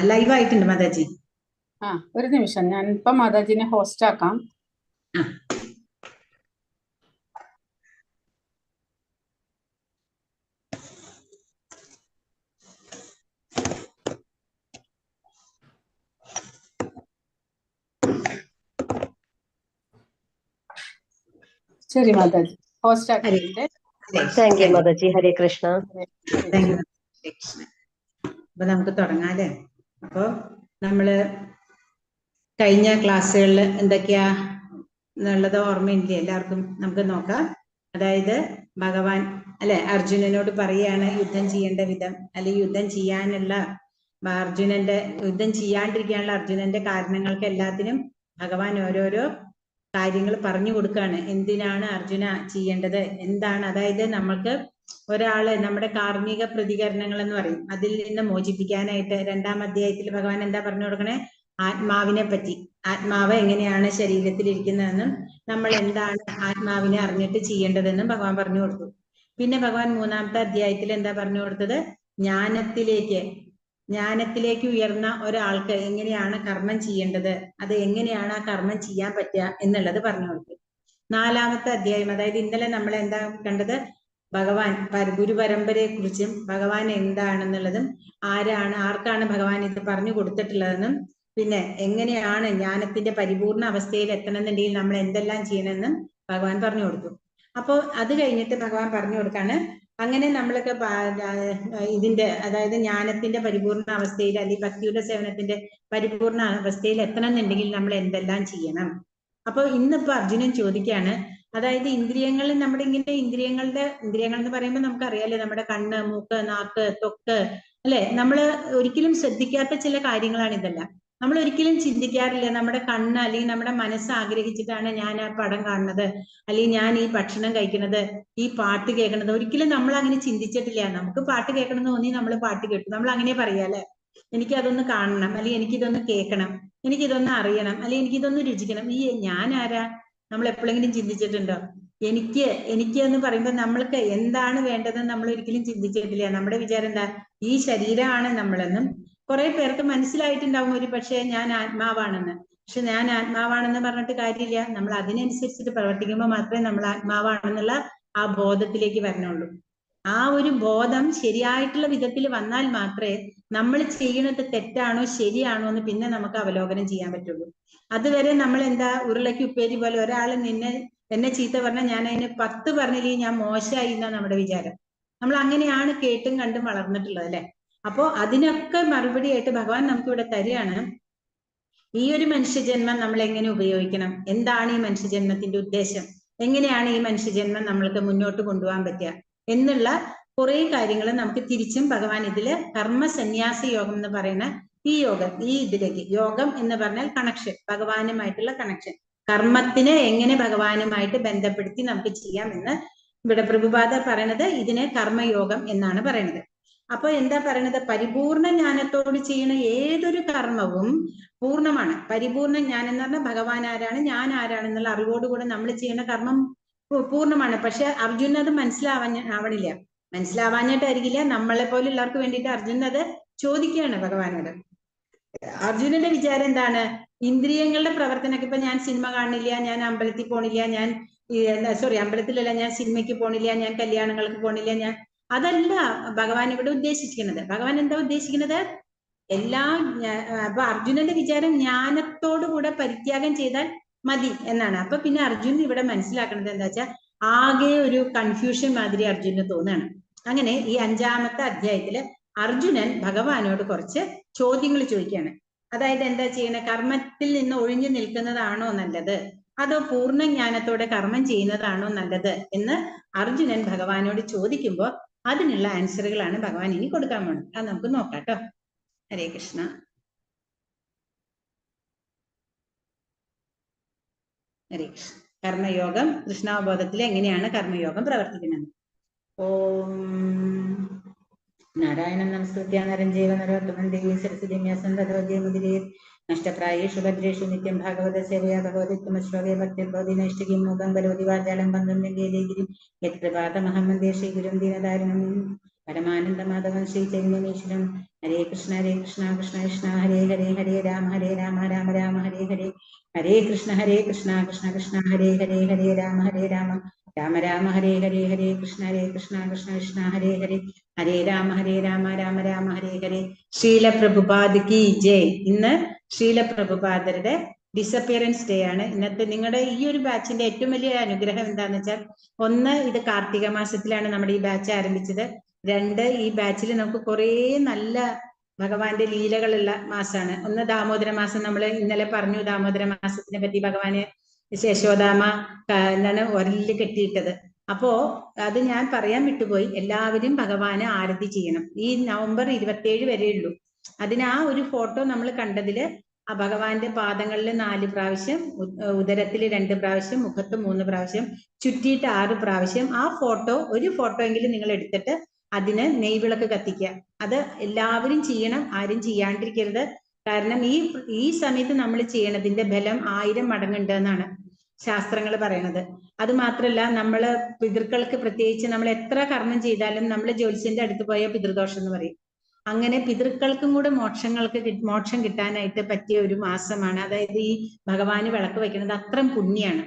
Live ആയിട്ടുണ്ട് മാതാജി. ഒരു നിമിഷം, ഞാൻ ഇപ്പൊ മാതാജിനെ ഹോസ്റ്റ് ആക്കാം. ശരി മാതാജി, ഹോസ്റ്റ് ആക്കിയിട്ട്. Thank you Mataji. ഹരേ കൃഷ്ണ. അപ്പൊ നമുക്ക് തുടങ്ങാല്ലേ. അപ്പൊ നമ്മള് കഴിഞ്ഞ ക്ലാസ്സുകളിൽ എന്തൊക്കെയാ എന്നുള്ളത് ഓർമ്മയില്ലേ എല്ലാവർക്കും? നമുക്ക് നോക്കാം. അതായത് ഭഗവാൻ അർജുനനോട് പറയാണ് യുദ്ധം ചെയ്യേണ്ട വിധം, അല്ലെങ്കിൽ യുദ്ധം ചെയ്യാനുള്ള യുദ്ധം ചെയ്യാണ്ടിരിക്കാനുള്ള അർജുനന്റെ കാരണങ്ങൾക്ക് എല്ലാത്തിനും ഭഗവാൻ ഓരോരോ കാര്യങ്ങൾ പറഞ്ഞു കൊടുക്കുകയാണ്. എന്തിനാണ് അർജുന ചെയ്യേണ്ടത്, എന്താണ്, അതായത് നമ്മൾക്ക് ഒരാള് നമ്മുടെ കാർമ്മിക പ്രതികരണങ്ങൾ എന്ന് പറയും, അതിൽ നിന്ന് മോചിപ്പിക്കാനായിട്ട് 2-ാം അധ്യായത്തിൽ ഭഗവാൻ എന്താ പറഞ്ഞു കൊടുക്കണേ? ആത്മാവിനെ പറ്റി, ആത്മാവ് എങ്ങനെയാണ് ശരീരത്തിൽ ഇരിക്കുന്നതെന്നും നമ്മൾ എന്താണ് ആത്മാവിനെ അറിഞ്ഞിട്ട് ചെയ്യേണ്ടതെന്നും ഭഗവാൻ പറഞ്ഞു കൊടുത്തു. പിന്നെ ഭഗവാൻ 3-ാമത്തെ അധ്യായത്തിൽ എന്താ പറഞ്ഞു കൊടുത്തത്? ജ്ഞാനത്തിലേക്ക് ഉയർന്ന ഒരാൾക്ക് എങ്ങനെയാണ് കർമ്മം ചെയ്യേണ്ടത്, അത് എങ്ങനെയാണ് ആ കർമ്മം ചെയ്യാൻ പറ്റുക എന്നുള്ളത് പറഞ്ഞു കൊടുത്തു. 4-ാമത്തെ അധ്യായം, അതായത് ഇന്നലെ നമ്മൾ എന്താ കണ്ടത്? ഭഗവാൻ ഗുരു പരമ്പരയെ കുറിച്ചും ഭഗവാൻ എന്താണെന്നുള്ളതും ആർക്കാണ് ഭഗവാൻ ഇത് പറഞ്ഞു കൊടുത്തിട്ടുള്ളതെന്നും പിന്നെ എങ്ങനെയാണ് ജ്ഞാനത്തിന്റെ പരിപൂർണ അവസ്ഥയിൽ എത്തണമെന്നുണ്ടെങ്കിൽ നമ്മൾ എന്തെല്ലാം ചെയ്യണമെന്നും ഭഗവാൻ പറഞ്ഞു കൊടുത്തു. അപ്പോൾ അത് കഴിഞ്ഞിട്ട് ഭഗവാൻ പറഞ്ഞു കൊടുക്കാണ്, അങ്ങനെ നമ്മളൊക്കെ ഇതിന്റെ അതായത് ജ്ഞാനത്തിന്റെ പരിപൂർണ അവസ്ഥയിൽ അല്ലെങ്കിൽ ഭക്തിയുടെ സേവനത്തിന്റെ പരിപൂർണ അവസ്ഥയിൽ എത്തണമെന്നുണ്ടെങ്കിൽ നമ്മൾ എന്തെല്ലാം ചെയ്യണം. അപ്പൊ ഇന്നിപ്പോ അർജുനൻ ചോദിക്കാണ്, അതായത് ഇന്ദ്രിയങ്ങൾ, നമ്മുടെ ഇങ്ങനെ ഇന്ദ്രിയങ്ങൾ എന്ന് പറയുമ്പോൾ നമുക്കറിയാലേ, നമ്മുടെ കണ്ണ്, മൂക്ക്, നാക്ക്, ത്വക്ക്, അല്ലെ, നമ്മൾ ഒരിക്കലും ശ്രദ്ധിക്കാത്ത ചില കാര്യങ്ങളാണ് ഇതെല്ലാം. നമ്മൾ ഒരിക്കലും ചിന്തിക്കാറില്ല, നമ്മുടെ കണ്ണ് അല്ലെങ്കിൽ നമ്മുടെ മനസ്സ് ആഗ്രഹിച്ചിട്ടാണ് ഞാൻ ആ പടം കാണുന്നത്, അല്ലെങ്കിൽ ഞാൻ ഈ ഭക്ഷണം കഴിക്കുന്നത്, ഈ പാട്ട് കേൾക്കുന്നത്. ഒരിക്കലും നമ്മൾ അങ്ങനെ ചിന്തിച്ചിട്ടില്ല. നമുക്ക് പാട്ട് കേൾക്കണം എന്ന് തോന്നി നമ്മൾ പാട്ട് കേട്ടു, നമ്മൾ അങ്ങനെ പറയാല്ലേ, എനിക്ക് അതൊന്ന് കാണണം, അല്ലെങ്കിൽ എനിക്കിതൊന്ന് കേൾക്കണം, എനിക്കിതൊന്ന് അറിയണം, അല്ലെങ്കിൽ എനിക്കിതൊന്ന് രുചിക്കണം. ഈ ഞാൻ ആരാ? നമ്മൾ എപ്പോഴെങ്കിലും ചിന്തിച്ചിട്ടുണ്ടോ? എനിക്ക് എന്ന് പറയുമ്പോൾ നമ്മൾക്ക് എന്താണ് വേണ്ടതെന്ന് നമ്മൾ ഒരിക്കലും ചിന്തിച്ചിട്ടില്ല. നമ്മുടെ വിചാരം എന്താ? ഈ ശരീരമാണ് നമ്മളെന്നും കുറെ പേർക്ക് മനസ്സിലായിട്ടുണ്ടാവും ഒരു പക്ഷേ ഞാൻ ആത്മാവാണെന്ന്. പക്ഷെ ഞാൻ ആത്മാവാണെന്ന് പറഞ്ഞിട്ട് കാര്യമില്ല. നമ്മൾ അതിനനുസരിച്ചിട്ട് പ്രവർത്തിക്കുമ്പോൾ മാത്രമേ നമ്മൾ ആത്മാവാണെന്നുള്ള ആ ബോധത്തിലേക്ക് വരണുള്ളൂ. ആ ഒരു ബോധം ശരിയായിട്ടുള്ള വിധത്തിൽ വന്നാൽ മാത്രമേ നമ്മൾ ചെയ്യുന്നത് തെറ്റാണോ ശരിയാണോ എന്ന് പിന്നെ നമുക്ക് അവലോകനം ചെയ്യാൻ പറ്റുള്ളൂ. അതുവരെ നമ്മൾ എന്താ, ഉരുളയ്ക്ക് ഉപ്പേരി പോലെ, ഒരാൾ എന്നെ ചീത്ത പറഞ്ഞാൽ ഞാൻ അതിന് 10 പറഞ്ഞില്ലെങ്കിൽ ഞാൻ മോശമായി എന്നാ നമ്മുടെ വിചാരം. നമ്മൾ അങ്ങനെയാണ് കേട്ടും കണ്ടും വളർന്നിട്ടുള്ളത്, അല്ലെ? അപ്പോ അതിനൊക്കെ മറുപടി ആയിട്ട് ഭഗവാൻ നമുക്ക് ഇവിടെ തരികയാണ്, ഈ ഒരു മനുഷ്യജന്മം നമ്മൾ എങ്ങനെ ഉപയോഗിക്കണം, എന്താണ് ഈ മനുഷ്യജന്മത്തിന്റെ ഉദ്ദേശം, എങ്ങനെയാണ് ഈ മനുഷ്യജന്മം നമ്മൾക്ക് മുന്നോട്ട് കൊണ്ടുപോകാൻ പറ്റുക എന്നുള്ള കുറെ കാര്യങ്ങൾ നമുക്ക് തിരിച്ചും ഭഗവാൻ ഇതില് കർമ്മസന്യാസ യോഗം എന്ന് പറയുന്ന ഈ യോഗം, ഈ ഇതിലേക്ക്, യോഗം എന്ന് പറഞ്ഞാൽ കണക്ഷൻ, ഭഗവാനുമായിട്ടുള്ള കണക്ഷൻ, കർമ്മത്തിനെ എങ്ങനെ ഭഗവാനുമായിട്ട് ബന്ധപ്പെടുത്തി നമുക്ക് ചെയ്യാമെന്ന് ഇവിടെ പ്രഭുപാദ പറയണത് ഇതിനെ കർമ്മയോഗം എന്നാണ് പറയണത്. അപ്പൊ എന്താ പറയണത്? പരിപൂർണ ജ്ഞാനത്തോട് ചെയ്യുന്ന ഏതൊരു കർമ്മവും പൂർണ്ണമാണ്. പരിപൂർണ ജ്ഞാനം എന്ന് പറഞ്ഞാൽ ഭഗവാൻ ആരാണ്, ഞാൻ ആരാണെന്നുള്ള അറിവോടുകൂടെ നമ്മൾ ചെയ്യുന്ന കർമ്മം പൂർണ്ണമാണ്. പക്ഷെ അർജുനൻ അത് ആവണില്ല, മനസ്സിലാവാഞ്ഞിട്ടായിരിക്കില്ല, നമ്മളെ പോലെ ഉള്ളവർക്ക് വേണ്ടിയിട്ട് അർജുനൻ അത് ചോദിക്കുകയാണ് ഭഗവാനോട്. അർജുനന്റെ വിചാരം എന്താണ്? ഇന്ദ്രിയങ്ങളുടെ പ്രവർത്തനമൊക്കെ, ഇപ്പൊ ഞാൻ സിനിമ കാണില്ല, ഞാൻ അമ്പലത്തിൽ പോണില്ല, ഞാൻ അമ്പലത്തിലല്ല, ഞാൻ സിനിമയ്ക്ക് പോണില്ല, ഞാൻ കല്യാണങ്ങൾക്ക് പോണില്ല, അതല്ല ഭഗവാൻ ഇവിടെ ഉദ്ദേശിക്കുന്നത്. ഭഗവാൻ എന്താ ഉദ്ദേശിക്കുന്നത്? അപ്പൊ അർജുനന്റെ വിചാരം ജ്ഞാനത്തോടുകൂടെ പരിത്യാഗം ചെയ്താൽ മതി എന്നാണ്. അപ്പൊ പിന്നെ അർജുൻ ഇവിടെ മനസ്സിലാക്കുന്നത് എന്താ വെച്ചാൽ, ആകെ ഒരു കൺഫ്യൂഷൻ മാതിരി അർജുന് തോന്നുകയാണ്. അങ്ങനെ ഈ 5-ാമത്തെ അധ്യായത്തില് അർജുനൻ ഭഗവാനോട് കുറച്ച് ചോദ്യങ്ങൾ ചോദിക്കുകയാണ്. അതായത് എന്താ ചെയ്യണേ? കർമ്മത്തിൽ നിന്ന് ഒഴിഞ്ഞു നിൽക്കുന്നതാണോ നല്ലത്, അതോ പൂർണ്ണ ജ്ഞാനത്തോടെ കർമ്മം ചെയ്യുന്നതാണോ നല്ലത് എന്ന് അർജുനൻ ഭഗവാനോട് ചോദിക്കുമ്പോൾ അതിനുള്ള ആൻസറുകളാണ് ഭഗവാൻ ഇനി കൊടുക്കാൻ പോകുന്നത്. അത് നമുക്ക് നോക്കാം കേട്ടോ. ഹരേ കൃഷ്ണ. ഹരേ കൃഷ്ണ. കർമ്മയോഗം, കൃഷ്ണാവബോധത്തിൽ എങ്ങനെയാണ് കർമ്മയോഗം പ്രവർത്തിക്കുന്നത്? ഓം നാരായണം നമസ്കൃത്യ നരം ജൈവ നരോത്തമം ദേവീം സരസ്വതീം വ്യാസം തതോ ജയമുദിരേത് നഷ്ടപ്രായേഷു ഭദ്രേഷു നിത്യം ഭാഗവത സേവയാ ഭഗവതിത്വമശ്ലോകേ ഭക്തിർഭവതി നൈഷ്ഠികം മൂകം കരോതി വാചാലം ബന്ധം ലംഘേതേഗിരിം യത്പ്രഭാതമഹം വന്ദേ ശ്രീഗുരും ദീനധാരിണം പരമാനന്ദ മാധവൻ ശ്രീ ചൈതന്യമേശ്വരം. ഹരേ കൃഷ്ണ കൃഷ്ണ കൃഷ്ണ ഹരേ ഹരേ ഹരേ രാമ രാമ രാമ ഹരേ ഹരേ. ഹരേ കൃഷ്ണ കൃഷ്ണ കൃഷ്ണ ഹരേ ഹരേ ഹരേ രാമ രാമ രാമ ഹരേ ഹരേ. ഹരേ കൃഷ്ണ കൃഷ്ണ കൃഷ്ണ ഹരേ ഹരേ ഹരേ രാമ രാമ രാമ ഹരേ ഹരേ. ശ്രീല പ്രഭുപാദ് കി ജയ്. ഇന്ന് ശ്രീല പ്രഭുപാദരുടെ ഡിസപ്പിയറൻസ് ഡേ ആണ്. ഇന്നത്തെ നിങ്ങളുടെ ഈ ഒരു ബാച്ചിന്റെ ഏറ്റവും വലിയ അനുഗ്രഹം എന്താന്ന് വെച്ചാൽ, ഒന്ന്, ഇത് കാർത്തിക മാസത്തിലാണ് നമ്മുടെ ഈ ബാച്ച് ആരംഭിച്ചത്. രണ്ട്, ഈ ബാച്ചിൽ നമുക്ക് കുറേ നല്ല ഭഗവാന്റെ ലീലകളുള്ള മാസമാണ്. ഒന്ന്, ദാമോദര മാസം. നമ്മൾ ഇന്നലെ പറഞ്ഞു ദാമോദര മാസത്തിനെ പറ്റി. ഭഗവാന് യശോദാമ എന്താണ് ഒരലിൽ കെട്ടിയിട്ടത്. അപ്പോ അത് ഞാൻ പറയാൻ വിട്ടുപോയി. എല്ലാവരും ഭഗവാന് ആരതി ചെയ്യണം. ഈ നവംബർ 27 വരെ ഉള്ളൂ. അതിന് ആ ഒരു ഫോട്ടോ നമ്മൾ കണ്ടതില് ആ ഭഗവാന്റെ പാദങ്ങളിൽ 4 പ്രാവശ്യം, ഉദരത്തിൽ 2 പ്രാവശ്യം, മുഖത്ത് 3 പ്രാവശ്യം, ചുറ്റിയിട്ട് 6 പ്രാവശ്യം. ആ ഫോട്ടോ, ഒരു ഫോട്ടോ എങ്കിലും നിങ്ങൾ എടുത്തിട്ട് അതിന് നെയ്വിളക്ക് കത്തിക്കുക. അത് എല്ലാവരും ചെയ്യണം, ആരും ചെയ്യാണ്ടിരിക്കരുത്. കാരണം ഈ സമയത്ത് നമ്മൾ ചെയ്യണതിന്റെ ബലം 1000 മടങ്ങുണ്ട് എന്നാണ് ശാസ്ത്രങ്ങൾ പറയണത്. അത് മാത്രല്ല, നമ്മള് പിതൃക്കൾക്ക് പ്രത്യേകിച്ച് നമ്മൾ എത്ര കർമ്മം ചെയ്താലും നമ്മൾ ജ്യോത്സ്യന്റെ അടുത്ത് പോയ പിതൃദോഷം എന്ന് പറയും. അങ്ങനെ പിതൃക്കൾക്കും കൂടെ മോക്ഷം കിട്ടാനായിട്ട് പറ്റിയ ഒരു മാസമാണ്. അതായത് ഈ ഭഗവാന് വിളക്ക് വയ്ക്കുന്നത് അത്രയും പുണ്യാണ്.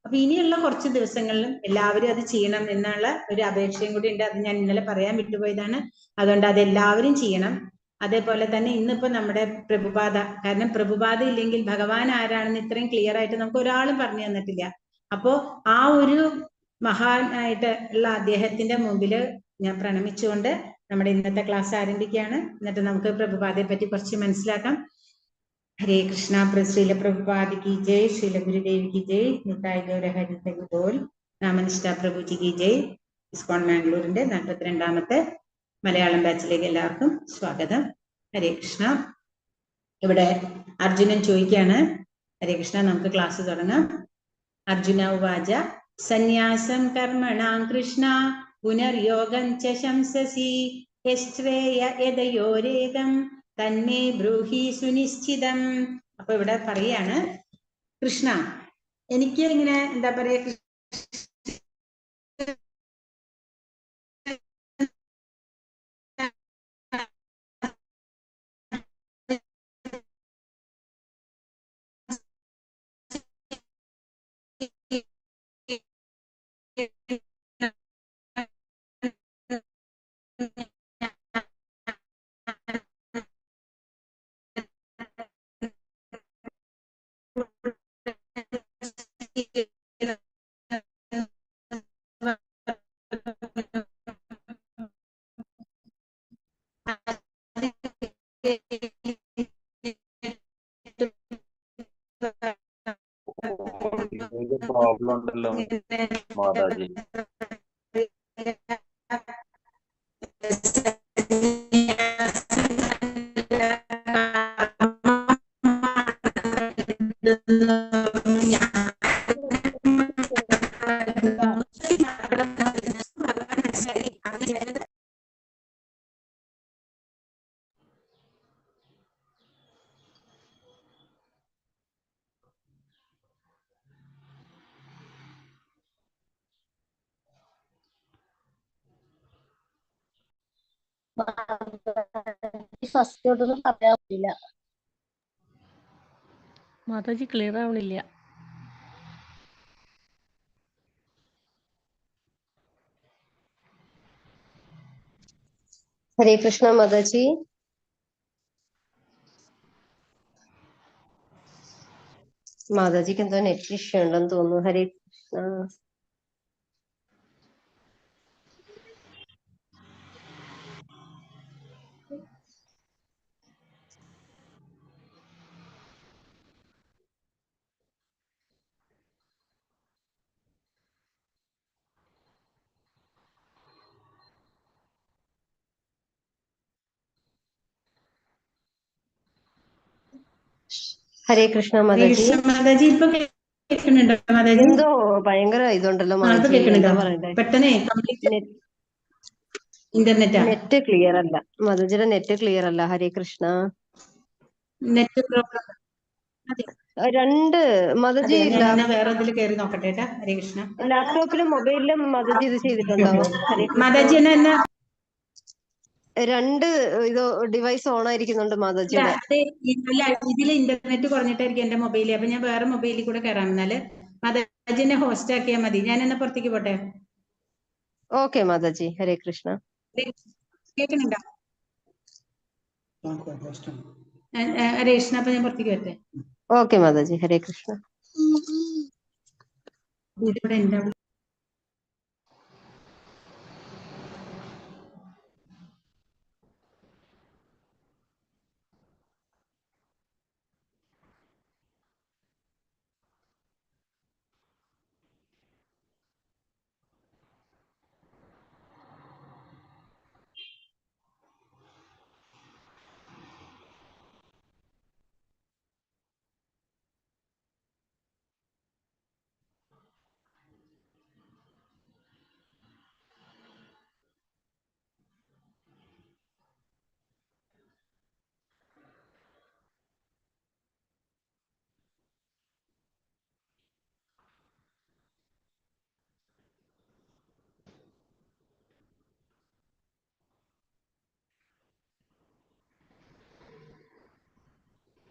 അപ്പൊ ഇനിയുള്ള കുറച്ച് ദിവസങ്ങളിലും എല്ലാവരും അത് ചെയ്യണം എന്നുള്ള ഒരു അപേക്ഷയും കൂടി ഉണ്ട്. അത് ഞാൻ ഇന്നലെ പറയാൻ വിട്ടുപോയതാണ്. അതുകൊണ്ട് അത് എല്ലാവരും ചെയ്യണം. അതേപോലെ തന്നെ ഇന്നിപ്പോ നമ്മുടെ പ്രഭുപാദ, കാരണം പ്രഭുപാദ ഇല്ലെങ്കിൽ ഭഗവാൻ ആരാണെന്ന് ഇത്രയും ക്ലിയർ ആയിട്ട് നമുക്ക് ഒരാളും പറഞ്ഞു തന്നിട്ടില്ല. അപ്പോ ആ ഒരു മഹാനായിട്ട് ഉള്ള അദ്ദേഹത്തിന്റെ മുമ്പില് ഞാൻ പ്രണമിച്ചുകൊണ്ട് നമ്മുടെ ഇന്നത്തെ ക്ലാസ് ആരംഭിക്കുകയാണ്. എന്നിട്ട് നമുക്ക് പ്രഭുപാദയെ പറ്റി കുറച്ച് മനസ്സിലാക്കാം. ഹരേ കൃഷ്ണ. ശ്രീല പ്രഭുപാദ് കി ജയ്. ശ്രീല ഗുരുദേവ് കി ജയ്. നിതായ് ഗൗര ഹരി ഹരി ബോൽ. രാമനിഷ്ഠ പ്രഭുജി കി ജയ്. ഇസ്കോൺ മാംഗ്ലൂരിന്റെ 42ാമത്തെ മലയാളം ബാച്ചിലേക്ക് എല്ലാവർക്കും സ്വാഗതം. ഹരേ കൃഷ്ണ. ഇവിടെ അർജുനൻ ചോദിക്കാണ്. ഹരേ കൃഷ്ണ, നമുക്ക് ക്ലാസ് തുടങ്ങാം. അർജുന ഉവാച സന്യാസം കർമ്മണാം കൃഷ്ണ പുനർയോഗം ച ശംസസി യശ്രേയ യദയോരേകം തന്മേ ബ്രൂഹി സുനിശ്ചിതം. അപ്പൊ ഇവിടെ പറയാണ്, കൃഷ്ണ, എനിക്ക് ഇങ്ങനെ എന്താ പറയാ, പ്രോബ്ലം ഉണ്ടല്ലോ മാതാജി. ഫസ്റ്റോട്ടൊന്നും പറയാൻ പറ്റില്ല. മാതാജി ക്ലിയർ ആവണില്ല. ഹരേ കൃഷ്ണ മാതാജി. മാതാജിക്ക് എന്തോ നെറ്റ് ഇഷ്യൂ ഉണ്ടെന്ന് തോന്നുന്നു. ഹരേ കൃഷ്ണ. ഹരേ കൃഷ്ണ മാതാജി. മാതാജി ഇപ്പൊ കേൾക്കുന്നുണ്ടോ മാതാജി? എന്തോ ഭയങ്കര ഇതുണ്ടല്ലോ മാതാജി, എന്താ പറയണ്ടേ, പെട്ടെന്ന് ഇന്റർനെറ്റാ, നെറ്റ് ക്ലിയർ അല്ല. മാതാജിയുടെ നെറ്റ് ക്ലിയർ അല്ല. ഹരേ കൃഷ്ണ. Net problem. രണ്ട് മാതാജി വേറെ ഇതിൽ കയറി നോക്കട്ടെ. ഹരേ കൃഷ്ണ. ലാപ്ടോപ്പിലും മൊബൈലിലും മാതാജി ഇത് ചെയ്തിട്ടുണ്ടോ? ഹരേ കൃഷ്ണ. മാതാജി എന്നെ രണ്ട് ഇത് ഡിവൈസ് ഓൺ ആയിരിക്കുന്നുണ്ട് ഇല്ല, മാതാജിയുടെ. അല്ല, ഇതിൽ ഇന്റർനെറ്റ് കുറഞ്ഞിട്ടായിരിക്കും എന്റെ മൊബൈലിൽ. അപ്പൊ ഞാൻ വേറെ മൊബൈലിൽ കൂടെ കയറാം. എന്നാല് മാതാജിനെ ഹോസ്റ്റ് ആക്കിയാൽ മതി. ഞാൻ എന്നാ പുറത്തേക്ക് പോട്ടെ? ഓക്കെ മാതാജി, ഹരേ കൃഷ്ണ. കേൾക്കുന്നുണ്ടോ? ഹരേ കൃഷ്ണ. അപ്പൊ ഞാൻ പുറത്തേക്ക് വരട്ടെ? ഓക്കെ മാതാജി, ഹരേ കൃഷ്ണ. ഇതിവിടെ എന്റെ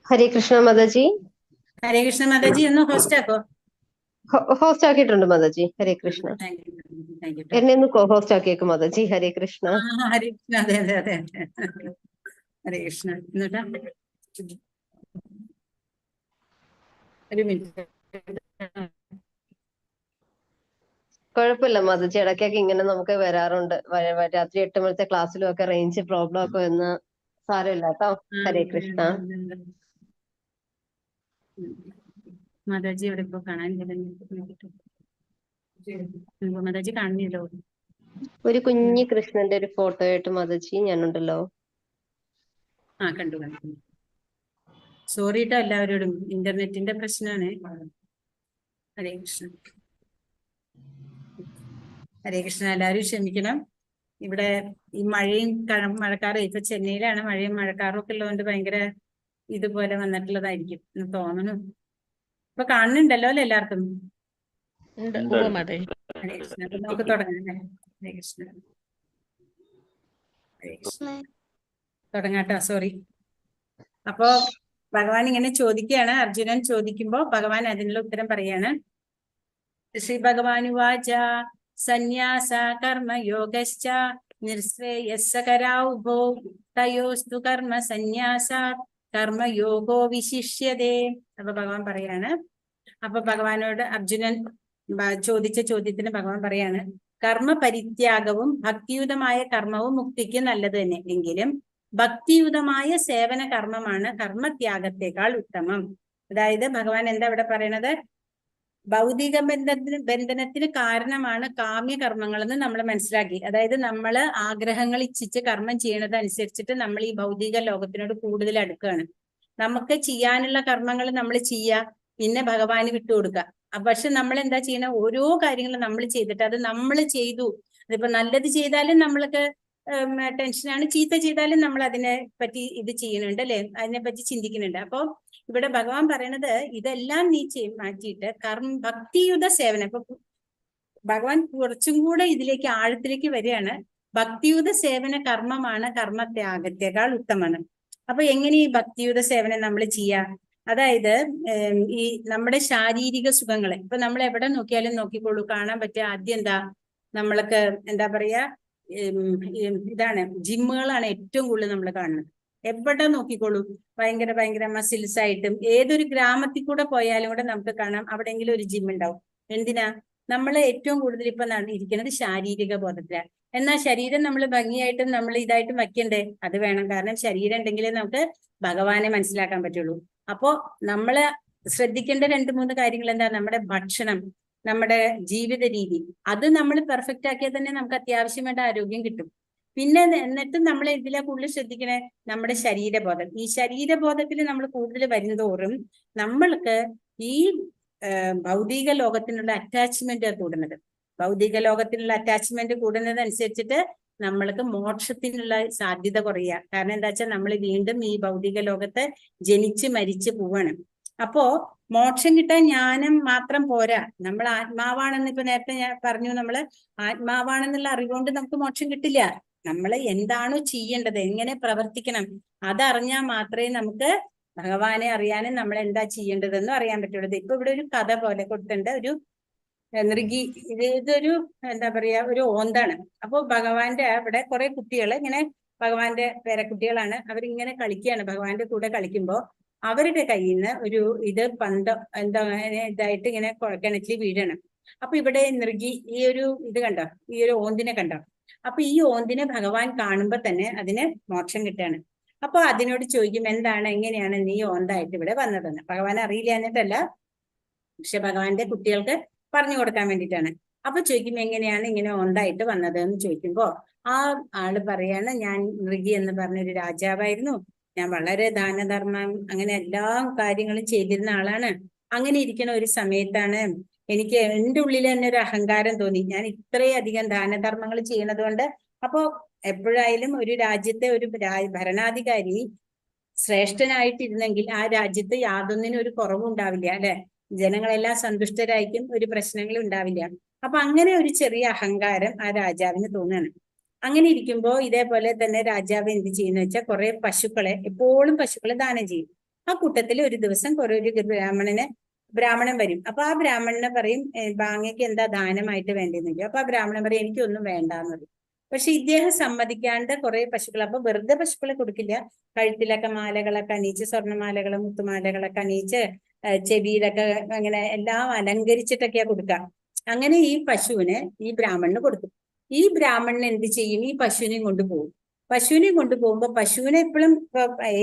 ഹരേ കൃഷ്ണ മാതാജി. ഹരേ കൃഷ്ണ. മാതാജി ഒന്ന് ഹോസ്റ്റ് ആക്കോ? ഹോസ്റ്റ് ആക്കിയിട്ടുണ്ട് മാതാജി, ഹരേ കൃഷ്ണ. Thank you. എന്നെ ഒന്ന് ഹോസ്റ്റ് ആക്കിയേക്കും മാതാജി, ഹരേ കൃഷ്ണ. ഹരേ കൃഷ്ണ. അതെ അതെ അതെ. ഹരേ കൃഷ്ണ. എന്നിട്ടാ ഒരു മിനിറ്റ്. കുഴപ്പമില്ല മാതാജി, ഇടയ്ക്കൊക്കെ ഇങ്ങനെ നമുക്ക് വരാറുണ്ട്. രാത്രി 8 മണിത്തെ ക്ലാസ്സിലും ഒക്കെ റേഞ്ച് പ്രോബ്ലം ഒക്കെ വന്ന് സാരമില്ല കേട്ടോ. ഹരേ കൃഷ്ണ. മാതാജി ഇവിടെ ഇപ്പൊ കാണാനില്ല. മാതാജി കാണുന്നില്ലോ? ഒരു കുഞ്ഞി കൃഷ്ണന്റെ ഒരു ഫോട്ടോ ആയിട്ട് മാതാജി ഞാനുണ്ടല്ലോ. കണ്ടു. സോറി കേട്ടോ എല്ലാവരോടും, ഇന്റർനെറ്റിന്റെ പ്രശ്നമാണ്. ഹരേ കൃഷ്ണ. ഹരേ കൃഷ്ണ. എല്ലാവരും ക്ഷമിക്കണം. ഇവിടെ ഈ മഴയും മഴക്കാറും, ഇപ്പൊ ചെന്നൈയിലാണ് മഴയും മഴക്കാറും ഒക്കെ ഉള്ളതുകൊണ്ട് ഭയങ്കര ഇതുപോലെ വന്നിട്ടുള്ളതായിരിക്കും എന്ന് തോന്നുന്നു. ഇപ്പൊ കാണുന്നുണ്ടല്ലോ അല്ലെ എല്ലാവർക്കും? ഉണ്ട്. ഉണ്ട്. ഉവ്വ മാതാജി. ഹരേ കൃഷ്ണ. അപ്പൊ നമുക്ക് തുടങ്ങാം. ഹരേ കൃഷ്ണ. ഹരേ കൃഷ്ണ. തുടങ്ങാട്ടോ. സോറി. അപ്പോ ഭഗവാൻ ഇങ്ങനെ ചോദിക്കുകയാണ്. അർജുനൻ ചോദിക്കുമ്പോ ഭഗവാൻ അതിനുള്ള ഉത്തരം പറയാണ്. ശ്രീ ഭഗവാനുവാച സന്യാസ കർമ്മ യോഗശ്ച നിശ്രേയസ്സകരാഉഭോ തയോസ്തു കർമ്മ സന്യാസാത് കർമ്മയോഗോ വിശിഷ്യതേ. അപ്പൊ ഭഗവാൻ പറയാണ്. അപ്പൊ ഭഗവാനോട് അർജുനൻ ചോദിച്ച ചോദ്യത്തിന് ഭഗവാൻ പറയാണ്, കർമ്മ പരിത്യാഗവും ഭക്തിയുതമായ കർമ്മവും മുക്തിക്ക് നല്ലത് തന്നെ. എങ്കിലും ഭക്തിയുതമായ സേവന കർമ്മമാണ് കർമ്മത്യാഗത്തെക്കാൾ ഉത്തമം. അതായത് ഭഗവാൻ എന്താ ഇവിടെ പറയണത്? ഭൗതിക ബന്ധനത്തിന് കാരണമാണ് കാമ്യകർമ്മങ്ങൾ എന്ന് നമ്മൾ മനസ്സിലാക്കി. അതായത് നമ്മൾ ആഗ്രഹങ്ങൾ ഇച്ഛിച്ച് കർമ്മം ചെയ്യണത് അനുസരിച്ചിട്ട് നമ്മൾ ഈ ഭൗതിക ലോകത്തിനോട് കൂടുതൽ അടുക്കുകയാണ്. നമുക്ക് ചെയ്യാനുള്ള കർമ്മങ്ങൾ നമ്മൾ ചെയ്യുക, പിന്നെ ഭഗവാന് വിട്ടുകൊടുക്കുക. പക്ഷെ നമ്മൾ എന്താ ചെയ്യണ? ഓരോ കാര്യങ്ങളും നമ്മൾ ചെയ്തിട്ട് അത് നമ്മൾ ചെയ്തു. അതിപ്പോ നല്ലത് ചെയ്താലും നമ്മൾക്ക് ടെൻഷനാണ്, ചീത്ത ചെയ്താലും നമ്മൾ അതിനെ പറ്റി ഇത് ചെയ്യുന്നുണ്ട് അല്ലെ, അതിനെ പറ്റി ചിന്തിക്കുന്നുണ്ട്. അപ്പൊ ഇവിടെ ഭഗവാൻ പറയണത് ഇതെല്ലാം നീ മാറ്റിയിട്ട് ഭക്തിയുത സേവനം. ഇപ്പൊ ഭഗവാൻ കുറച്ചും കൂടെ ഇതിലേക്ക് ആഴത്തിലേക്ക് വരികയാണ്. ഭക്തിയുത സേവന കർമ്മമാണ് കർമ്മത്യാഗത്തെക്കാൾ ഉത്തമം. അപ്പൊ എങ്ങനെ ഈ ഭക്തിയുത സേവനം നമ്മൾ ചെയ്യാ? അതായത് ഈ നമ്മുടെ ശാരീരിക സുഖങ്ങളെ ഇപ്പൊ നമ്മൾ എവിടെ നോക്കിയാലും നോക്കിക്കോളൂ, കാണാൻ പറ്റിയ ആദ്യം എന്താ? നമ്മൾക്ക് എന്താ പറയാ, ഇതാണ് ജിമ്മുകളാണ് ഏറ്റവും കൂടുതൽ നമ്മൾ കാണുന്നത്. എവിടെ നോക്കിക്കോളൂ ഭയങ്കര മസിൽസ് ആയിട്ടും. ഏതൊരു ഗ്രാമത്തിൽ കൂടെ പോയാലും കൂടെ നമുക്ക് കാണാം അവിടെയെങ്കിലും ഒരു ജിം ഉണ്ടാവും. എന്തിനാ? നമ്മൾ ഏറ്റവും കൂടുതൽ ഇപ്പൊ ഇരിക്കുന്നത് ശാരീരിക ബോധത്തിലാണ്. എന്നാൽ ശരീരം നമ്മൾ ഭംഗിയായിട്ടും നമ്മൾ ഇതായിട്ടും വയ്ക്കണ്ടേ? അത് വേണം. കാരണം ശരീരം ഉണ്ടെങ്കിലേ നമുക്ക് ഭഗവാനെ മനസ്സിലാക്കാൻ പറ്റുള്ളൂ. അപ്പോ നമ്മള് ശ്രദ്ധിക്കേണ്ട 2-3 കാര്യങ്ങൾ എന്താ? നമ്മുടെ ഭക്ഷണം, നമ്മുടെ ജീവിത രീതി, അത് നമ്മൾ പെർഫെക്റ്റ് ആക്കിയാൽ തന്നെ നമുക്ക് അത്യാവശ്യം വേണ്ട ആരോഗ്യം കിട്ടും. പിന്നെ എന്നിട്ട് നമ്മൾ ഇതിലെ കൂടുതൽ ശ്രദ്ധിക്കണേ നമ്മുടെ ശരീരബോധം. ഈ ശരീരബോധത്തിൽ നമ്മൾ കൂടുതൽ വരുന്തോറും നമ്മൾക്ക് ഈ ഭൗതിക ലോകത്തിനുള്ള അറ്റാച്ച്മെന്റ് കൂടുന്നത്. ഭൗതിക ലോകത്തിനുള്ള അറ്റാച്ച്മെന്റ് കൂടുന്നത് അനുസരിച്ചിട്ട് നമ്മൾക്ക് മോക്ഷത്തിനുള്ള സാധ്യത കുറയുക. കാരണം എന്താ വെച്ചാൽ നമ്മൾ വീണ്ടും ഈ ഭൗതിക ലോകത്ത് ജനിച്ച് മരിച്ച് പോവാണ്. അപ്പോ മോക്ഷം കിട്ടാൻ ജ്ഞാനം മാത്രം പോരാ. നമ്മൾ ആത്മാവാണെന്ന് ഇപ്പൊ നേരത്തെ ഞാൻ പറഞ്ഞു, നമ്മള് ആത്മാവാണെന്നുള്ള അറിവുകൊണ്ട് നമുക്ക് മോക്ഷം കിട്ടില്ല. നമ്മൾ എന്താണോ ചെയ്യേണ്ടത്, എങ്ങനെ പ്രവർത്തിക്കണം, അതറിഞ്ഞാൽ മാത്രമേ നമുക്ക് ഭഗവാനെ അറിയാനും നമ്മൾ എന്താ ചെയ്യേണ്ടതെന്നും അറിയാൻ പറ്റുള്ളൂ. ഇപ്പൊ ഇവിടെ ഒരു കഥ പോലെ കൊടുത്തിട്ടുണ്ട്. ഒരു നൃഗി, ഇതൊരു എന്താ പറയാ, ഒരു ഓന്താണ്. അപ്പൊ ഭഗവാന്റെ അവിടെ കുറെ കുട്ടികൾ ഇങ്ങനെ, ഭഗവാന്റെ പേരക്കുട്ടികളാണ്, അവരിങ്ങനെ കളിക്കുകയാണ്. ഭഗവാന്റെ കൂടെ കളിക്കുമ്പോ അവരുടെ കയ്യിൽ നിന്ന് ഒരു പന്ത് എന്താ ഇതായിട്ട് ഇങ്ങനെ കിണറ്റിൽ വീഴണം. അപ്പൊ ഇവിടെ നൃഗി ഈ ഒരു കണ്ടോ, ഈ ഒരു ഓന്തിനെ കണ്ടോ? അപ്പൊ ഈ ഓന്തിനെ ഭഗവാൻ കാണുമ്പോ തന്നെ അതിന് മോക്ഷം കിട്ടുകയാണ്. അപ്പൊ അതിനോട് ചോദിക്കും, എന്താണ്, എങ്ങനെയാണ് നീ ഓന്തായിട്ട് ഇവിടെ വന്നതെന്ന്. ഭഗവാൻ അറിയില്ല എന്നിട്ടല്ല, പക്ഷെ ഭഗവാന്റെ കുട്ടികൾക്ക് പറഞ്ഞു കൊടുക്കാൻ വേണ്ടിയിട്ടാണ്. അപ്പൊ ചോദിക്കും, എങ്ങനെയാണ് ഇങ്ങനെ ഓന്തായിട്ട് വന്നത് എന്ന് ചോദിക്കുമ്പോ ആ ആള് പറയാണ്, ഞാൻ നൃഗി എന്ന് പറഞ്ഞൊരു രാജാവായിരുന്നു. ഞാൻ വളരെ ദാനധർമ്മം അങ്ങനെ എല്ലാ കാര്യങ്ങളും ചെയ്തിരുന്ന ആളാണ്. അങ്ങനെ ഇരിക്കുന്ന ഒരു സമയത്താണ് എനിക്ക് എൻ്റെ ഉള്ളിൽ തന്നെ ഒരു അഹങ്കാരം തോന്നി. ഞാൻ ഇത്രയധികം ദാനധർമ്മങ്ങൾ ചെയ്യണത് കൊണ്ട്. അപ്പോ എപ്പോഴായാലും ഒരു രാജ്യത്തെ ഒരു ഭരണാധികാരി ശ്രേഷ്ഠനായിട്ടിരുന്നെങ്കിൽ ആ രാജ്യത്ത് യാതൊന്നിനും ഒരു കുറവുണ്ടാവില്ല, അല്ലെ? ജനങ്ങളെല്ലാം സന്തുഷ്ടരായിരിക്കും, ഒരു പ്രശ്നങ്ങളും ഉണ്ടാവില്ല. അപ്പൊ അങ്ങനെ ഒരു ചെറിയ അഹങ്കാരം ആ രാജാവിന് തോന്നുകയാണ്. അങ്ങനെ ഇരിക്കുമ്പോ ഇതേപോലെ തന്നെ രാജാവ് എന്ത് ചെയ്യുന്ന വെച്ചാൽ കുറെ പശുക്കളെ, എപ്പോഴും പശുക്കളെ ദാനം ചെയ്യും. ആ കൂട്ടത്തിൽ ഒരു ദിവസം ഒരു ബ്രാഹ്മണൻ വരും. അപ്പൊ ആ ബ്രാഹ്മണനെ പറയും, അങ്ങേക്ക് എന്താ ദാനമായിട്ട് വേണ്ടെന്നില്ല. അപ്പൊ ആ ബ്രാഹ്മണൻ പറയും, എനിക്കൊന്നും വേണ്ടാന്ന് പറയും. പക്ഷെ ഇദ്ദേഹം സമ്മതിക്കാണ്ട് കുറെ പശുക്കൾ, അപ്പൊ വെറുതെ പശുക്കളെ കൊടുക്കില്ല, കഴുത്തിലൊക്കെ മാലകളൊക്കെ അണിയിച്ച്, സ്വർണ്ണമാലകളും മുത്തുമാലകളൊക്കെ അണിയിച്ച്, ചെവിയിലൊക്കെ അങ്ങനെ എല്ലാം അലങ്കരിച്ചിട്ടൊക്കെയാ കൊടുക്കുക. അങ്ങനെ ഈ പശുവിനെ ഈ ബ്രാഹ്മണന് കൊടുക്കും. ഈ ബ്രാഹ്മണൻ എന്ത് ചെയ്യും, ഈ പശുവിനെയും കൊണ്ടുപോകും. പശുവിനെയും കൊണ്ടുപോകുമ്പോ പശുവിനെ എപ്പോഴും,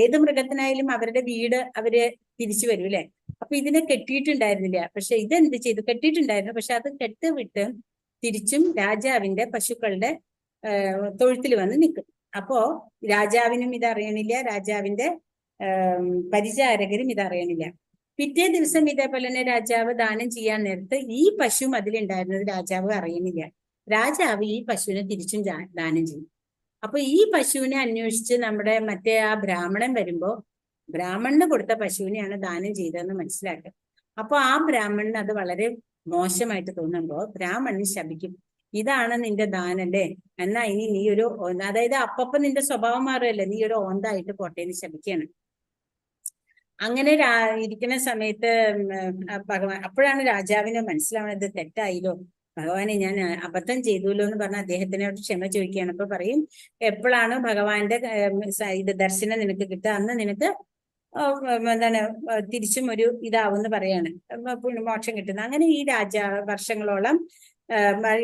ഏത് മൃഗത്തിനായാലും അവരുടെ വീട് അവര് തിരിച്ചു വരും, അല്ലെ? അപ്പൊ ഇതിനെ കെട്ടിയിട്ടുണ്ടായിരുന്നില്ല. പക്ഷെ ഇതെന്ത് ചെയ്തു, കെട്ടിയിട്ടുണ്ടായിരുന്നു, പക്ഷെ അത് കെട്ടുവിട്ട് തിരിച്ചും രാജാവിന്റെ പശുക്കളുടെ തൊഴുത്തിൽ വന്ന് നിൽക്കും. അപ്പോ രാജാവിനും ഇതറിയണില്ല, രാജാവിന്റെ പരിചാരകരും ഇതറിയണില്ല. പിറ്റേ ദിവസം ഇതേപോലെ തന്നെ രാജാവ് ദാനം ചെയ്യാൻ നേരത്ത് ഈ പശു അതിലുണ്ടായിരുന്നത് രാജാവ് അറിയുന്നില്ല. രാജാവ് ഈ പശുവിനെ തിരിച്ചും ദാനം ചെയ്യും. അപ്പൊ ഈ പശുവിനെ അന്വേഷിച്ച് നമ്മുടെ മറ്റേ ആ ബ്രാഹ്മണൻ വരുമ്പോ ബ്രാഹ്മണന് കൊടുത്ത പശുവിനെയാണ് ദാനം ചെയ്തതെന്ന് മനസ്സിലാക്കുക. അപ്പൊ ആ ബ്രാഹ്മണന് അത് വളരെ മോശമായിട്ട് തോന്നുമ്പോ ബ്രാഹ്മണന് ശപിക്കും, ഇതാണ് നിന്റെ ദാനല്ലേ, എന്നാ ഇനി നീ ഒരു, അതായത് അപ്പപ്പം നിന്റെ സ്വഭാവം മാറുകയല്ലേ, നീ ഒരു ഓന്തായിട്ട് പോട്ടേന്ന് ശപിക്കുകയാണ്. അങ്ങനെ ഇരിക്കുന്ന സമയത്ത് ഭഗവാൻ, അപ്പോഴാണ് രാജാവിന് മനസ്സിലാവുന്നത്, തെറ്റായില്ലോ, ഭഗവാനെ ഞാൻ അബദ്ധം ചെയ്തുല്ലോ എന്ന് പറഞ്ഞ അദ്ദേഹത്തിനോട് ക്ഷമ ചോദിക്കുകയാണ്. അപ്പൊ പറയും, എപ്പോഴാണ് ഭഗവാന്റെ ദർശനം നിനക്ക് കിട്ടുക, അന്ന് നിനക്ക് എന്താണ് തിരിച്ചും ഒരു ഇതാവുമെന്ന് പറയാണ്, മോക്ഷം കിട്ടുന്നത്. അങ്ങനെ ഈ വർഷങ്ങളോളം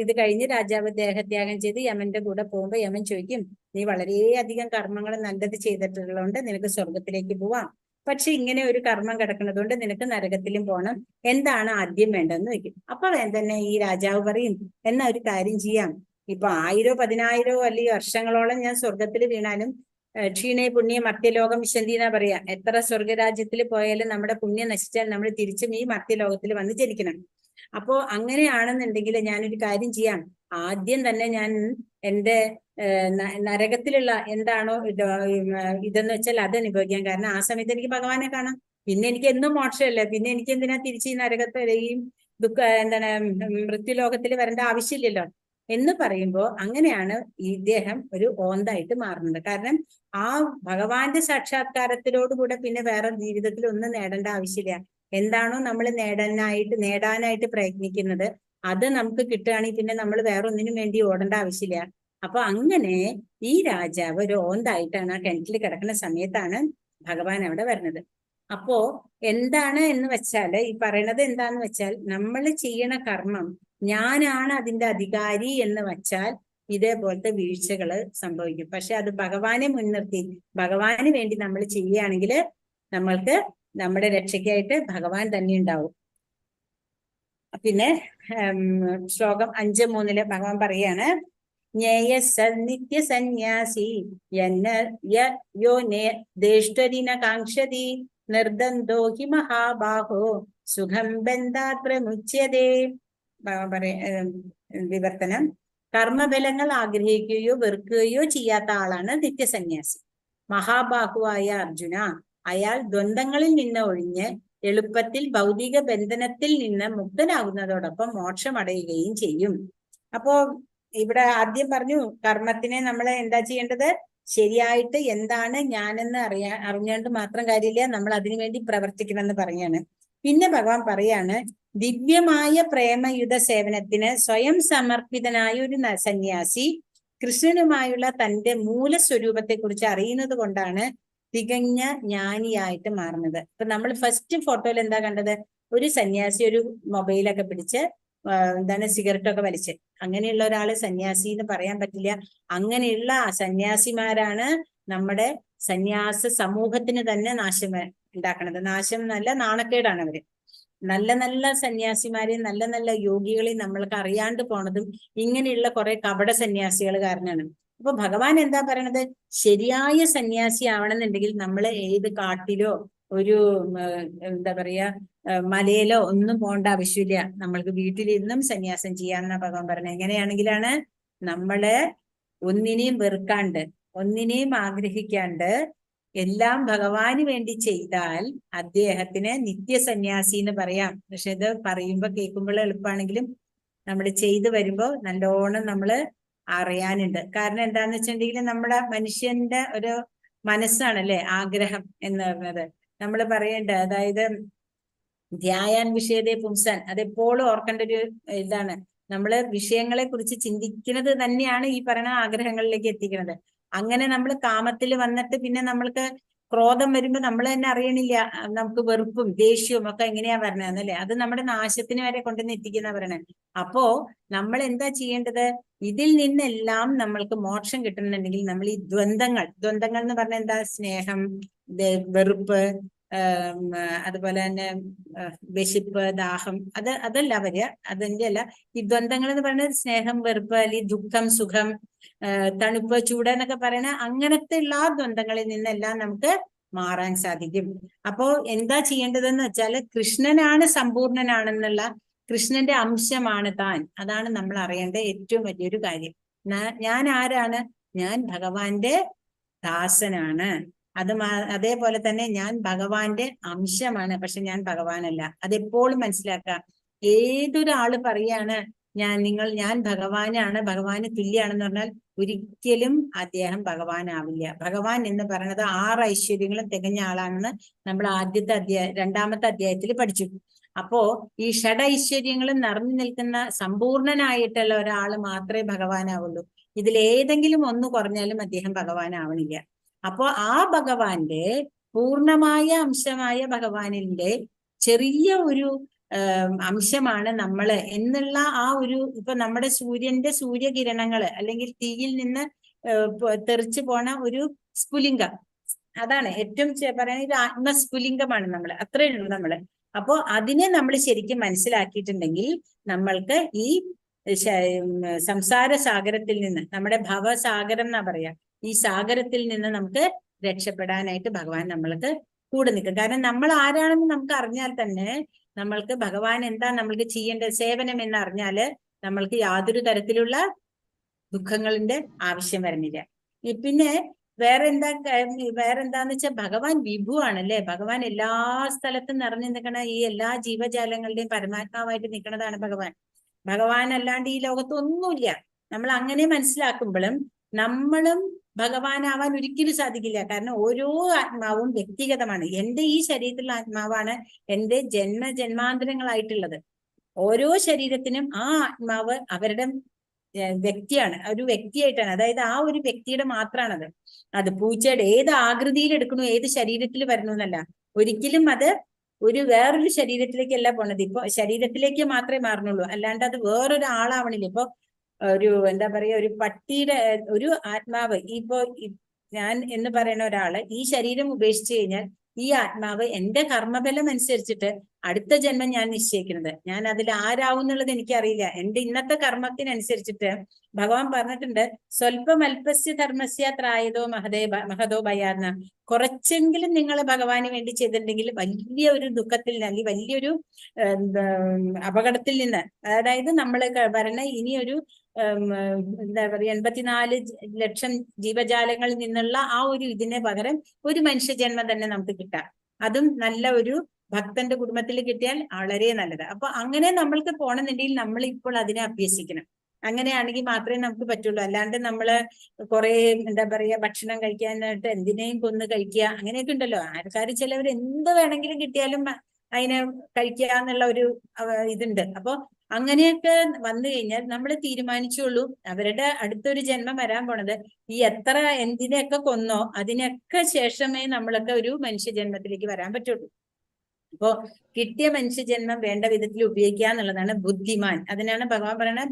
ഇത് കഴിഞ്ഞ് രാജാവ് ദേഹത്യാഗം ചെയ്ത് യമന്റെ കൂടെ പോകുമ്പോ യമൻ ചോദിക്കും, നീ വളരെയധികം കർമ്മങ്ങൾ നല്ലത് ചെയ്തിട്ടുള്ളതുകൊണ്ട് നിനക്ക് സ്വർഗത്തിലേക്ക് പോവാം, പക്ഷെ ഇങ്ങനെ ഒരു കർമ്മം കിടക്കുന്നത് കൊണ്ട് നിനക്ക് നരകത്തിലും പോകണം, എന്താണ് ആദ്യം വേണ്ടതെന്ന് ചോദിക്കും. അപ്പൊ തന്നെ ഈ രാജാവ് പറയും, എന്നാ ഒരു കാര്യം ചെയ്യാം, ഇപ്പൊ 1000 10,000 അല്ലെങ്കിൽ വർഷങ്ങളോളം ഞാൻ സ്വർഗത്തിൽ വീണാലും ക്ഷീണേ പുണ്യ മർത്യലോകം വിശന്തി എന്നാ പറയാ. എത്ര സ്വർഗരാജ്യത്തിൽ പോയാലും നമ്മുടെ പുണ്യം നശിച്ചാൽ നമ്മൾ തിരിച്ചും ഈ മർത്യലോകത്തിൽ വന്ന് ജനിക്കണം. അപ്പോ അങ്ങനെയാണെന്നുണ്ടെങ്കിൽ ഞാനൊരു കാര്യം ചെയ്യാം, ആദ്യം തന്നെ ഞാൻ എൻ്റെ നരകത്തിലുള്ള എന്താണോ ഇതെന്ന് വെച്ചാൽ അത് അനുഭവിക്കാം. കാരണം ആ സമയത്ത് എനിക്ക് ഭഗവാനെ കാണാം, പിന്നെ എനിക്ക് എന്നും മോക്ഷമല്ലേ, പിന്നെ എനിക്ക് എന്തിനാ തിരിച്ച് ഈ നരകത്തിലെയും എന്താണ് മൃത്യുലോകത്തിൽ വരേണ്ട ആവശ്യമില്ലല്ലോ എന്ന് പറയുമ്പോൾ അങ്ങനെയാണ് ഇദ്ദേഹം ഒരു ഓന്തായിട്ട് മാറുന്നത്. കാരണം ആ ഭഗവാന്റെ സാക്ഷാത്കാരത്തിലോടുകൂടെ പിന്നെ വേറെ ജീവിതത്തിൽ ഒന്നും നേടേണ്ട ആവശ്യമില്ല. എന്താണോ നമ്മൾ നേടാനായിട്ട് പ്രയത്നിക്കുന്നത് അത് നമുക്ക് കിട്ടുകയാണെങ്കിൽ പിന്നെ നമ്മൾ വേറെ ഒന്നിനും വേണ്ടി ഓടേണ്ട ആവശ്യമില്ല. അപ്പൊ അങ്ങനെ ഈ രാജാവ് ഒരു ഓന്തായിട്ടാണ് ആ കിണറ്റിൽ കിടക്കുന്ന സമയത്താണ് ഭഗവാൻ അവിടെ വരുന്നത്. അപ്പോ എന്താണ് എന്ന് വെച്ചാൽ, ഈ പറയണത് എന്താന്ന് വെച്ചാൽ, നമ്മൾ ചെയ്യണ കർമ്മം ഞാനാണ് അതിന്റെ അധികാരി എന്ന് വെച്ചാൽ ഇതേപോലത്തെ വീഴ്ചകൾ സംഭവിക്കും. പക്ഷെ അത് ഭഗവാനെ മുൻനിർത്തി ഭഗവാന് വേണ്ടി നമ്മൾ ചെയ്യുകയാണെങ്കിൽ നമ്മൾക്ക് നമ്മുടെ രക്ഷയ്ക്കായിട്ട് ഭഗവാൻ തന്നെ ഉണ്ടാവും. പിന്നെ ശ്ലോകം 5:3 ഭഗവാൻ പറയാണ്, നിത്യ സന്യാസി യോ ദേഷ്ടരിന കാംക്ഷതി നിർദ്ദന്തോ ഹി മഹാബാഹോ സുഖം ബന്ധാത് പ്രമുച്യതേ. വിവർത്തനം: കർമ്മബലങ്ങൾ ആഗ്രഹിക്കുകയോ വെറുക്കുകയോ ചെയ്യാത്ത ആളാണ് നിത്യസന്യാസി. മഹാബാഹുവായ അർജുന, അയാൾ ദ്വന്ദ്ങ്ങളിൽ നിന്ന് ഒഴിഞ്ഞ് എളുപ്പത്തിൽ ഭൗതിക ബന്ധനത്തിൽ നിന്ന് മുക്തനാകുന്നതോടൊപ്പം മോക്ഷം അടയുകയും ചെയ്യും. അപ്പോ ഇവിടെ ആദ്യം പറഞ്ഞു കർമ്മത്തിനെ നമ്മൾ എന്താ ചെയ്യേണ്ടത്? ശരിയായിട്ട് എന്താണ് ഞാനെന്ന് അറിഞ്ഞുകൊണ്ട് മാത്രം കാര്യമില്ല, നമ്മൾ അതിനുവേണ്ടി പ്രവർത്തിക്കണം എന്ന് പറയാണ്. പിന്നെ ഭഗവാൻ പറയാണ്, ദിവ്യമായ പ്രേമയുധ സേവനത്തിന് സ്വയം സമർപ്പിതനായ ഒരു സന്യാസി കൃഷ്ണനുമായുള്ള തന്റെ മൂലസ്വരൂപത്തെ കുറിച്ച് അറിയുന്നത് കൊണ്ടാണ് തികഞ്ഞ ജ്ഞാനിയായിട്ട് മാറുന്നത്. ഇപ്പൊ നമ്മൾ ഫസ്റ്റ് ഫോട്ടോയിൽ എന്താ കണ്ടത്? ഒരു സന്യാസി ഒരു മൊബൈലൊക്കെ പിടിച്ച് സിഗരറ്റൊക്കെ വലിച്ച്. അങ്ങനെയുള്ള ഒരാള് സന്യാസി എന്ന് പറയാൻ പറ്റില്ല. അങ്ങനെയുള്ള സന്യാസിമാരാണ് നമ്മുടെ സന്യാസ സമൂഹത്തിന് തന്നെ നാശം ഉണ്ടാക്കണത്. നാശം നല്ല നാണക്കേടാണ് അവര്. നല്ല നല്ല സന്യാസിമാരെയും നല്ല നല്ല യോഗികളെയും നമ്മൾക്ക് അറിയാണ്ട് പോണതും ഇങ്ങനെയുള്ള കുറെ കപട സന്യാസികൾ കാരണമാണ്. അപ്പൊ ഭഗവാൻ എന്താ പറയണത്? ശരിയായ സന്യാസി ആവണമെന്നുണ്ടെങ്കിൽ നമ്മൾ ഏത് കാട്ടിലോ ഒരു എന്താ പറയാ മലയിലോ ഒന്നും പോകേണ്ട ആവശ്യമില്ല. നമ്മൾക്ക് വീട്ടിലിരുന്നും സന്യാസം ചെയ്യാമെന്നാ ഭഗവാൻ പറഞ്ഞത്. എങ്ങനെയാണെങ്കിലാണ് നമ്മള് ഒന്നിനെയും വെറുക്കാണ്ട് ഒന്നിനെയും ആഗ്രഹിക്കാണ്ട് എല്ലാം ഭഗവാന് വേണ്ടി ചെയ്താൽ അദ്ദേഹത്തിന് നിത്യസന്യാസി എന്ന് പറയാം. പക്ഷെ ഇത് പറയുമ്പോ കേൾക്കുമ്പോൾ എളുപ്പമാണെങ്കിലും നമ്മൾ ചെയ്തു വരുമ്പോ നല്ലോണം നമ്മള് അറിയാനുണ്ട്. കാരണം എന്താന്ന് വെച്ചിട്ടുണ്ടെങ്കിൽ നമ്മുടെ മനുഷ്യന്റെ ഒരു മനസ്സാണല്ലേ ആഗ്രഹം എന്ന് പറയുന്നത്. നമ്മൾ പറയേണ്ട, അതായത് ധ്യായാൻ വിഷയതേ പുംസാൻ, അതെപ്പോഴും ഓർക്കേണ്ട ഒരു ഇതാണ്. നമ്മള് വിഷയങ്ങളെ കുറിച്ച് ചിന്തിക്കുന്നത് തന്നെയാണ് ഈ പറയുന്ന ആഗ്രഹങ്ങളിലേക്ക് എത്തിക്കുന്നത്. അങ്ങനെ നമ്മൾ കാമത്തിൽ വന്നിട്ട് പിന്നെ നമ്മൾക്ക് ക്രോധം വരുമ്പോ നമ്മൾ തന്നെ അറിയണില്ല, നമുക്ക് വെറുപ്പും ദേഷ്യവും ഒക്കെ എങ്ങനെയാ പറഞ്ഞതെന്നല്ലേ? അത് നമ്മുടെ നാശത്തിന് വരെ കൊണ്ടുവന്ന് എത്തിക്കുന്ന പറയണേ. അപ്പോ നമ്മൾ എന്താ ചെയ്യേണ്ടത്? ഇതിൽ നിന്നെല്ലാം നമ്മൾക്ക് മോക്ഷം കിട്ടണമെന്നുണ്ടെങ്കിൽ നമ്മൾ ഈ ദ്വന്ദ്ങ്ങൾ എന്ന് പറഞ്ഞാൽ എന്താ? സ്നേഹം, വെറുപ്പ്, അതുപോലെ തന്നെ വിശപ്പ്, ദാഹം, അതല്ല വരിക, അതിന്റെ അല്ല. ഈ ദ്വന്ദ്ങ്ങൾ എന്ന് പറയുന്നത് സ്നേഹം, വെറുപ്പ്, അല്ലെങ്കിൽ ദുഃഖം, സുഖം, തണുപ്പ്, ചൂട് എന്നൊക്കെ പറയുന്ന അങ്ങനത്തെ എല്ലാ ദ്വന്ദ്ങ്ങളിൽ നിന്നെല്ലാം നമുക്ക് മാറാൻ സാധിക്കും. അപ്പോ എന്താ ചെയ്യേണ്ടതെന്ന് വെച്ചാൽ കൃഷ്ണനാണ് സമ്പൂർണനാണെന്നുള്ള, കൃഷ്ണന്റെ അംശമാണ് താൻ. അതാണ് നമ്മൾ അറിയേണ്ട ഏറ്റവും വലിയൊരു കാര്യം. ഞാൻ ആരാണ്? ഞാൻ ഭഗവാന്റെ ദാസനാണ്. അതേപോലെ തന്നെ ഞാൻ ഭഗവാന്റെ അംശമാണ്, പക്ഷെ ഞാൻ ഭഗവാനല്ല. അതെപ്പോഴും മനസ്സിലാക്കുക. ഏതൊരാള് പറയാണ് ഞാൻ ഭഗവാനാണ്, ഭഗവാന് തുല്യാണെന്ന് പറഞ്ഞാൽ ഒരിക്കലും അദ്ദേഹം ഭഗവാനാവില്ല. ഭഗവാൻ എന്ന് പറയുന്നത് 6 ഐശ്വര്യങ്ങളും തികഞ്ഞ ആളാണെന്ന് നമ്മൾ രണ്ടാമത്തെ അധ്യായത്തിൽ പഠിച്ചു. അപ്പോ ഈ ഐശ്വര്യങ്ങളും നിറഞ്ഞു നിൽക്കുന്ന സമ്പൂർണനായിട്ടുള്ള ഒരാൾ മാത്രമേ ഭഗവാനാവുള്ളൂ. ഇതിലേതെങ്കിലും ഒന്ന് കുറഞ്ഞാലും അദ്ദേഹം ഭഗവാനാവണില്ല. അപ്പോ ആ ഭഗവാന്റെ പൂർണ്ണമായ അംശമായ ഭഗവാനിന്റെ ചെറിയ ഒരു അംശമാണ് നമ്മള് എന്നുള്ള ആ ഒരു, ഇപ്പൊ നമ്മുടെ സൂര്യന്റെ സൂര്യകിരണങ്ങള് അല്ലെങ്കിൽ തീയിൽ നിന്ന് തെറിച്ചു പോണ ഒരു സ്ഫുലിംഗം, അതാണ് ഏറ്റവും പറയുന്നത്. ഇത് ആത്മസ്ഫുലിംഗമാണ് നമ്മള്, അത്രേ ഉള്ളൂ നമ്മള്. അപ്പോ അതിനെ നമ്മൾ ശരിക്കും മനസ്സിലാക്കിയിട്ടുണ്ടെങ്കിൽ നമ്മൾക്ക് ഈ സംസാര സാഗരത്തിൽ നിന്ന്, നമ്മുടെ ഭവസാഗരം എന്നാ പറയാ, ഈ സാഗരത്തിൽ നിന്ന് നമുക്ക് രക്ഷപ്പെടാനായിട്ട് ഭഗവാൻ നമ്മൾക്ക് കൂടെ നിൽക്കും. കാരണം നമ്മൾ ആരാണെന്ന് നമുക്ക് അറിഞ്ഞാൽ തന്നെ നമ്മൾക്ക് ഭഗവാൻ എന്താ നമ്മൾക്ക് ചെയ്യേണ്ട സേവനം എന്ന് അറിഞ്ഞാല് നമ്മൾക്ക് യാതൊരു തരത്തിലുള്ള ദുഃഖങ്ങളുടെ ആവശ്യം വരുന്നില്ല. പിന്നെ വേറെന്താന്ന് വെച്ചാൽ ഭഗവാൻ വിഭുവാണല്ലേ. ഭഗവാൻ എല്ലാ സ്ഥലത്തും നിറഞ്ഞു നിൽക്കണ, ഈ എല്ലാ ജീവജാലങ്ങളുടെയും പരമാത്മാവായിട്ട് നിൽക്കുന്നതാണ് ഭഗവാൻ. ഭഗവാൻ അല്ലാണ്ട് ഈ ലോകത്ത് ഒന്നുമില്ല. നമ്മൾ അങ്ങനെ മനസ്സിലാക്കുമ്പോഴും നമ്മളും ഭഗവാനാവാൻ ഒരിക്കലും സാധിക്കില്ല. കാരണം ഓരോ ആത്മാവും വ്യക്തിഗതമാണ്. എന്റെ ഈ ശരീരത്തിലുള്ള ആത്മാവാണ് എന്റെ ജന്മാന്തരങ്ങളായിട്ടുള്ളത്. ഓരോ ശരീരത്തിനും ആ ആത്മാവ് അവരുടെ വ്യക്തിയാണ്, ഒരു വ്യക്തിയായിട്ടാണ്. അതായത് ആ ഒരു വ്യക്തിയുടെ മാത്രമാണത്. അത് പൂച്ചയുടെ ഏത് ആകൃതിയിൽ എടുക്കണു, ഏത് ശരീരത്തിൽ വരണു എന്നല്ല, ഒരിക്കലും അത് വേറൊരു ശരീരത്തിലേക്കല്ല പോണത്. ഇപ്പൊ ശരീരത്തിലേക്ക് മാത്രമേ മാറണുള്ളൂ, അല്ലാണ്ട് അത് വേറൊരു ആളാവണില്ല. ഇപ്പൊ എന്താ പറയാ, ഒരു പട്ടിയുടെ ഒരു ആത്മാവ്, ഇപ്പോ ഞാൻ എന്ന് പറയുന്ന ഒരാള് ഈ ശരീരം ഉപേക്ഷിച്ചു കഴിഞ്ഞാൽ ഈ ആത്മാവ് എന്റെ കർമ്മബലം അനുസരിച്ചിട്ട് അടുത്ത ജന്മം ഞാൻ നിശ്ചയിക്കുന്നത്. ഞാൻ അതിൽ ആരാവും എന്നുള്ളത് എനിക്കറിയില്ല. എന്റെ ഇന്നത്തെ കർമ്മത്തിനനുസരിച്ചിട്ട് ഭഗവാൻ പറഞ്ഞിട്ടുണ്ട്, സ്വല്പം അല്പസ്യ ധർമ്മസ്യ ത്രായതോ മഹതോ ഭയാർന്ന. കുറച്ചെങ്കിലും നിങ്ങൾ ഭഗവാന് വേണ്ടി ചെയ്തിട്ടുണ്ടെങ്കിൽ വലിയ ഒരു ദുഃഖത്തിൽ അല്ലെങ്കിൽ വലിയൊരു അപകടത്തിൽ നിന്ന്, അതായത് നമ്മൾ പറഞ്ഞ ഇനിയൊരു എന്താ പറയുക 84 ലക്ഷം ജീവജാലങ്ങളിൽ നിന്നുള്ള ആ ഒരു ഇതിന് പകരം ഒരു മനുഷ്യജന്മം തന്നെ നമുക്ക് കിട്ടാം. അതും നല്ല ഒരു ഭക്തന്റെ കുടുംബത്തിൽ കിട്ടിയാൽ വളരെ നല്ലത്. അപ്പൊ അങ്ങനെ നമ്മൾക്ക് പോകണമെന്നുണ്ടെങ്കിൽ നമ്മൾ ഇപ്പോൾ അതിനെ അഭ്യസിക്കണം. അങ്ങനെയാണെങ്കിൽ മാത്രമേ നമുക്ക് പറ്റുള്ളൂ. അല്ലാണ്ട് നമ്മള് കുറെ എന്താ പറയാ ഭക്ഷണം കഴിക്കാനായിട്ട് എന്തിനേയും കൊന്ന് കഴിക്കുക അങ്ങനെയൊക്കെ ഉണ്ടല്ലോ. ആൾക്കാർ ചിലവർ എന്ത് വേണമെങ്കിലും കിട്ടിയാലും അതിനെ കഴിക്കുക എന്നുള്ള ഒരു ഇതുണ്ട്. അപ്പൊ അങ്ങനെയൊക്കെ വന്നു കഴിഞ്ഞാൽ നമ്മൾ തീരുമാനിച്ചോളൂ അവരുടെ അടുത്തൊരു ജന്മം വരാൻ പോണത് ഈ എത്ര എന്തിനെയൊക്കെ കൊന്നോ അതിനൊക്കെ ശേഷമേ നമ്മളൊക്കെ ഒരു മനുഷ്യജന്മത്തിലേക്ക് വരാൻ പറ്റുള്ളൂ. അപ്പോ കിട്ടിയ മനുഷ്യജന്മം വേണ്ട വിധത്തിൽ ഉപയോഗിക്കുക എന്നുള്ളതാണ് ബുദ്ധിമാൻ. അതിനാണ് ഭഗവാൻ പറയുന്നത്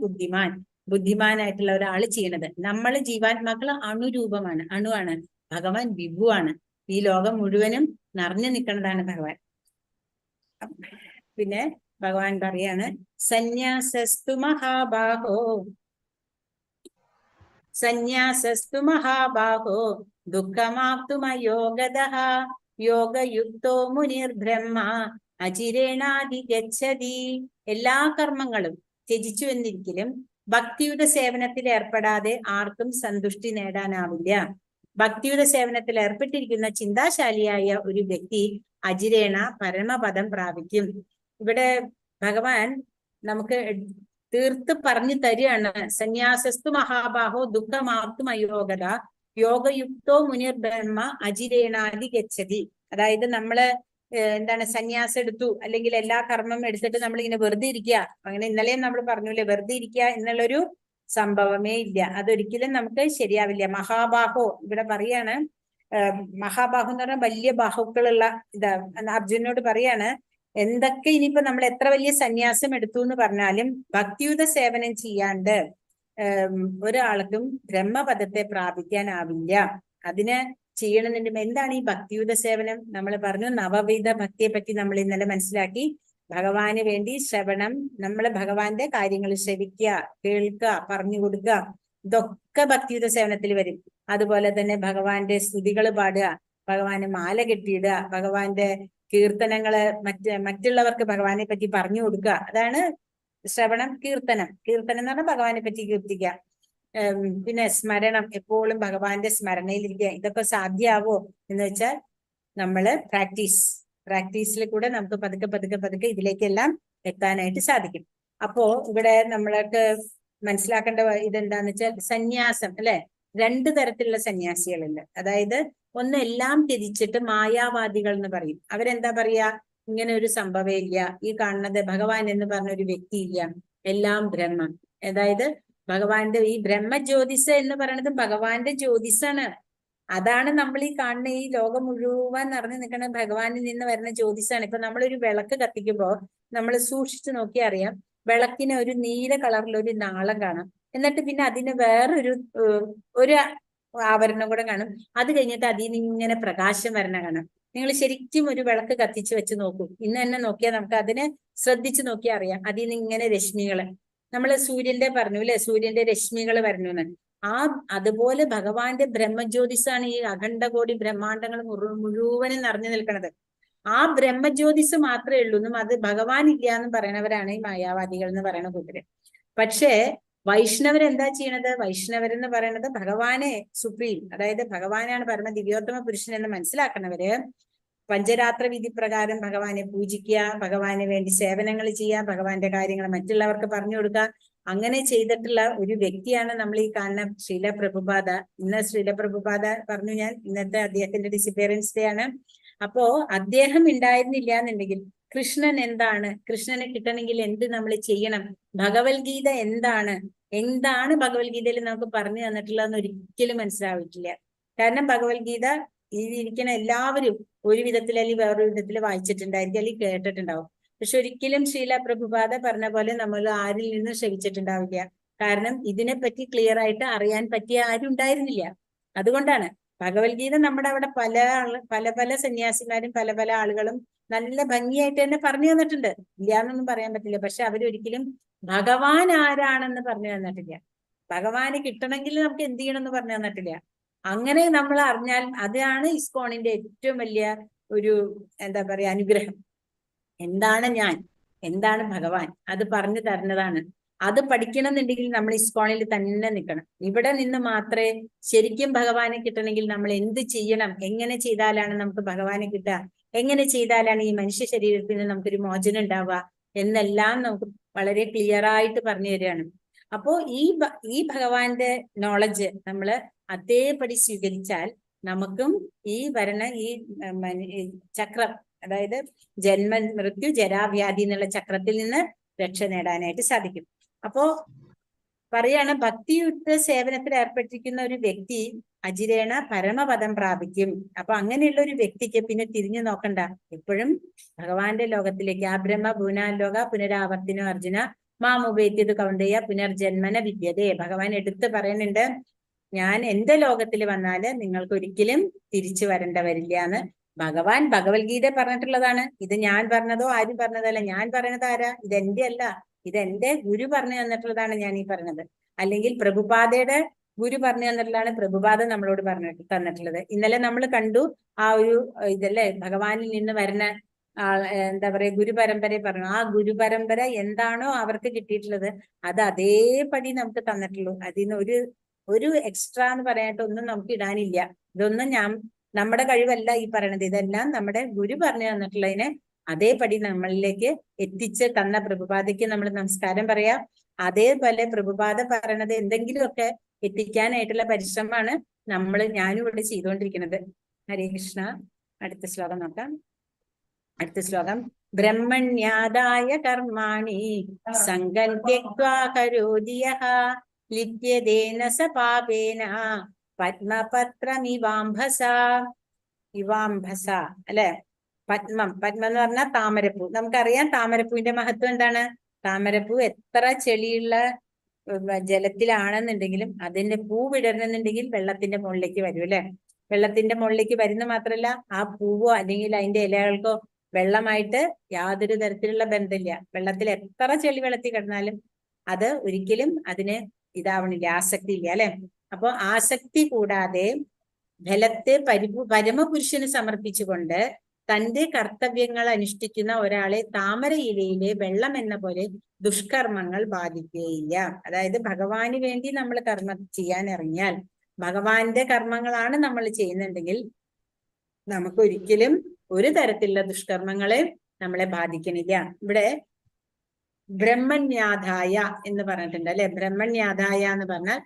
ബുദ്ധിമാനായിട്ടുള്ള ഒരാൾ ചെയ്യണത്. നമ്മൾ ജീവാത്മാക്കൾ അണുരൂപമാണ്, അണുവാണ്. ഭഗവാൻ വിഭുവാണ്. ഈ ലോകം മുഴുവനും നിറഞ്ഞു നിൽക്കുന്നതാണ് ഭഗവാൻ. പിന്നെ ഭഗവാൻ പറയാണ് സന്യാസസ്തു മഹാബാഹോ ദുഃഖമാപ്തുമയോഗദഃ യോഗയുക്തോ മുനിർബ്രഹ്മ അചിരേണാധിഗച്ഛതി. എല്ലാ കർമ്മങ്ങളും ത്യജിച്ചു എന്നിരിക്കലും ഭക്തിയുടെ സേവനത്തിൽ ഏർപ്പെടാതെ ആർക്കും സന്തുഷ്ടി നേടാനാവില്ല. ഭക്തിയുടെ സേവനത്തിൽ ഏർപ്പെട്ടിരിക്കുന്ന ചിന്താശാലിയായ ഒരു വ്യക്തി അജിരേണ പരമപദം പ്രാപിക്കും. ഇവിടെ ഭഗവാൻ നമുക്ക് തീർത്ത് പറഞ്ഞു തരികയാണ്. സന്യാസസ്തു മഹാബാഹോ ദുഃഖമാപ്തും അയോഗത യോഗയുക്തോ മുനിർബ്രഹ്മ അജിരേണാദി ഗച്ഛതി. അതായത് നമ്മള് എന്താണ് സന്യാസം എടുത്തു അല്ലെങ്കിൽ എല്ലാ കർമ്മം എടുത്തിട്ട് നമ്മൾ ഇങ്ങനെ വെറുതെ ഇരിക്കുക. അങ്ങനെ ഇന്നലെയും നമ്മൾ പറഞ്ഞില്ലേ, വെറുതെ ഇരിക്കുക എന്നുള്ളൊരു സംഭവമേ ഇല്ല. അതൊരിക്കലും നമുക്ക് ശരിയാവില്ല. മഹാബാഹോ ഇവിടെ പറയാണ്, മഹാബാഹു എന്ന് പറഞ്ഞാൽ വലിയ ബാഹുക്കളുള്ള ഇതാ. അർജുനോട് പറയാണ് എന്തൊക്കെ ഇനിയിപ്പോ നമ്മൾ എത്ര വലിയ സന്യാസം എടുത്തു എന്ന് പറഞ്ഞാലും ഭക്തിയുത സേവനം ചെയ്യാണ്ട് ഒരാൾക്കും ബ്രഹ്മപദത്തെ പ്രാപിക്കാനാവില്ല. അതിന് ചെയ്യണമെന്നുണ്ടെങ്കിൽ എന്താണ് ഈ ഭക്തിയുത സേവനം? നമ്മൾ പറഞ്ഞു നവവിധ ഭക്തിയെ പറ്റി നമ്മൾ ഇന്നലെ മനസ്സിലാക്കി. ഭഗവാന് വേണ്ടി ശ്രവണം, നമ്മൾ ഭഗവാന്റെ കാര്യങ്ങൾ ശ്രവിക്കുക, കേൾക്കുക, പറഞ്ഞു കൊടുക്കുക, ഇതൊക്കെ ഭക്തിയുത സേവനത്തിൽ വരും. അതുപോലെ തന്നെ ഭഗവാന്റെ സ്തുതികൾ പാടുക, ഭഗവാന് മാല കെട്ടിയിടുക, ഭഗവാന്റെ കീർത്തനങ്ങള് മറ്റുള്ളവർക്ക് ഭഗവാനെ പറ്റി പറഞ്ഞു കൊടുക്കുക. അതാണ് ശ്രവണം. കീർത്തനം എന്ന് പറഞ്ഞാൽ ഭഗവാനെ പറ്റി കീർത്തിക്കുക. പിന്നെ സ്മരണം, എപ്പോഴും ഭഗവാന്റെ സ്മരണയിലിരിക്കുക. ഇതൊക്കെ സാധ്യമാവോ എന്ന് വെച്ചാൽ നമ്മള് പ്രാക്ടീസിൽ കൂടെ നമുക്ക് പതുക്കെ ഇതിലേക്കെല്ലാം എത്താനായിട്ട് സാധിക്കും. അപ്പോ ഇവിടെ നമ്മൾക്ക് മനസ്സിലാക്കേണ്ട ഇതെന്താന്ന് വെച്ചാൽ സന്യാസം അല്ലെ, 2 തരത്തിലുള്ള സന്യാസികളുണ്ട്. അതായത് ഒന്ന് എല്ലാം ത്യജിച്ചിട്ട് മായാവാദികൾ എന്ന് പറയും. അവരെന്താ പറയാ, ഇങ്ങനെ ഒരു സംഭവം ഇല്ല, ഈ കാണുന്നത് ഭഗവാൻ എന്ന് പറഞ്ഞ ഒരു വ്യക്തി ഇല്ല, എല്ലാം ബ്രഹ്മം. അതായത് ഭഗവാന്റെ ഈ ബ്രഹ്മജ്യോതിസ് എന്ന് പറയുന്നത് ഭഗവാന്റെ ജ്യോതിസാണ്. അതാണ് നമ്മൾ ഈ കാണുന്ന ഈ ലോകം മുഴുവൻ നിറഞ്ഞു നിൽക്കുന്ന ഭഗവാനിൽ നിന്ന് വരുന്ന ജ്യോതിസാണ്. ഇപ്പൊ നമ്മളൊരു വിളക്ക് കത്തിക്കുമ്പോൾ നമ്മൾ സൂക്ഷിച്ചു നോക്കിയാൽ അറിയാം, വിളക്കിന് ഒരു നീല കളറിൽ ഒരു നാളം കാണാം. എന്നിട്ട് പിന്നെ അതിന് വേറൊരു ഒരു ആവരണം കൂടെ കാണും. അത് കഴിഞ്ഞിട്ട് അതിൽ നിന്ന് ഇങ്ങനെ പ്രകാശം വരണ കാണാം. നിങ്ങൾ ശരിക്കും ഒരു വിളക്ക് കത്തിച്ച് വെച്ച് നോക്കൂ. ഇന്ന് തന്നെ നോക്കിയാൽ നമുക്ക് അതിനെ ശ്രദ്ധിച്ചു നോക്കിയാൽ അറിയാം. അതിൽ നിന്ന് ഇങ്ങനെ രശ്മികള്, നമ്മള് സൂര്യന്റെ പറഞ്ഞു അല്ലെ, സൂര്യന്റെ രശ്മികൾ വരണു എന്ന്. അതുപോലെ ഭഗവാന്റെ ബ്രഹ്മജ്യോതിസാണ് ഈ അഖണ്ഡകോടി ബ്രഹ്മാണ്ടങ്ങൾ മുഴുവനും നിറഞ്ഞു നിൽക്കുന്നത്. ആ ബ്രഹ്മജ്യോതിസ് മാത്രമേ ഉള്ളൂ എന്നും അത് ഭഗവാൻ ഇല്ല എന്നും പറയണവരാണ് ഈ മായാവാദികൾ എന്ന് പറയുന്ന കൂട്ടര്. പക്ഷേ വൈഷ്ണവരെന്താ ചെയ്യണത്? വൈഷ്ണവരെന്ന് പറയുന്നത് ഭഗവാനെ സുപ്രീം, അതായത് ഭഗവാനാണ് പരമ ദിവ്യോത്തമ പുരുഷൻ എന്ന് മനസ്സിലാക്കുന്നവര് പഞ്ചരാത്ര വിധി പ്രകാരം ഭഗവാനെ പൂജിക്കുക, ഭഗവാന് വേണ്ടി സേവനങ്ങൾ ചെയ്യുക, ഭഗവാന്റെ കാര്യങ്ങൾ മറ്റുള്ളവർക്ക് പറഞ്ഞു കൊടുക്കുക. അങ്ങനെ ചെയ്തിട്ടുള്ള ഒരു വ്യക്തിയാണ് നമ്മൾ ഈ കാണുന്ന ശ്രീല പ്രഭുപാദ. ഇന്ന് ശ്രീല പ്രഭുപാദ പറഞ്ഞു ഞാൻ, ഇന്നത്തെ അദ്ദേഹത്തിന്റെ ഡിസപ്പിയറൻസ് ഡേ ആണ്. അപ്പോ അദ്ദേഹം ഉണ്ടായിരുന്നില്ല എന്നുണ്ടെങ്കിൽ കൃഷ്ണൻ എന്താണ്, കൃഷ്ണനെ കിട്ടണമെങ്കിൽ എന്ത് നമ്മൾ ചെയ്യണം, ഭഗവത്ഗീത എന്താണ് ഭഗവത്ഗീതയിൽ നമുക്ക് പറഞ്ഞു തന്നിട്ടുള്ളതെന്ന് ഒരിക്കലും മനസ്സിലാവിട്ടില്ല. കാരണം ഭഗവത്ഗീത ഈ ഇരിക്കുന്ന എല്ലാവരും ഒരു വിധത്തിൽ അല്ലെങ്കിൽ വേറൊരു വിധത്തിൽ വായിച്ചിട്ടുണ്ടായിരിക്കും, അല്ലെങ്കിൽ കേട്ടിട്ടുണ്ടാവും. പക്ഷെ ഒരിക്കലും ശ്രീല പ്രഭുപാദ പറഞ്ഞ പോലെ നമ്മൾ ആരിൽ നിന്നും ശ്രമിച്ചിട്ടുണ്ടാവില്ല. കാരണം ഇതിനെപ്പറ്റി ക്ലിയർ ആയിട്ട് അറിയാൻ പറ്റിയ ആരും ഉണ്ടായിരുന്നില്ല. അതുകൊണ്ടാണ് ഭഗവത്ഗീത നമ്മുടെ അവിടെ പല സന്യാസിമാരും പല ആളുകളും നല്ല ഭംഗിയായിട്ട് തന്നെ പറഞ്ഞു തന്നിട്ടുണ്ട്. ഇല്ലാന്നൊന്നും പറയാൻ പറ്റില്ല. പക്ഷെ അവരൊരിക്കലും ഭഗവാൻ ആരാണെന്ന് പറഞ്ഞു തന്നിട്ടില്ല. ഭഗവാന് കിട്ടണമെങ്കിൽ നമുക്ക് എന്ത് ചെയ്യണം എന്ന് പറഞ്ഞു തന്നിട്ടില്ല. അങ്ങനെ നമ്മൾ അറിഞ്ഞാൽ അതാണ് ഇസ്കോണിന്റെ ഏറ്റവും വലിയ ഒരു എന്താ പറയാ അനുഗ്രഹം. എന്താണ് ഞാൻ, എന്താണ് ഭഗവാൻ, അത് പറഞ്ഞു തരുന്നതാണ്. അത് പഠിക്കണം എന്നുണ്ടെങ്കിൽ നമ്മൾ ഇസ്കോണിൽ തന്നെ നിൽക്കണം. ഇവിടെ നിന്ന് മാത്രമേ ശരിക്കും ഭഗവാനെ കിട്ടണമെങ്കിൽ നമ്മൾ എന്ത് ചെയ്യണം, എങ്ങനെ ചെയ്താലാണ് നമുക്ക് ഭഗവാനെ കിട്ടുക എങ്ങനെ ചെയ്താലാണ് ഈ മനുഷ്യ ശരീരത്തിൽ നിന്ന് നമുക്കൊരു മോചനം ഉണ്ടാവുക എന്നെല്ലാം നമുക്ക് വളരെ ക്ലിയർ ആയിട്ട് പറഞ്ഞു തരികയാണ്. അപ്പോ ഈ ഭഗവാന്റെ നോളജ് നമ്മള് അതേപടി സ്വീകരിച്ചാൽ നമുക്കും ഈ ചക്രം, അതായത് ജന്മ മൃത്യു ജരാവ്യാധി എന്നുള്ള ചക്രത്തിൽ നിന്ന് രക്ഷ നേടാനായിട്ട് സാധിക്കും. അപ്പോ പറയാണ്, ഭക്തിയുക്ത സേവനത്തിൽ ഏർപ്പെട്ടിരിക്കുന്ന ഒരു വ്യക്തി അജിരേണ പരമപദം പ്രാപിക്കും. അപ്പൊ അങ്ങനെയുള്ള ഒരു വ്യക്തിക്ക് പിന്നെ തിരിഞ്ഞു നോക്കണ്ട, എപ്പോഴും ഭഗവാന്റെ ലോകത്തിലേക്ക്. ആ ബ്രഹ്മ ഭൂനാലോക പുനരാവർത്തിനോ അർജുന മാമുപേത്യത് കൗന്ദയ പുനർജന്മന വിദ്യതേ. ഭഗവാൻ എടുത്ത് പറയുന്നുണ്ട്, ഞാൻ എന്റെ ലോകത്തിൽ വന്നാല് നിങ്ങൾക്ക് ഒരിക്കലും തിരിച്ചു വരേണ്ട വരില്ല എന്ന് ഭഗവാൻ ഭഗവത്ഗീത പറഞ്ഞിട്ടുള്ളതാണ്. ഇത് ഞാൻ പറഞ്ഞതോ ആരും പറഞ്ഞതല്ല. ഞാൻ പറയണത് ആരാ? ഇതെന്റെ അല്ല, ഇതെന്റെ ഗുരു പറഞ്ഞു തന്നിട്ടുള്ളതാണ് ഞാൻ ഈ പറഞ്ഞത്. അല്ലെങ്കിൽ പ്രഭുപാദയുടെ ഗുരു പറഞ്ഞു തന്നിട്ടുള്ളതാണ് പ്രഭുപാദ നമ്മളോട് തന്നിട്ടുള്ളത്. ഇന്നലെ നമ്മൾ കണ്ടു ആ ഒരു ഇതല്ലേ, ഭഗവാനിൽ നിന്ന് വരുന്ന എന്താ പറയാ, ഗുരുപരമ്പര പറഞ്ഞു. ആ ഗുരുപരമ്പര എന്താണോ അവർക്ക് കിട്ടിയിട്ടുള്ളത് അത് അതേപടി നമുക്ക് തന്നിട്ടുള്ളൂ. അതിന് ഒരു എക്സ്ട്രാ എന്ന് പറയാനായിട്ട് ഒന്നും നമുക്ക് ഇടാനില്ല. ഇതൊന്നും നമ്മുടെ കഴിവല്ല ഈ പറയണത്. ഇതെല്ലാം നമ്മുടെ ഗുരു പറഞ്ഞു തന്നിട്ടുള്ളതിനെ അതേപടി നമ്മളിലേക്ക് എത്തിച്ച് തന്ന പ്രഭുപാദയ്ക്ക് നമ്മൾ നമസ്കാരം പറയാം. അതേപോലെ പ്രഭുപാദ പറയണത് എന്തെങ്കിലുമൊക്കെ എത്തിക്കാനായിട്ടുള്ള പരിശ്രമമാണ് ഞാനും ഇവിടെ ചെയ്തുകൊണ്ടിരിക്കുന്നത്. ഹരേ കൃഷ്ണ. അടുത്ത ശ്ലോകം നോക്കാം. അടുത്ത ശ്ലോകം, ബ്രഹ്മണ്യാദായ കർമാണി സംഗം ത്യക്ത്വാ കരോതി യഃ ലിപ്യതേന സ പാപേന പത്മപത്രമിവാംഭസ. ഇവാംഭസ അല്ലെ, പത്മം എന്ന് പറഞ്ഞാൽ താമരപ്പൂ. നമുക്കറിയാം താമരപ്പൂവിന്റെ മഹത്വം എന്താണ്. താമരപ്പൂ എത്ര ചെളിയുള്ള ജലത്തിലാണെന്നുണ്ടെങ്കിലും അതിന്റെ പൂ വിടരുന്നുണ്ടെങ്കിൽ വെള്ളത്തിന്റെ മുകളിലേക്ക് വരും അല്ലെ. വെള്ളത്തിന്റെ മുകളിലേക്ക് വരുന്ന മാത്രല്ല, ആ പൂവോ അല്ലെങ്കിൽ അതിന്റെ ഇലകൾക്കോ വെള്ളമായിട്ട് യാതൊരു തരത്തിലുള്ള ബന്ധമില്ല. വെള്ളത്തിൽ എത്ര ചെളി വെള്ളത്തിൽ കിടന്നാലും അത് ഒരിക്കലും അതിന് ഇതാവണില്ല, ആസക്തി ഇല്ല അല്ലെ. അപ്പൊ ആസക്തി കൂടാതെ ഫലത്തെ പരമപുരുഷന് സമർപ്പിച്ചുകൊണ്ട് തന്റെ കർത്തവ്യങ്ങൾ അനുഷ്ഠിക്കുന്ന ഒരാളെ താമര ഇലയിലെ വെള്ളം എന്ന പോലെ ദുഷ്കർമ്മങ്ങൾ ബാധിക്കുകയില്ല. അതായത് ഭഗവാന് വേണ്ടി നമ്മൾ കർമ്മം ചെയ്യാൻ ഇറങ്ങിയാൽ, ഭഗവാന്റെ കർമ്മങ്ങളാണ് നമ്മൾ ചെയ്യുന്നുണ്ടെങ്കിൽ നമുക്ക് ഒരിക്കലും ഒരു തരത്തിലുള്ള ദുഷ്കർമ്മങ്ങളെ നമ്മളെ ബാധിക്കണില്ല. ഇവിടെ ബ്രഹ്മണ്യാധായ എന്ന് പറഞ്ഞിട്ടുണ്ട് അല്ലെ. ബ്രഹ്മണ്യാധായ എന്ന് പറഞ്ഞാൽ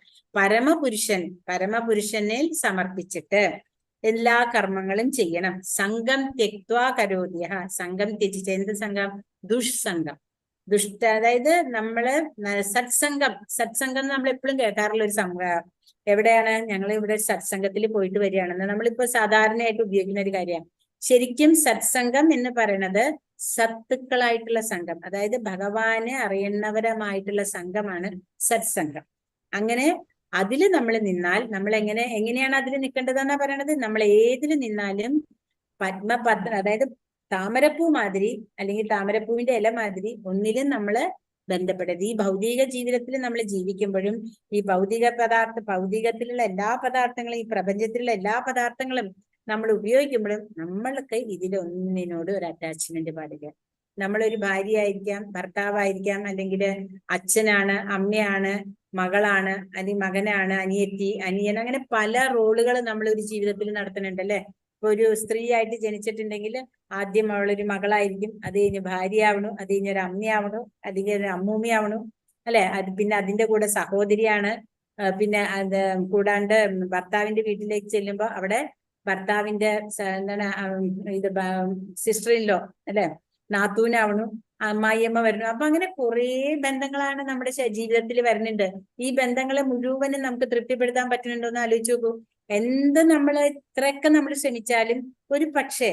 പരമപുരുഷനെ സമർപ്പിച്ചിട്ട് എല്ലാ കർമ്മങ്ങളും ചെയ്യണം. സംഘം ത്യക്ത്വാ കരോതിയ. സംഘം ത്യജിച്ച, എന്ത് സംഘം? ദുഷ്സംഘം. അതായത് നമ്മള് സത്സംഗം നമ്മൾ എപ്പോഴും കേൾക്കാറുള്ള ഒരു സംഘം. എവിടെയാണ്? ഞങ്ങൾ ഇവിടെ സത്സംഗത്തിൽ പോയിട്ട് വരികയാണെന്ന് നമ്മളിപ്പോ സാധാരണയായിട്ട് ഉപയോഗിക്കുന്ന ഒരു കാര്യമാണ്. ശരിക്കും സത്സംഗം എന്ന് പറയുന്നത് സത്തുക്കളായിട്ടുള്ള സംഘം, അതായത് ഭഗവാനെ അറിയുന്നവരമായിട്ടുള്ള സംഘമാണ് സത്സംഗം. അങ്ങനെ അതില് നമ്മൾ നിന്നാൽ നമ്മൾ എങ്ങനെയാണ് അതിൽ നിൽക്കേണ്ടതെന്നാ പറയണത്. നമ്മൾ ഏതിൽ നിന്നാലും അതായത് താമരപ്പൂ മാതിരി അല്ലെങ്കിൽ താമരപ്പൂവിന്റെ ഇല മാതിരി ഒന്നിലും നമ്മള് ബന്ധപ്പെടരുത്. ഈ ഭൗതിക ജീവിതത്തിൽ നമ്മൾ ജീവിക്കുമ്പോഴും ഈ ഭൗതികത്തിലുള്ള എല്ലാ പദാർത്ഥങ്ങളും, ഈ പ്രപഞ്ചത്തിലുള്ള എല്ലാ പദാർത്ഥങ്ങളും നമ്മൾ ഉപയോഗിക്കുമ്പോഴും നമ്മൾക്ക് ഇതിലൊന്നിനോട് ഒരു അറ്റാച്ച്മെന്റ് പാടില്ല. നമ്മളൊരു ഭാര്യയായിരിക്കാം, ഭർത്താവായിരിക്കാം, അല്ലെങ്കിൽ അച്ഛനാണ്, അമ്മയാണ്, മകളാണ്, അല്ലെങ്കിൽ മകനാണ്, അനിയത്തി, അനിയൻ, അങ്ങനെ പല റോളുകൾ നമ്മൾ ഒരു ജീവിതത്തിൽ നടത്തുന്നുണ്ട് അല്ലെ. ഇപ്പൊ ഒരു സ്ത്രീ ആയിട്ട് ജനിച്ചിട്ടുണ്ടെങ്കിൽ ആദ്യം അവളൊരു മകളായിരിക്കും, അത് കഴിഞ്ഞ് ഭാര്യയാവണു, അത് കഴിഞ്ഞ് ഒരു അമ്മയാവണു, അത് കഴിഞ്ഞ് ഒരു അമ്മൂമ്മയാവണു അല്ലെ. പിന്നെ അതിന്റെ കൂടെ സഹോദരിയാണ്. പിന്നെ അത് കൂടാണ്ട് ഭർത്താവിന്റെ വീട്ടിലേക്ക് ചെല്ലുമ്പോ അവിടെ ഭർത്താവിന്റെ എന്താണ് ഇത് സിസ്റ്റർ ഇൻ ലോ അല്ലെ, നാത്തൂനാവണു, അമ്മായിയമ്മ വരണു. അപ്പൊ അങ്ങനെ കുറെ ബന്ധങ്ങളാണ് നമ്മുടെ ജീവിതത്തിൽ വരുന്നുണ്ട്. ഈ ബന്ധങ്ങളെ മുഴുവനും നമുക്ക് തൃപ്തിപ്പെടുത്താൻ പറ്റുന്നുണ്ടോ എന്ന് ആലോചിച്ച് നോക്കൂ. നമ്മൾ ഇത്രയൊക്കെ നമ്മൾ ശ്രമിച്ചാലും ഒരു പക്ഷേ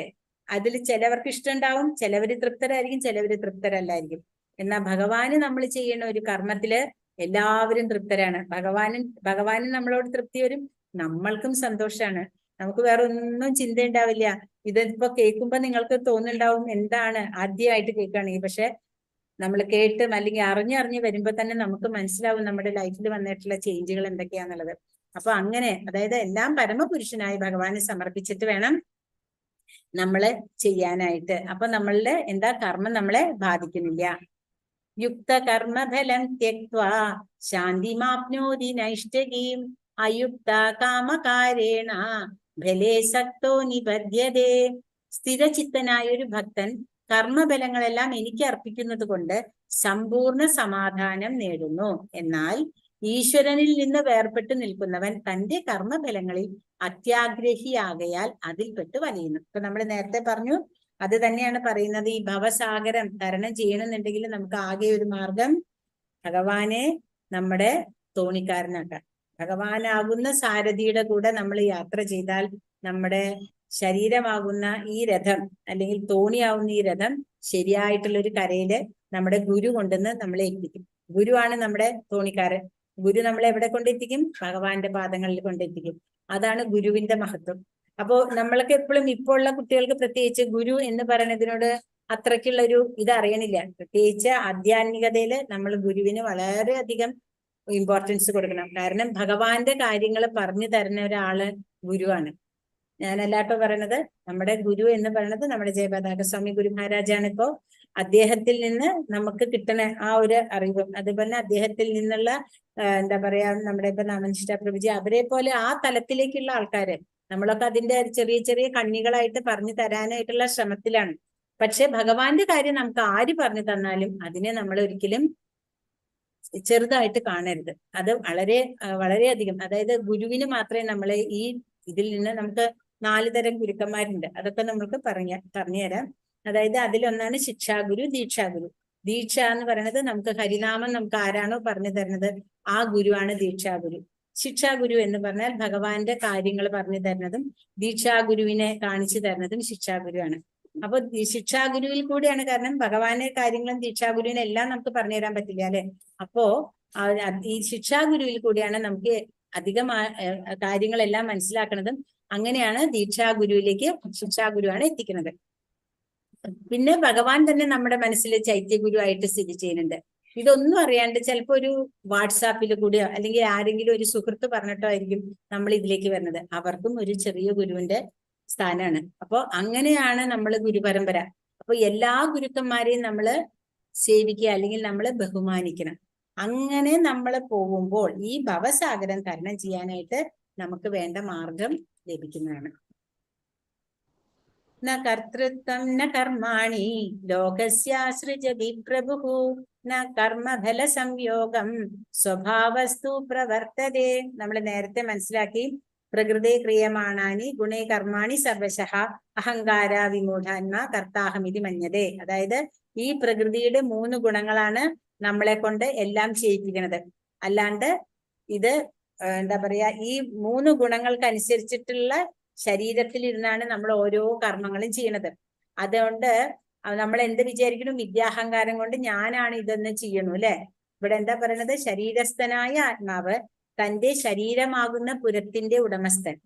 അതിൽ ചിലവർക്ക് ഇഷ്ടമുണ്ടാവും, ചിലവര് തൃപ്തരായിരിക്കും, ചിലവര് തൃപ്തരല്ലായിരിക്കും. എന്നാൽ ഭഗവാന് നമ്മൾ ചെയ്യുന്ന ഒരു കർമ്മത്തില് എല്ലാവരും തൃപ്തരാണ്. ഭഗവാനും നമ്മളോട് തൃപ്തി വരും, നമ്മൾക്കും സന്തോഷമാണ്. നമുക്ക് വേറെ ഒന്നും ചിന്ത ഉണ്ടാവില്ല. ഇതിപ്പോ കേൾക്കുമ്പോ നിങ്ങൾക്ക് തോന്നുന്നുണ്ടാവും എന്താണ് ആദ്യമായിട്ട് കേൾക്കുകയാണെങ്കിൽ, പക്ഷെ നമ്മൾ കേട്ട് അല്ലെങ്കിൽ അറിഞ്ഞ് വരുമ്പോ തന്നെ നമുക്ക് മനസ്സിലാവും നമ്മുടെ ലൈഫിൽ വന്നിട്ടുള്ള ചേഞ്ചുകൾ എന്തൊക്കെയാന്നുള്ളത്. അപ്പൊ അങ്ങനെ, അതായത് എല്ലാം പരമപുരുഷനായി ഭഗവാനെ സമർപ്പിച്ചിട്ട് വേണം നമ്മള് ചെയ്യാനായിട്ട്. അപ്പൊ നമ്മളുടെ കർമ്മം നമ്മളെ ബാധിക്കുന്നില്ല. യുക്ത കർമ്മഫലം ത്യക്ത്വാ ശാന്തിമാപ്നോതി നൈഷ്ടകീം അയുക്ത കാമകാരേണ ഫലേ സക്തോ നിബധ്യതേ സ്ഥിരചിത്തനായ ഒരു ഭക്തൻ കർമ്മബലങ്ങളെല്ലാം എനിക്ക് അർപ്പിക്കുന്നത് കൊണ്ട് സമ്പൂർണ്ണ സമാധാനം നേടുന്നു. എന്നാൽ ഈശ്വരനിൽ നിന്ന് വേർപെട്ട് നിൽക്കുന്നവൻ തന്റെ കർമ്മബലങ്ങളിൽ അത്യാഗ്രഹിയാകയാൽ അതിൽപ്പെട്ട് വലയുന്നു. ഇപ്പൊ നമ്മൾ നേരത്തെ പറഞ്ഞു, അത് തന്നെയാണ് പറയുന്നത്. ഈ ഭവസാഗരം തരണം ചെയ്യണമെന്നുണ്ടെങ്കിൽ നമുക്ക് ആകെ ഒരു മാർഗം ഭഗവാനെ നമ്മുടെ തോണിക്കാരനാക്കാം. ഭഗവാനാകുന്ന സാരഥിയുടെ കൂടെ നമ്മൾ യാത്ര ചെയ്താൽ നമ്മുടെ ശരീരമാകുന്ന ഈ രഥം അല്ലെങ്കിൽ തോണിയാവുന്ന ഈ രഥം ശരിയായിട്ടുള്ള ഒരു കരയില് നമ്മുടെ ഗുരു കൊണ്ടുവന്ന് നമ്മളെ എത്തിക്കും. ഗുരുവാണ് നമ്മുടെ തോണിക്കാരൻ. ഗുരു നമ്മളെ എവിടെ കൊണ്ടെത്തിക്കും? ഭഗവാന്റെ പാദങ്ങളിൽ കൊണ്ടെത്തിക്കും. അതാണ് ഗുരുവിന്റെ മഹത്വം. അപ്പോ നമ്മൾക്ക് എപ്പോഴും ഇപ്പോൾ ഉള്ള കുട്ടികൾക്ക് പ്രത്യേകിച്ച് ഗുരു എന്ന് പറയുന്നതിനോട് അത്രയ്ക്കുള്ള ഒരു ഇത് അറിയണില്ല. പ്രത്യേകിച്ച് ആധ്യാത്മികതയില് നമ്മൾ ഗുരുവിന് വളരെയധികം ഇമ്പോർട്ടൻസ് കൊടുക്കണം. കാരണം ഭഗവാന്റെ കാര്യങ്ങൾ പറഞ്ഞു തരുന്ന ഒരാള് ഗുരുവാണ്. ഞാനല്ലാട്ടോ പറയണത്, നമ്മുടെ ഗുരു എന്ന് പറയുന്നത് നമ്മുടെ ജയപതാക സ്വാമി ഗുരു മഹാരാജാണ്. ഇപ്പോ അദ്ദേഹത്തിൽ നിന്ന് നമുക്ക് കിട്ടണ ആ ഒരു അറിവും, അതുപോലെ അദ്ദേഹത്തിൽ നിന്നുള്ള എന്താ പറയാ, നമ്മുടെ ഇപ്പൊ നാമനിഷ്ഠ പ്രഭുജി അവരെ പോലെ ആ തലത്തിലേക്കുള്ള ആൾക്കാര് നമ്മളൊക്കെ അതിന്റെ ചെറിയ ചെറിയ കണ്ണികളായിട്ട് പറഞ്ഞു തരാനായിട്ടുള്ള ശ്രമത്തിലാണ്. പക്ഷെ ഭഗവാന്റെ കാര്യം നമുക്ക് ആര് പറഞ്ഞു തന്നാലും അതിനെ നമ്മൾ ഒരിക്കലും ചെറുതായിട്ട് കാണരുത്. അത് വളരെയധികം, അതായത് ഗുരുവിന് മാത്രമേ നമ്മളെ ഈ ഇതിൽ നിന്ന് നമുക്ക് 4 തരം ഗുരുക്കന്മാരുണ്ട്. അതൊക്കെ നമുക്ക് പറഞ്ഞുതരാം. അതായത് അതിലൊന്നാണ് ശിക്ഷാഗുരു, ദീക്ഷാഗുരു. ദീക്ഷ എന്ന് പറയുന്നത് നമുക്ക് ഹരിനാമം നമുക്ക് ആരാണോ പറഞ്ഞു തരുന്നത് ആ ഗുരുവാണ് ദീക്ഷാഗുരു. ശിക്ഷാഗുരു എന്ന് പറഞ്ഞാൽ ഭഗവാന്റെ കാര്യങ്ങൾ പറഞ്ഞു തരുന്നതും ദീക്ഷാഗുരുവിനെ കാണിച്ചു തരുന്നതും ശിക്ഷാഗുരുവാണ്. അപ്പൊ ശിക്ഷാഗുരുവിൽ കൂടിയാണ്, കാരണം ഭഗവാന്റെ കാര്യങ്ങളും ദീക്ഷാഗുരുവിനെ എല്ലാം നമുക്ക് പറഞ്ഞു തരാൻ പറ്റില്ല അല്ലെ. അപ്പോ ഈ ശിക്ഷാഗുരുവിൽ കൂടിയാണ് നമുക്ക് അധികം കാര്യങ്ങളെല്ലാം മനസ്സിലാക്കുന്നതും. അങ്ങനെയാണ് ദീക്ഷാഗുരുവിലേക്ക് ശിക്ഷാഗുരുവാണ് എത്തിക്കുന്നത്. പിന്നെ ഭഗവാൻ തന്നെ നമ്മുടെ മനസ്സിൽ ചൈത്യഗുരു ആയിട്ട് സ്ഥിതി ചെയ്യുന്നുണ്ട്. ഇതൊന്നും അറിയാണ്ട് ചിലപ്പോ ഒരു വാട്സാപ്പിൽ കൂടിയോ അല്ലെങ്കിൽ ആരെങ്കിലും ഒരു സുഹൃത്ത് പറഞ്ഞിട്ടോ ആയിരിക്കും നമ്മൾ ഇതിലേക്ക് വരുന്നത്. അവർക്കും ഒരു ചെറിയ ഗുരുവിന്റെ സ്ഥാനമാണ്. അപ്പൊ അങ്ങനെയാണ് നമ്മൾ ഗുരുപരമ്പര. അപ്പൊ എല്ലാ ഗുരുക്കന്മാരെയും നമ്മൾ സേവിക്കുക അല്ലെങ്കിൽ നമ്മൾ ബഹുമാനിക്കണം. അങ്ങനെ നമ്മൾ പോകുമ്പോൾ ഈ ഭവസാഗരം തരണം ചെയ്യാനായിട്ട് നമുക്ക് വേണ്ട മാർഗം ലഭിക്കുന്നതാണ്. ന കർത്തൃത്വം ന കർമാണി ലോകസ്യാസൃജതി പ്രഭുഃ ന കർമ്മഫല സംയോഗം സ്വഭാവസ്തു പ്രവർത്തതേ. നമ്മൾ നേരത്തെ മനസ്സിലാക്കി, പ്രകൃതേ ക്രിയമാണാനി ഗുണേ കർമാണി സർവശഃ അഹങ്കാര വിമൂഢാത്മാ കർത്താഹമിതി മന്യതേ. അതായത് ഈ പ്രകൃതിയുടെ 3 ഗുണങ്ങളാണ് നമ്മളെ കൊണ്ട് എല്ലാം ചെയ്യിപ്പിക്കുന്നത്. അല്ലാണ്ട് ഇത് എന്താ പറയാ, ഈ 3 ഗുണങ്ങൾക്ക് അനുസരിച്ചിട്ടുള്ള ശരീരത്തിൽ ഇരുന്നാണ് നമ്മൾ ഓരോ കർമ്മങ്ങളും ചെയ്യണത്. അതുകൊണ്ട് നമ്മൾ എന്ത് വിചാരിക്കണം? വിദ്യാഹങ്കാരം കൊണ്ട് ഞാനാണ് ഇതൊന്ന് ചെയ്യണു അല്ലെ. ഇവിടെ എന്താ പറയുന്നത്? ശരീരസ്ഥനായ ആത്മാവ് തന്റെ ശരീരമാകുന്ന പുരത്തിന്റെ ഉടമസ്ഥൻ.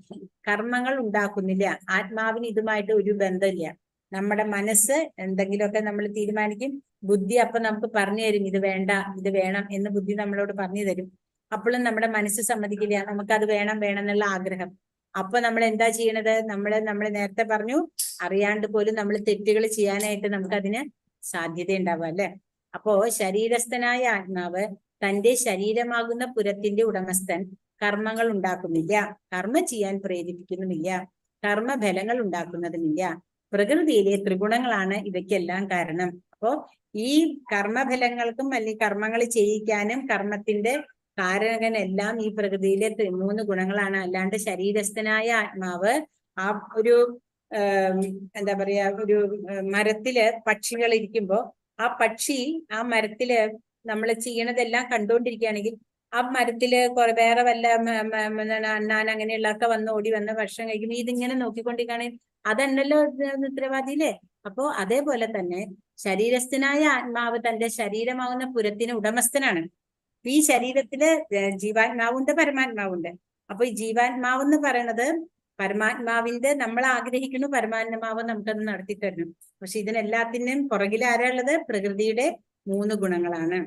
കർമ്മങ്ങൾ ഉണ്ടാക്കുന്നില്ല. ആത്മാവിന് ഇതുമായിട്ട് ഒരു ബന്ധമില്ല. നമ്മുടെ മനസ്സ് എന്തെങ്കിലുമൊക്കെ നമ്മൾ തീരുമാനിക്കും, ബുദ്ധി അപ്പൊ നമുക്ക് പറഞ്ഞു തരും ഇത് വേണ്ട ഇത് വേണം എന്ന് ബുദ്ധി നമ്മളോട് പറഞ്ഞു തരും. അപ്പോഴും നമ്മുടെ മനസ്സ് സമ്മതിക്കില്ല, നമുക്കത് വേണം വേണം എന്നുള്ള ആഗ്രഹം. അപ്പൊ നമ്മൾ എന്താ ചെയ്യണത്? നമ്മൾ നേരത്തെ പറഞ്ഞു, അറിയാണ്ട് പോലും നമ്മൾ തെറ്റുകൾ ചെയ്യാനായിട്ട് നമുക്കതിന് സാധ്യത ഉണ്ടാവുക അല്ലെ. അപ്പോ ശരീരസ്ഥനായ ആത്മാവ് തന്റെ ശരീരമാകുന്ന പുരത്തിന്റെ ഉടമസ്ഥൻ കർമ്മങ്ങൾ ഉണ്ടാക്കുന്നില്ല, കർമ്മം ചെയ്യാൻ പ്രേരിപ്പിക്കുന്നുമില്ല, കർമ്മഫലങ്ങൾ ഉണ്ടാക്കുന്നതുമില്ല. പ്രകൃതിയിലെ ത്രിഗുണങ്ങളാണ് ഇവയ്ക്കെല്ലാം കാരണം. അപ്പോ ഈ കർമ്മഫലങ്ങൾക്കും അല്ലെങ്കിൽ കർമ്മങ്ങൾ ചെയ്യിക്കാനും കർമ്മത്തിന്റെ കാരകനെല്ലാം ഈ പ്രകൃതിയിലെ 3 ഗുണങ്ങളാണ്. അല്ലാണ്ട് ശരീരസ്ഥനായ ആത്മാവ് ആ ഒരു എന്താ പറയാ, ഒരു മരത്തില് പക്ഷികൾ ഇരിക്കുമ്പോ ആ പക്ഷി ആ മരത്തില് നമ്മൾ ചെയ്യണതെല്ലാം കണ്ടുകൊണ്ടിരിക്കുകയാണെങ്കിൽ ആ മരത്തില് വേറെ വല്ല അണ്ണാൻ അങ്ങനെയുള്ളതൊക്കെ വന്ന് ഓടി വന്ന് ഭക്ഷണം കഴിക്കുമ്പോൾ ഇതിങ്ങനെ നോക്കിക്കൊണ്ടിരിക്കുകയാണെങ്കിൽ അതന്നല്ലോ ഉത്തരവാദിയില്ലേ. അപ്പോ അതേപോലെ തന്നെ ശരീരസ്ഥനായ ആത്മാവ് തന്റെ ശരീരമാവുന്ന പുരത്തിന് ഉടമസ്ഥനാണ്. ഈ ശരീരത്തില് ജീവാത്മാവുണ്ട്, പരമാത്മാവുണ്ട്. അപ്പൊ ഈ ജീവാത്മാവെന്ന് പറയണത് പരമാത്മാവിന്റെ നമ്മൾ ആഗ്രഹിക്കുന്നു പരമാത്മാവ് നമുക്കത് നടത്തി തരണം. പക്ഷെ ഇതിനെല്ലാത്തിനും പുറകിൽ ആരാ ഉള്ളത്? പ്രകൃതിയുടെ 3 ഗുണങ്ങളാണ്.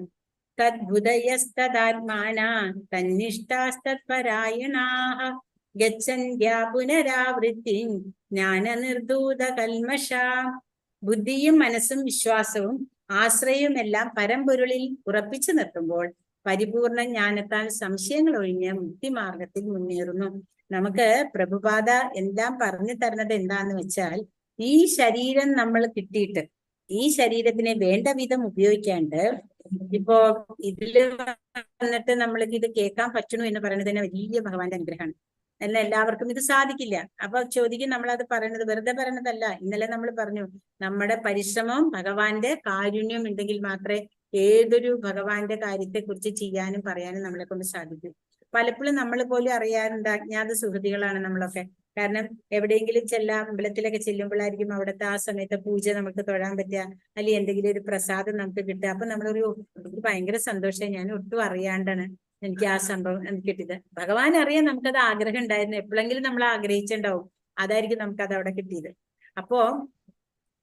തദ്ബുധയസ്തദാത്മാനാ തന്നിഷ്ടാസ്തത്പരായണാഃ ഗച്ഛന്ത്യാ പുനരാവൃത്തി ജ്ഞാനനിർധൂത കൽമഷാം. ബുദ്ധിയും മനസ്സും വിശ്വാസവും ആശ്രയവും എല്ലാം പരമ്പൊരുളിൽ ഉറപ്പിച്ചു നിർത്തുമ്പോൾ പരിപൂർണ ജ്ഞാനത്താൽ സംശയങ്ങൾ ഒഴിഞ്ഞ് മുക്തിമാർഗത്തിൽ മുന്നേറുന്നു. നമുക്ക് പ്രഭുപാദ എല്ലാം പറഞ്ഞു തരുന്നത് എന്താന്ന് വെച്ചാൽ, ഈ ശരീരം നമ്മൾ കിട്ടിയിട്ട് ഈ ശരീരത്തിനെ വേണ്ട വിധം ഉപയോഗിക്കാണ്ട് ഇപ്പോ ഇതില് വന്നിട്ട് നമ്മൾക്ക് ഇത് കേൾക്കാൻ പറ്റണു എന്ന് പറയുന്നത് തന്നെ വലിയ ഭഗവാന്റെ അനുഗ്രഹമാണ്. എന്നാൽ എല്ലാവർക്കും ഇത് സാധിക്കില്ല. അപ്പൊ ചോദിക്കും, നമ്മളത് പറയണത് വെറുതെ പറയണതല്ല. ഇന്നലെ നമ്മൾ പറഞ്ഞു, നമ്മുടെ പരിശ്രമം ഭഗവാന്റെ കാരുണ്യം ഉണ്ടെങ്കിൽ മാത്രമേ ഏതൊരു ഭഗവാന്റെ കാര്യത്തെ കുറിച്ച് ചെയ്യാനും പറയാനും നമ്മളെ കൊണ്ട് സാധിക്കും. പലപ്പോഴും നമ്മൾ പോലും അറിയാറുണ്ട് അജ്ഞാത സുഹൃതികളാണ് നമ്മളൊക്കെ. കാരണം എവിടെയെങ്കിലും അമ്പലത്തിലൊക്കെ ചെല്ലുമ്പോഴായിരിക്കും അവിടുത്തെ ആ സമയത്ത് പൂജ നമുക്ക് തൊഴാൻ പറ്റുക, അല്ലെങ്കിൽ എന്തെങ്കിലും ഒരു പ്രസാദം നമുക്ക് കിട്ടുക. അപ്പൊ നമ്മളൊരു ഭയങ്കര സന്തോഷം, ഞാൻ ഒട്ടും അറിയാണ്ടാണ് എനിക്ക് ആ സംഭവം കിട്ടിയത്. ഭഗവാൻ അറിയാൻ നമുക്കത് ആഗ്രഹം ഉണ്ടായിരുന്നു, എപ്പോഴെങ്കിലും നമ്മൾ ആഗ്രഹിച്ചിട്ടുണ്ടാവും, അതായിരിക്കും നമുക്കത് അവിടെ കിട്ടിയത്. അപ്പോ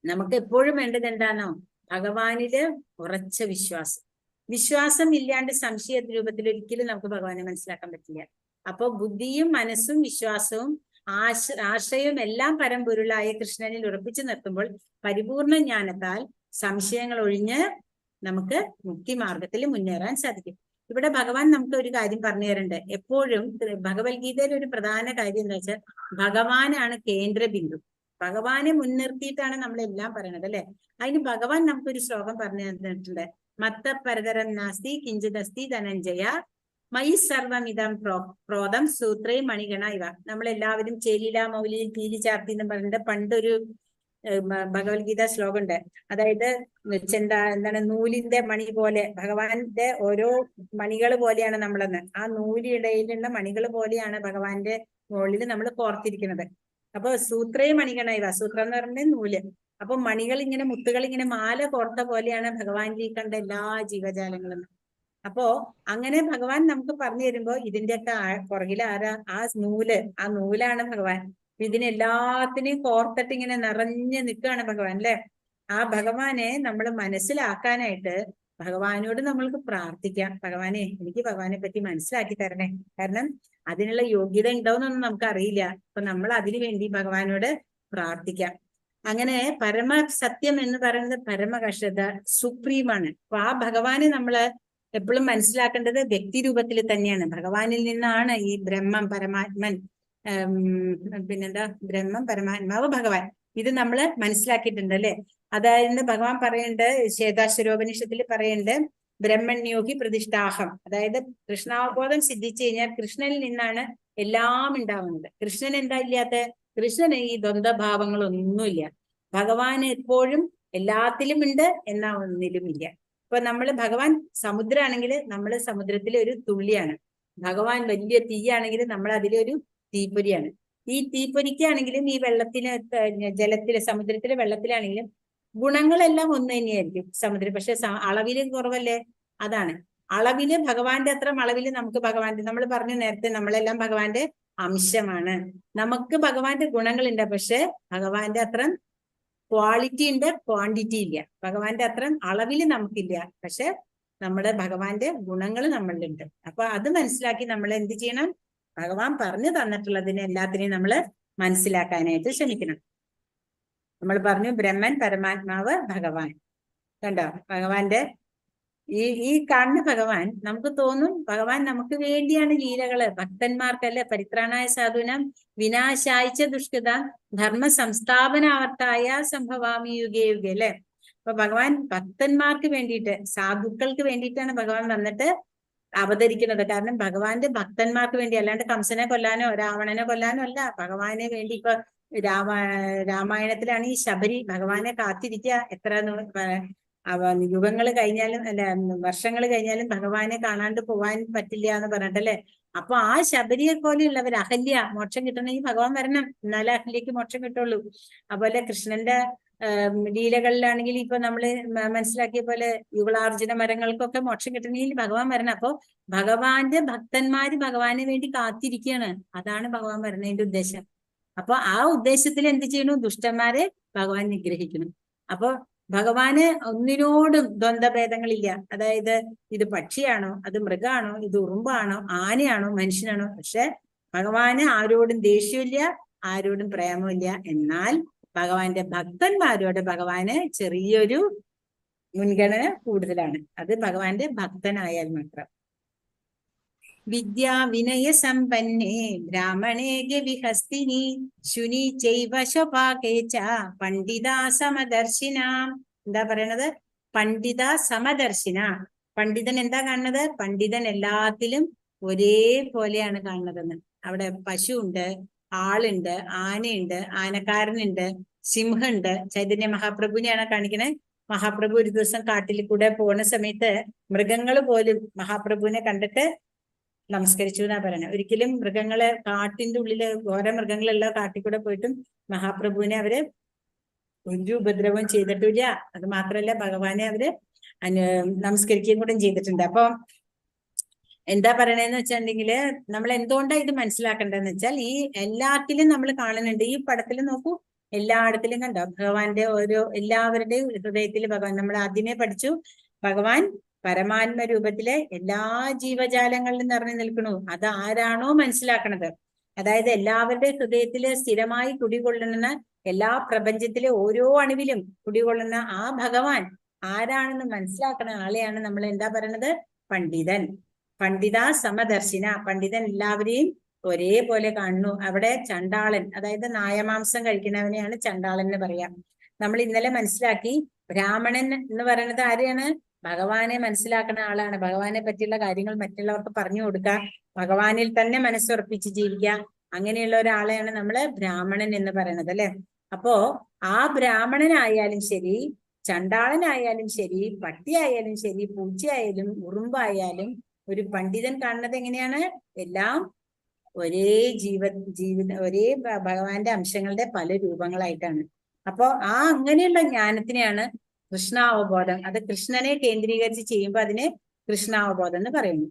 നമുക്ക് എപ്പോഴും വേണ്ടത് എന്താണോ, ഭഗവാനില് ഉറച്ച വിശ്വാസം. വിശ്വാസം ഇല്ലാണ്ട് സംശയ രൂപത്തിൽ ഒരിക്കലും നമുക്ക് ഭഗവാനെ മനസ്സിലാക്കാൻ പറ്റില്ല. അപ്പൊ ബുദ്ധിയും മനസ്സും വിശ്വാസവും ആശ്രയവും എല്ലാം പരമ്പൊരുളായ കൃഷ്ണനിൽ ഉറപ്പിച്ചു നിർത്തുമ്പോൾ പരിപൂർണ ജ്ഞാനത്താൽ സംശയങ്ങൾ ഒഴിഞ്ഞ് നമുക്ക് മുക്തിമാർഗത്തിൽ മുന്നേറാൻ സാധിക്കും. ഇവിടെ ഭഗവാൻ നമുക്ക് ഒരു കാര്യം പറഞ്ഞു തരുന്നുണ്ട്. എപ്പോഴും ഭഗവത്ഗീതയിൽ ഒരു പ്രധാന കാര്യം എന്താ വെച്ചാൽ, ഭഗവാനാണ് കേന്ദ്ര ബിന്ദു. ഭഗവാനെ മുൻനിർത്തിയിട്ടാണ് നമ്മളെല്ലാം പറയണത്, അല്ലെ? അതിന് ഭഗവാൻ നമുക്കൊരു ശ്ലോകം പറഞ്ഞു തന്നിട്ടുണ്ട്. മത്ത പരതരം നാസ്തി കിഞ്ചിദസ്തി ധനഞ്ജയ മൈ സർവമിതം പ്രോതം സൂത്രേ മണിഗണ ഇവ. നമ്മളെല്ലാവരും ചേലില മൗലിയിൽ പീലി ചാർത്തി എന്ന് പറഞ്ഞിട്ട് പണ്ടൊരു ഭഗവത്ഗീത ശ്ലോകം ഉണ്ട്. അതായത് എന്താണ്, നൂലിന്റെ മണി പോലെ, ഭഗവാന്റെ ഓരോ മണികൾ പോലെയാണ് നമ്മളെന്ന്. ആ നൂലിടയിലുള്ള മണികൾ പോലെയാണ് ഭഗവാന്റെ മുകളിൽ നമ്മൾ കോർത്തിരിക്കുന്നത്. അപ്പൊ സൂത്രേ മണിഗണ ഇവ, സൂത്രം എന്ന് പറഞ്ഞാൽ നൂല്. അപ്പൊ മണികൾ ഇങ്ങനെ, മുത്തുകൾ ഇങ്ങനെ മാല കോർത്ത പോലെയാണ് ഭഗവാനിൽ കണ്ട എല്ലാ ജീവജാലങ്ങളും. അപ്പോ അങ്ങനെ ഭഗവാൻ നമുക്ക് പറഞ്ഞു തരുമ്പോ ഇതിന്റെയൊക്കെ പുറകിൽ ആരാ? ആ നൂലാണ് ഭഗവാൻ. ഇതിനെല്ലാത്തിനെയും കോർത്തിട്ട് ഇങ്ങനെ നിറഞ്ഞു നിൽക്കുകയാണ് ഭഗവാൻ, അല്ലെ? ആ ഭഗവാനെ നമ്മൾ മനസ്സിലാക്കാനായിട്ട് ഭഗവാനോട് നമ്മൾക്ക് പ്രാർത്ഥിക്കാം. ഭഗവാനെ, എനിക്ക് ഭഗവാനെ പറ്റി മനസ്സിലാക്കി തരണേ. കാരണം അതിനുള്ള യോഗ്യത ഉണ്ടോന്നൊന്നും നമുക്ക് അറിയില്ല. അപ്പൊ നമ്മൾ അതിനു വേണ്ടി ഭഗവാനോട് പ്രാർത്ഥിക്കാം. അങ്ങനെ പരമസത്യം എന്ന് പറയുന്നത് പരമകഷ്ടത സുപ്രീമാണ്. അപ്പൊ ആ ഭഗവാനെ നമ്മള് എപ്പോഴും മനസ്സിലാക്കേണ്ടത് വ്യക്തി രൂപത്തിൽ തന്നെയാണ്. ഭഗവാനിൽ നിന്നാണ് ഈ ബ്രഹ്മം, പരമാത്മൻ, ബ്രഹ്മം, പരമാത്മാവ്, ഭഗവാൻ. ഇത് നമ്മൾ മനസ്സിലാക്കിയിട്ടുണ്ട്, അല്ലെ? അതായത് ഭഗവാൻ പറയുന്നുണ്ട്, ശ്വേതാശ്വരോപനിഷത്തിൽ പറയുന്നുണ്ട്, ബ്രഹ്മണ്യോഹി പ്രതിഷ്ഠാഹം. അതായത് കൃഷ്ണാവബോധം സിദ്ധിച്ചു കഴിഞ്ഞാൽ കൃഷ്ണനിൽ നിന്നാണ് എല്ലാം ഉണ്ടാവുന്നത്. കൃഷ്ണൻ എന്താ ഇല്ലാത്ത? കൃഷ്ണന് ഈ ദ്വന്ദ്ഭാവങ്ങളൊന്നുമില്ല. ഭഗവാൻ എപ്പോഴും എല്ലാത്തിലും ഉണ്ട്, എന്നാ ഒന്നിലും ഇല്ല. ഇപ്പൊ നമ്മള് ഭഗവാൻ സമുദ്രമാണെങ്കിൽ നമ്മൾ സമുദ്രത്തിലെ ഒരു തുള്ളിയാണ്. ഭഗവാൻ വലിയ തീയാണെങ്കിൽ നമ്മൾ അതിലൊരു തീപ്പൊരിയാണ്. ഈ തീപ്പൊരിക്കാണെങ്കിലും ഈ ജലത്തിലെ സമുദ്രത്തിലെ വെള്ളത്തിലാണെങ്കിലും ഗുണങ്ങളെല്ലാം ഒന്ന് തന്നെയായിരിക്കും സമുദ്രം. പക്ഷെ അളവില് കുറവല്ലേ? അതാണ് അളവില്, ഭഗവാന്റെ അത്ര അളവില് നമുക്ക് നമ്മൾ പറഞ്ഞു നേരത്തെ, നമ്മളെല്ലാം ഭഗവാന്റെ അംശമാണ്. നമുക്ക് ഭഗവാന്റെ ഗുണങ്ങളുണ്ട്, പക്ഷെ ഭഗവാന്റെ അത്ര ക്വാളിറ്റി ഉണ്ട്, ക്വാണ്ടിറ്റി ഇല്ല. ഭഗവാന്റെ അത്ര അളവില് നമുക്കില്ല, പക്ഷെ നമ്മുടെ ഭഗവാന്റെ ഗുണങ്ങൾ നമ്മളിലുണ്ട്. അപ്പൊ അത് മനസ്സിലാക്കി നമ്മൾ എന്ത് ചെയ്യണം? ഭഗവാൻ പറഞ്ഞു തന്നിട്ടുള്ളതിനെ എല്ലാത്തിനെയും നമ്മൾ മനസ്സിലാക്കാനായിട്ട് ശ്രമിക്കണം. നമ്മൾ പറഞ്ഞു ബ്രഹ്മൻ, പരമാത്മാവ്, ഭഗവാൻ. കണ്ടോ? ഭഗവാന്റെ ഈ കാണുന്ന ഭഗവാൻ നമുക്ക് തോന്നും ഭഗവാൻ നമുക്ക് വേണ്ടിയാണ് ലീലകള്, ഭക്തന്മാർക്കല്ലേ. പരിത്രാണായ സാധുനം വിനാശായിച്ച ദുഷ്കൃത ധർമ്മ സംസ്ഥാപനാവർത്തായ സംഭവാമി യുഗേ യുഗേ, അല്ലെ? അപ്പൊ ഭഗവാൻ ഭക്തന്മാർക്ക് വേണ്ടിയിട്ട്, സാധുക്കൾക്ക് വേണ്ടിയിട്ടാണ് ഭഗവാൻ വന്നിട്ട് അവതരിക്കുന്നത്. കാരണം ഭഗവാന്റെ ഭക്തന്മാർക്ക് വേണ്ടി, അല്ലാണ്ട് കംസനെ കൊല്ലാനോ രാവണനെ കൊല്ലാനോ അല്ല. ഭഗവാനെ വേണ്ടി ഇപ്പൊ രാമായണത്തിലാണ് ഈ ശബരി ഭഗവാനെ കാത്തിരിക്കുക. എത്ര യുഗങ്ങൾ കഴിഞ്ഞാലും അല്ല, വർഷങ്ങൾ കഴിഞ്ഞാലും ഭഗവാനെ കാണാണ്ട് പോവാൻ പറ്റില്ല എന്ന് പറഞ്ഞിട്ടല്ലേ. അപ്പൊ ആ ശബരിയെ പോലെയുള്ളവർ, അഹല്യ മോക്ഷം കിട്ടണമെങ്കിൽ ഭഗവാൻ വരണം, എന്നാലേ അഹല്യക്ക് മോക്ഷം കിട്ടുള്ളൂ. അതുപോലെ കൃഷ്ണന്റെ ലീലകളിലാണെങ്കിൽ ഇപ്പൊ നമ്മള് മനസ്സിലാക്കിയ പോലെ യുഗളാർജുന മരങ്ങൾക്കൊക്കെ മോക്ഷം കിട്ടണമെങ്കിൽ ഭഗവാൻ വരണം. അപ്പൊ ഭഗവാന്റെ ഭക്തന്മാര് ഭഗവാന് വേണ്ടി കാത്തിരിക്കുകയാണ്. അതാണ് ഭഗവാൻ വരുന്നതിന്റെ ഉദ്ദേശം. അപ്പൊ ആ ഉദ്ദേശത്തിൽ എന്ത് ചെയ്യണു? ദുഷ്ടന്മാരെ ഭഗവാൻ നിഗ്രഹിക്കണം. അപ്പൊ ഭഗവാന് ഒന്നിനോടും ദ്വന്ദ്ഭേദങ്ങളില്ല. അതായത് ഇത് പക്ഷിയാണോ, അത് മൃഗാണോ, ഇത് ഉറുമ്പാണോ, ആനയാണോ, മനുഷ്യനാണോ? പക്ഷെ ഭഗവാന് ആരോടും ദേഷ്യമില്ല, ആരോടും പ്രേമമില്ല. എന്നാൽ ഭഗവാന്റെ ഭക്തന്മാരോട് ഭഗവാന് ചെറിയൊരു മുൻഗണന കൂടുതലാണ്. അത് ഭഗവാന്റെ ഭക്തനായാൽ മാത്രം. വിദ്യാ വിനയ സമ്പന്നേ ബ്രാഹ്മണേ ഗവിഹസ്തിനി ശുനി ചൈവ ശോഭാകേച്ച പണ്ഡിത സമദർശിന. എന്താ പറയണത്? പണ്ഡിത സമദർശിന. പണ്ഡിതൻ എന്താ കാണുന്നത്? പണ്ഡിതൻ എല്ലാത്തിലും ഒരേപോലെയാണ് കാണുന്നതെന്ന്. അവിടെ പശു ഉണ്ട്, ആളുണ്ട്, ആനയുണ്ട്, ആനക്കാരനുണ്ട്, സിംഹമുണ്ട്. ചൈതന്യ മഹാപ്രഭുവിനെയാണ് കാണിക്കണേ. മഹാപ്രഭു ഒരു ദിവസം കാട്ടിൽ കൂടെ പോകുന്ന സമയത്ത് മൃഗങ്ങൾ പോലും മഹാപ്രഭുവിനെ കണ്ടിട്ട് നമസ്കരിച്ചു എന്നാ പറയുന്നത്. ഒരിക്കലും മൃഗങ്ങളെ കാട്ടിന്റെ ഉള്ളില് ഓരോ മൃഗങ്ങളെല്ലാം കാട്ടിൽ കൂടെ പോയിട്ടും മഹാപ്രഭുവിനെ അവര് ഒരു ഉപദ്രവം ചെയ്തിട്ടില്ല. അത് മാത്രല്ല ഭഗവാനെ അവര് നമസ്കരിക്കുകയും കൂടെ ചെയ്തിട്ടുണ്ട്. അപ്പൊ എന്താ പറയണേന്ന് വെച്ചിട്ടുണ്ടെങ്കില് നമ്മൾ എന്തുകൊണ്ടാണ് ഇത് മനസ്സിലാക്കേണ്ടതെന്ന് വെച്ചാൽ ഈ എല്ലാത്തിലും നമ്മൾ കാണുന്നുണ്ട്. ഈ പടത്തിൽ നോക്കൂ, എല്ലായിടത്തിലും കണ്ടോ ഭഗവാന്റെ ഓരോ എല്ലാവരുടെയും ഹൃദയത്തിൽ ഭഗവാൻ. നമ്മൾ ആദ്യമേ പഠിച്ചു, ഭഗവാൻ പരമാത്മ രൂപത്തിലെ എല്ലാ ജീവജാലങ്ങളിലും നിറഞ്ഞു നിൽക്കണു. അത് ആരാണോ മനസ്സിലാക്കണത്, അതായത് എല്ലാവരുടെ ഹൃദയത്തില് സ്ഥിരമായി കുടികൊള്ളുന്ന, എല്ലാ പ്രപഞ്ചത്തിലെ ഓരോ അണുവിലും കുടികൊള്ളുന്ന ആ ഭഗവാൻ ആരാണെന്ന് മനസ്സിലാക്കുന്ന ആളെയാണ് നമ്മൾ എന്താ പറയണത്? പണ്ഡിതൻ. പണ്ഡിത സമദർശിന. പണ്ഡിതൻ എല്ലാവരെയും ഒരേപോലെ കാണുന്നു. അവിടെ ചണ്ടാളൻ, അതായത് നായമാംസം കഴിക്കുന്നവനെയാണ് ചണ്ടാളൻ എന്ന് പറയാം. നമ്മൾ ഇന്നലെ മനസ്സിലാക്കി, ബ്രാഹ്മണൻ എന്ന് പറയുന്നത് ആരെയാണ്? ഭഗവാനെ മനസ്സിലാക്കുന്ന ആളാണ്. ഭഗവാനെ പറ്റിയുള്ള കാര്യങ്ങൾ മറ്റുള്ളവർക്ക് പറഞ്ഞു കൊടുക്കുക, ഭഗവാനിൽ തന്നെ മനസ്സുറപ്പിച്ച് ജീവിക്കുക, അങ്ങനെയുള്ള ഒരാളെയാണ് നമ്മള് ബ്രാഹ്മണൻ എന്ന് പറയുന്നത്, അല്ലെ? അപ്പോ ആ ബ്രാഹ്മണനായാലും ശരി, ചണ്ടാളനായാലും ശരി, പട്ടിയായാലും ശരി, പൂച്ചയായാലും ഉറുമ്പായാലും ഒരു പണ്ഡിതൻ കാണുന്നത് എങ്ങനെയാണ്? എല്ലാം ഒരേ ഒരേ ഭഗവാന്റെ അംശങ്ങളുടെ പല രൂപങ്ങളായിട്ടാണ്. അപ്പോ ആ അങ്ങനെയുള്ള ജ്ഞാനത്തിനെയാണ് കൃഷ്ണാവബോധം. അത് കൃഷ്ണനെ കേന്ദ്രീകരിച്ച് ചെയ്യുമ്പോൾ അതിനെ കൃഷ്ണാവബോധം എന്ന് പറയുന്നു.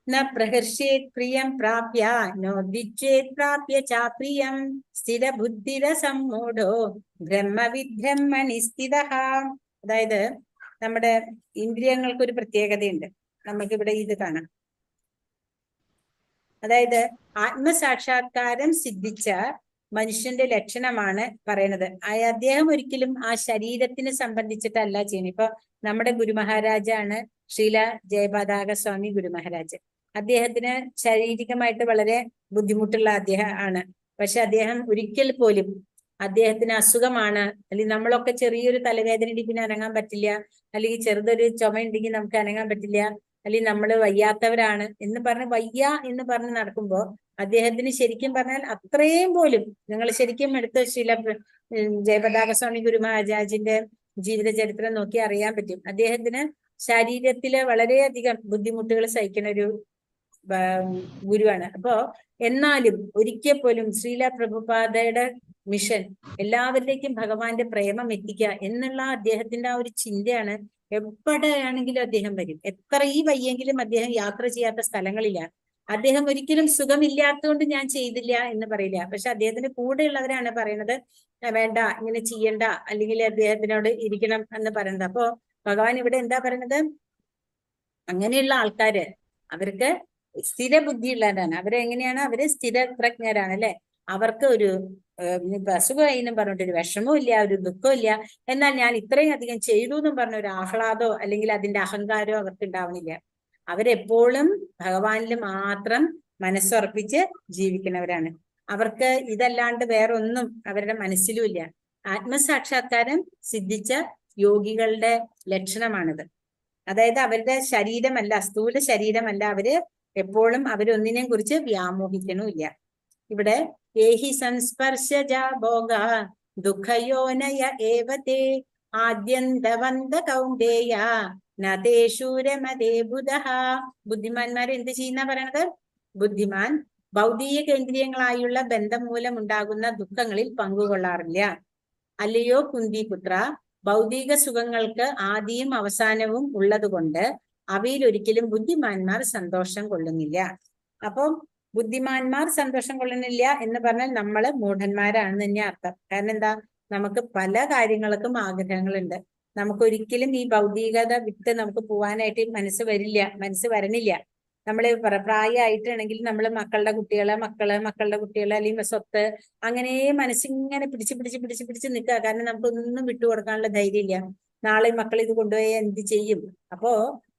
ന പ്രഹർഷേത് പ്രിയം പ്രാപ്യ നോദിച്ചേത് പ്രാപ്യ ചാപ്രിയം സ്ഥിരബുദ്ധിര സമ്മൂഢോ ബ്രഹ്മവിബ്രഹ്മണി സ്ഥിതഃ. അതായത് നമ്മുടെ ഇന്ദ്രിയങ്ങൾക്ക് ഒരു പ്രത്യേകതയുണ്ട്. നമുക്കിവിടെ ഇത് കാണാം. അതായത് ആത്മസാക്ഷാത്കാരം സിദ്ധിച്ച മനുഷ്യന്റെ ലക്ഷണമാണ് പറയണത്. അദ്ദേഹം ഒരിക്കലും ആ ശരീരത്തിനെ സംബന്ധിച്ചിട്ടല്ല ചെയ്യുന്നത്. ഇപ്പൊ നമ്മുടെ ഗുരുമഹാരാജാണ് ശ്രീല ജയപതാക സ്വാമി ഗുരുമഹാരാജ്. അദ്ദേഹത്തിന് ശാരീരികമായിട്ട് വളരെ ബുദ്ധിമുട്ടുള്ള അദ്ദേഹം ആണ്. പക്ഷെ അദ്ദേഹം ഒരിക്കൽ പോലും അദ്ദേഹത്തിന് അസുഖമാണ്, അല്ലെങ്കിൽ നമ്മളൊക്കെ ചെറിയൊരു തലവേദന ഉണ്ടെങ്കിൽ അനങ്ങാൻ പറ്റില്ല, അല്ലെങ്കിൽ ചെറുതൊരു ചുമ ഉണ്ടെങ്കിൽ നമുക്ക് അനങ്ങാൻ പറ്റില്ല, അല്ലെങ്കിൽ നമ്മൾ വയ്യാത്തവരാണ് എന്ന് പറഞ്ഞ് വയ്യ എന്ന് പറഞ്ഞ് നടക്കുമ്പോ അദ്ദേഹത്തിന് ശരിക്കും പറഞ്ഞാൽ അത്രയും പോലും, നിങ്ങൾ ശരിക്കും എടുത്ത ശ്രീല ജയപതാക സ്വാമി ഗുരുമഹാരാജിന്റെ ജീവിത ചരിത്രം നോക്കി അറിയാൻ പറ്റും. അദ്ദേഹത്തിന് ശരീരത്തില് വളരെയധികം ബുദ്ധിമുട്ടുകൾ സഹിക്കുന്ന ഒരു ഗുരുവാണ്. അപ്പോ എന്നാലും ഒരിക്കൽ പോലും ശ്രീല പ്രഭുപാദയുടെ മിഷൻ എല്ലാവരിലേക്കും ഭഗവാന്റെ പ്രേമം എത്തിക്കുക എന്നുള്ള അദ്ദേഹത്തിന്റെ ആ ഒരു ചിന്തയാണ്. എവിടെയാണെങ്കിലും അദ്ദേഹം വരും. എത്ര ഈ വയ്യെങ്കിലും അദ്ദേഹം യാത്ര ചെയ്യാത്ത സ്ഥലങ്ങളില്ല. അദ്ദേഹം ഒരിക്കലും സുഖമില്ലാത്തതുകൊണ്ട് ഞാൻ ചെയ്തില്ല എന്ന് പറയില്ല. പക്ഷെ അദ്ദേഹത്തിന്റെ കൂടെയുള്ളവരാണ് പറയുന്നത് വേണ്ട, ഇങ്ങനെ ചെയ്യണ്ട, അല്ലെങ്കിൽ അദ്ദേഹത്തിനോട് ഇരിക്കണം എന്ന് പറയുന്നത്. അപ്പോ ഭഗവാൻ ഇവിടെ എന്താ പറയുന്നത്? അങ്ങനെയുള്ള ആൾക്കാര് അവർക്ക് സ്ഥിര ബുദ്ധിയുള്ളവരാണ്. അവരെങ്ങനെയാണ്? അവര് സ്ഥിരപ്രജ്ഞരാണ്, അല്ലെ? അവർക്ക് ഒരു അസുഖമായി എന്നും പറഞ്ഞിട്ട് ഒരു വിഷമവും ഇല്ല, ഒരു ദുഃഖവും ഇല്ല. എന്നാൽ ഞാൻ ഇത്രയും അധികം ചെയ്തു എന്നും പറഞ്ഞ ഒരു ആഹ്ലാദോ അല്ലെങ്കിൽ അതിന്റെ അഹങ്കാരോ അവർക്ക് ഉണ്ടാവണില്ല. അവരെപ്പോഴും ഭഗവാനിൽ മാത്രം മനസ്സുറപ്പിച്ച് ജീവിക്കുന്നവരാണ്. അവർക്ക് ഇതല്ലാണ്ട് വേറെ ഒന്നും അവരുടെ മനസ്സിലും ഇല്ല. ആത്മസാക്ഷാത്കാരം സിദ്ധിച്ച യോഗികളുടെ ലക്ഷണമാണിത്. അതായത് അവരുടെ ശരീരമല്ല, സ്ഥൂല ശരീരമല്ല, അവര് എപ്പോഴും അവരൊന്നിനെയും കുറിച്ച് വ്യാമോഹിക്കണമില്ല. ഇവിടെ ഏഹി സംസ്പർശജ ഭോഗ ദുഃഖയോനയ ഏവതേ ആദ്യന്തവന്ത കൗന്ദേയ നതേശൂരമതേ ബുധഃ. ബുദ്ധിമാന്മാർ എന്ത് ചെയ്യുന്ന പറയണത്? ബുദ്ധിമാൻ ഭൗതിക കേന്ദ്രീയങ്ങളായുള്ള ബന്ധം മൂലം ഉണ്ടാകുന്ന ദുഃഖങ്ങളിൽ പങ്കുകൊള്ളാറില്ല. അല്ലയോ കുന്തിപുത്ര, ഭൗതിക സുഖങ്ങൾക്ക് ആദിയും അവസാനവും ഉള്ളതുകൊണ്ട് അവയിൽ ഒരിക്കലും ബുദ്ധിമാന്മാർ സന്തോഷം കൊള്ളുന്നില്ല. അപ്പം ബുദ്ധിമാന്മാർ സന്തോഷം കൊള്ളുന്നില്ല എന്ന് പറഞ്ഞാൽ നമ്മള് മൂഢന്മാരാണെന്ന് തന്നെ അർത്ഥം. കാരണം എന്താ? നമുക്ക് പല കാര്യങ്ങൾക്കും ആഗ്രഹങ്ങളുണ്ട്. നമുക്കൊരിക്കലും ഈ ഭൗതികത വിട്ട് നമുക്ക് പോവാനായിട്ട് മനസ്സ് വരണില്ല. നമ്മള് പ്രായമായിട്ടാണെങ്കിൽ നമ്മള് മക്കളുടെ കുട്ടികളെ അല്ലെങ്കിൽ സ്വത്ത്, അങ്ങനെ മനസ്സിങ്ങനെ പിടിച്ച് നിൽക്കുക. കാരണം നമുക്കൊന്നും വിട്ടുകൊടുക്കാനുള്ള ധൈര്യമില്ല. നാളെ മക്കൾ ഇത് കൊണ്ടുപോയാൽ എന്ത് ചെയ്യും? അപ്പോ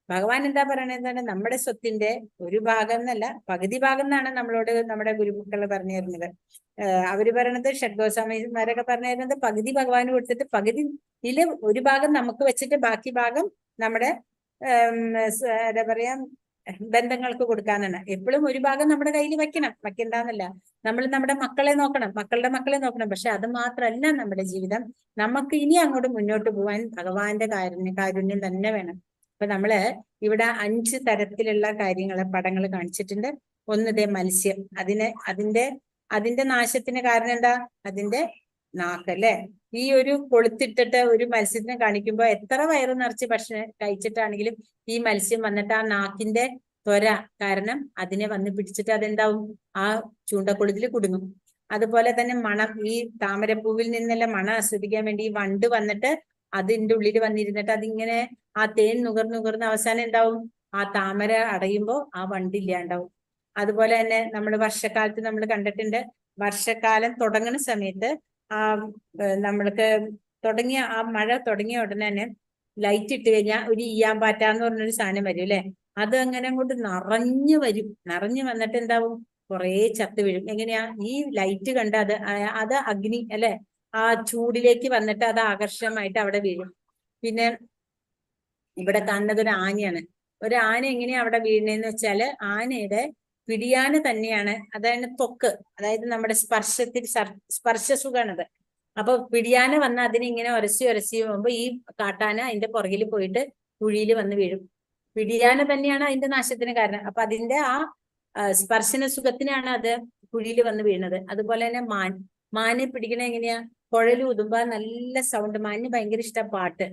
ഭഗവാൻ എന്താ പറയണത്? എന്താണ് നമ്മുടെ സ്വത്തിന്റെ ഒരു ഭാഗം എന്നല്ല, പകുതി ഭാഗം എന്നാണ് നമ്മളോട് നമ്മുടെ ഗുരുക്കൾ പറഞ്ഞു തരുന്നത്. അവര് പറയണത്, ഷഡ്ഗോസ്വാമിമാരൊക്കെ പറഞ്ഞു തരുന്നത്, പകുതി ഭഗവാന് കൊടുത്തിട്ട് പകുതിയില് ഒരു ഭാഗം നമുക്ക് വെച്ചിട്ട് ബാക്കി ഭാഗം നമ്മുടെ എന്താ പറയാ ബന്ധങ്ങൾക്ക് കൊടുക്കാന്നാണ്. എപ്പോഴും ഒരു ഭാഗം നമ്മുടെ കയ്യിൽ വെക്കണ്ടെന്നല്ല. നമ്മൾ നമ്മുടെ മക്കളെ നോക്കണം, മക്കളുടെ മക്കളെ നോക്കണം. പക്ഷെ അത് മാത്രമല്ല നമ്മുടെ ജീവിതം. നമുക്ക് ഇനി അങ്ങോട്ട് മുന്നോട്ട് പോകാൻ ഭഗവാന്റെ കാരുണ്യം തന്നെ വേണം. അപ്പൊ നമ്മള് ഇവിടെ 5 തരത്തിലുള്ള പടങ്ങൾ കാണിച്ചിട്ടുണ്ട്. ഒന്ന് മത്സ്യം. അതിന്റെ നാശത്തിന് കാരണം എന്താ? അതിന്റെ നാക്കല്ലേ. ഈ ഒരു കൊളുത്തിട്ടിട്ട് ഒരു മത്സ്യത്തിനെ കാണിക്കുമ്പോ എത്ര വയറ് നിറച്ച് ഭക്ഷണം കഴിച്ചിട്ടാണെങ്കിലും ഈ മത്സ്യം വന്നിട്ട് ആ നാക്കിന്റെ ത്വര കാരണം അതിനെ വന്ന് പിടിച്ചിട്ട് അതെന്താവും? ആ ചൂണ്ടക്കൊളുത്തിൽ കുടുങ്ങും. അതുപോലെ തന്നെ മണം, ഈ താമരപ്പൂവിൽ നിന്നുള്ള മണം ആസ്വദിക്കാൻ വേണ്ടി ഈ വണ്ട് വന്നിട്ട് അതിന്റെ ഉള്ളിൽ വന്നിരുന്നിട്ട് അതിങ്ങനെ ആ തേൻ നുകർന്ന് അവസാനം എന്താവും? ആ താമര അടയുമ്പോ ആ വണ്ടില്ലാണ്ടാവും. അതുപോലെ തന്നെ നമ്മൾ വർഷക്കാലത്ത് നമ്മൾ കണ്ടിട്ടുണ്ട്, വർഷക്കാലം തുടങ്ങുന്ന സമയത്ത് നമ്മൾക്ക് ആ മഴ തുടങ്ങിയ ഉടനെ തന്നെ ലൈറ്റ് ഇട്ട് കഴിഞ്ഞാൽ ഒരു ഈയാമ്പാറ്റ എന്ന് പറഞ്ഞൊരു സാധനം വരും അല്ലെ. അത് അങ്ങനെ കൊണ്ട് നിറഞ്ഞു വന്നിട്ട് എന്താവും? കുറെ ചത്ത് വീഴും. എങ്ങനെയാ? ഈ ലൈറ്റ് കണ്ട് അത് അഗ്നി അല്ലെ, ആ ചൂടിലേക്ക് വന്നിട്ട് അത് ആകർഷകമായിട്ട് അവിടെ വീഴും. പിന്നെ ഇവിടെ കാണുന്നത് ഒരു ആനയാണ്. ഒരു ആന എങ്ങനെയാ അവിടെ വീഴുന്നതെന്ന് വെച്ചാല് ആനയുടെ പിടിയാന തന്നെയാണ്, അതായത് ത്വക്ക്, അതായത് നമ്മുടെ സ്പർശസുഖാണത്. അപ്പൊ പിടിയാന വന്ന് അതിനിങ്ങനെ ഉരಸಿ പോകുമ്പോ ഈ കാട്ടാന അതിന്റെ പുറകിൽ പോയിട്ട് കുഴിയിൽ വന്ന് വീഴും. പിടിയാന തന്നെയാണ് അതിന്റെ നാശത്തിന് കാരണം. അപ്പൊ അതിന്റെ ആ സ്പർശന സുഖത്തിനാണ് അത് കുഴിയിൽ വന്ന് വീഴുന്നത്. അതുപോലെ തന്നെ മാനെ പിടിക്കണ എങ്ങനെയാ? കുഴലൂതുമ്പോ നല്ല സൗണ്ട്. മാനിന് ഭയങ്കര ഇഷ്ടം പാട്ട്.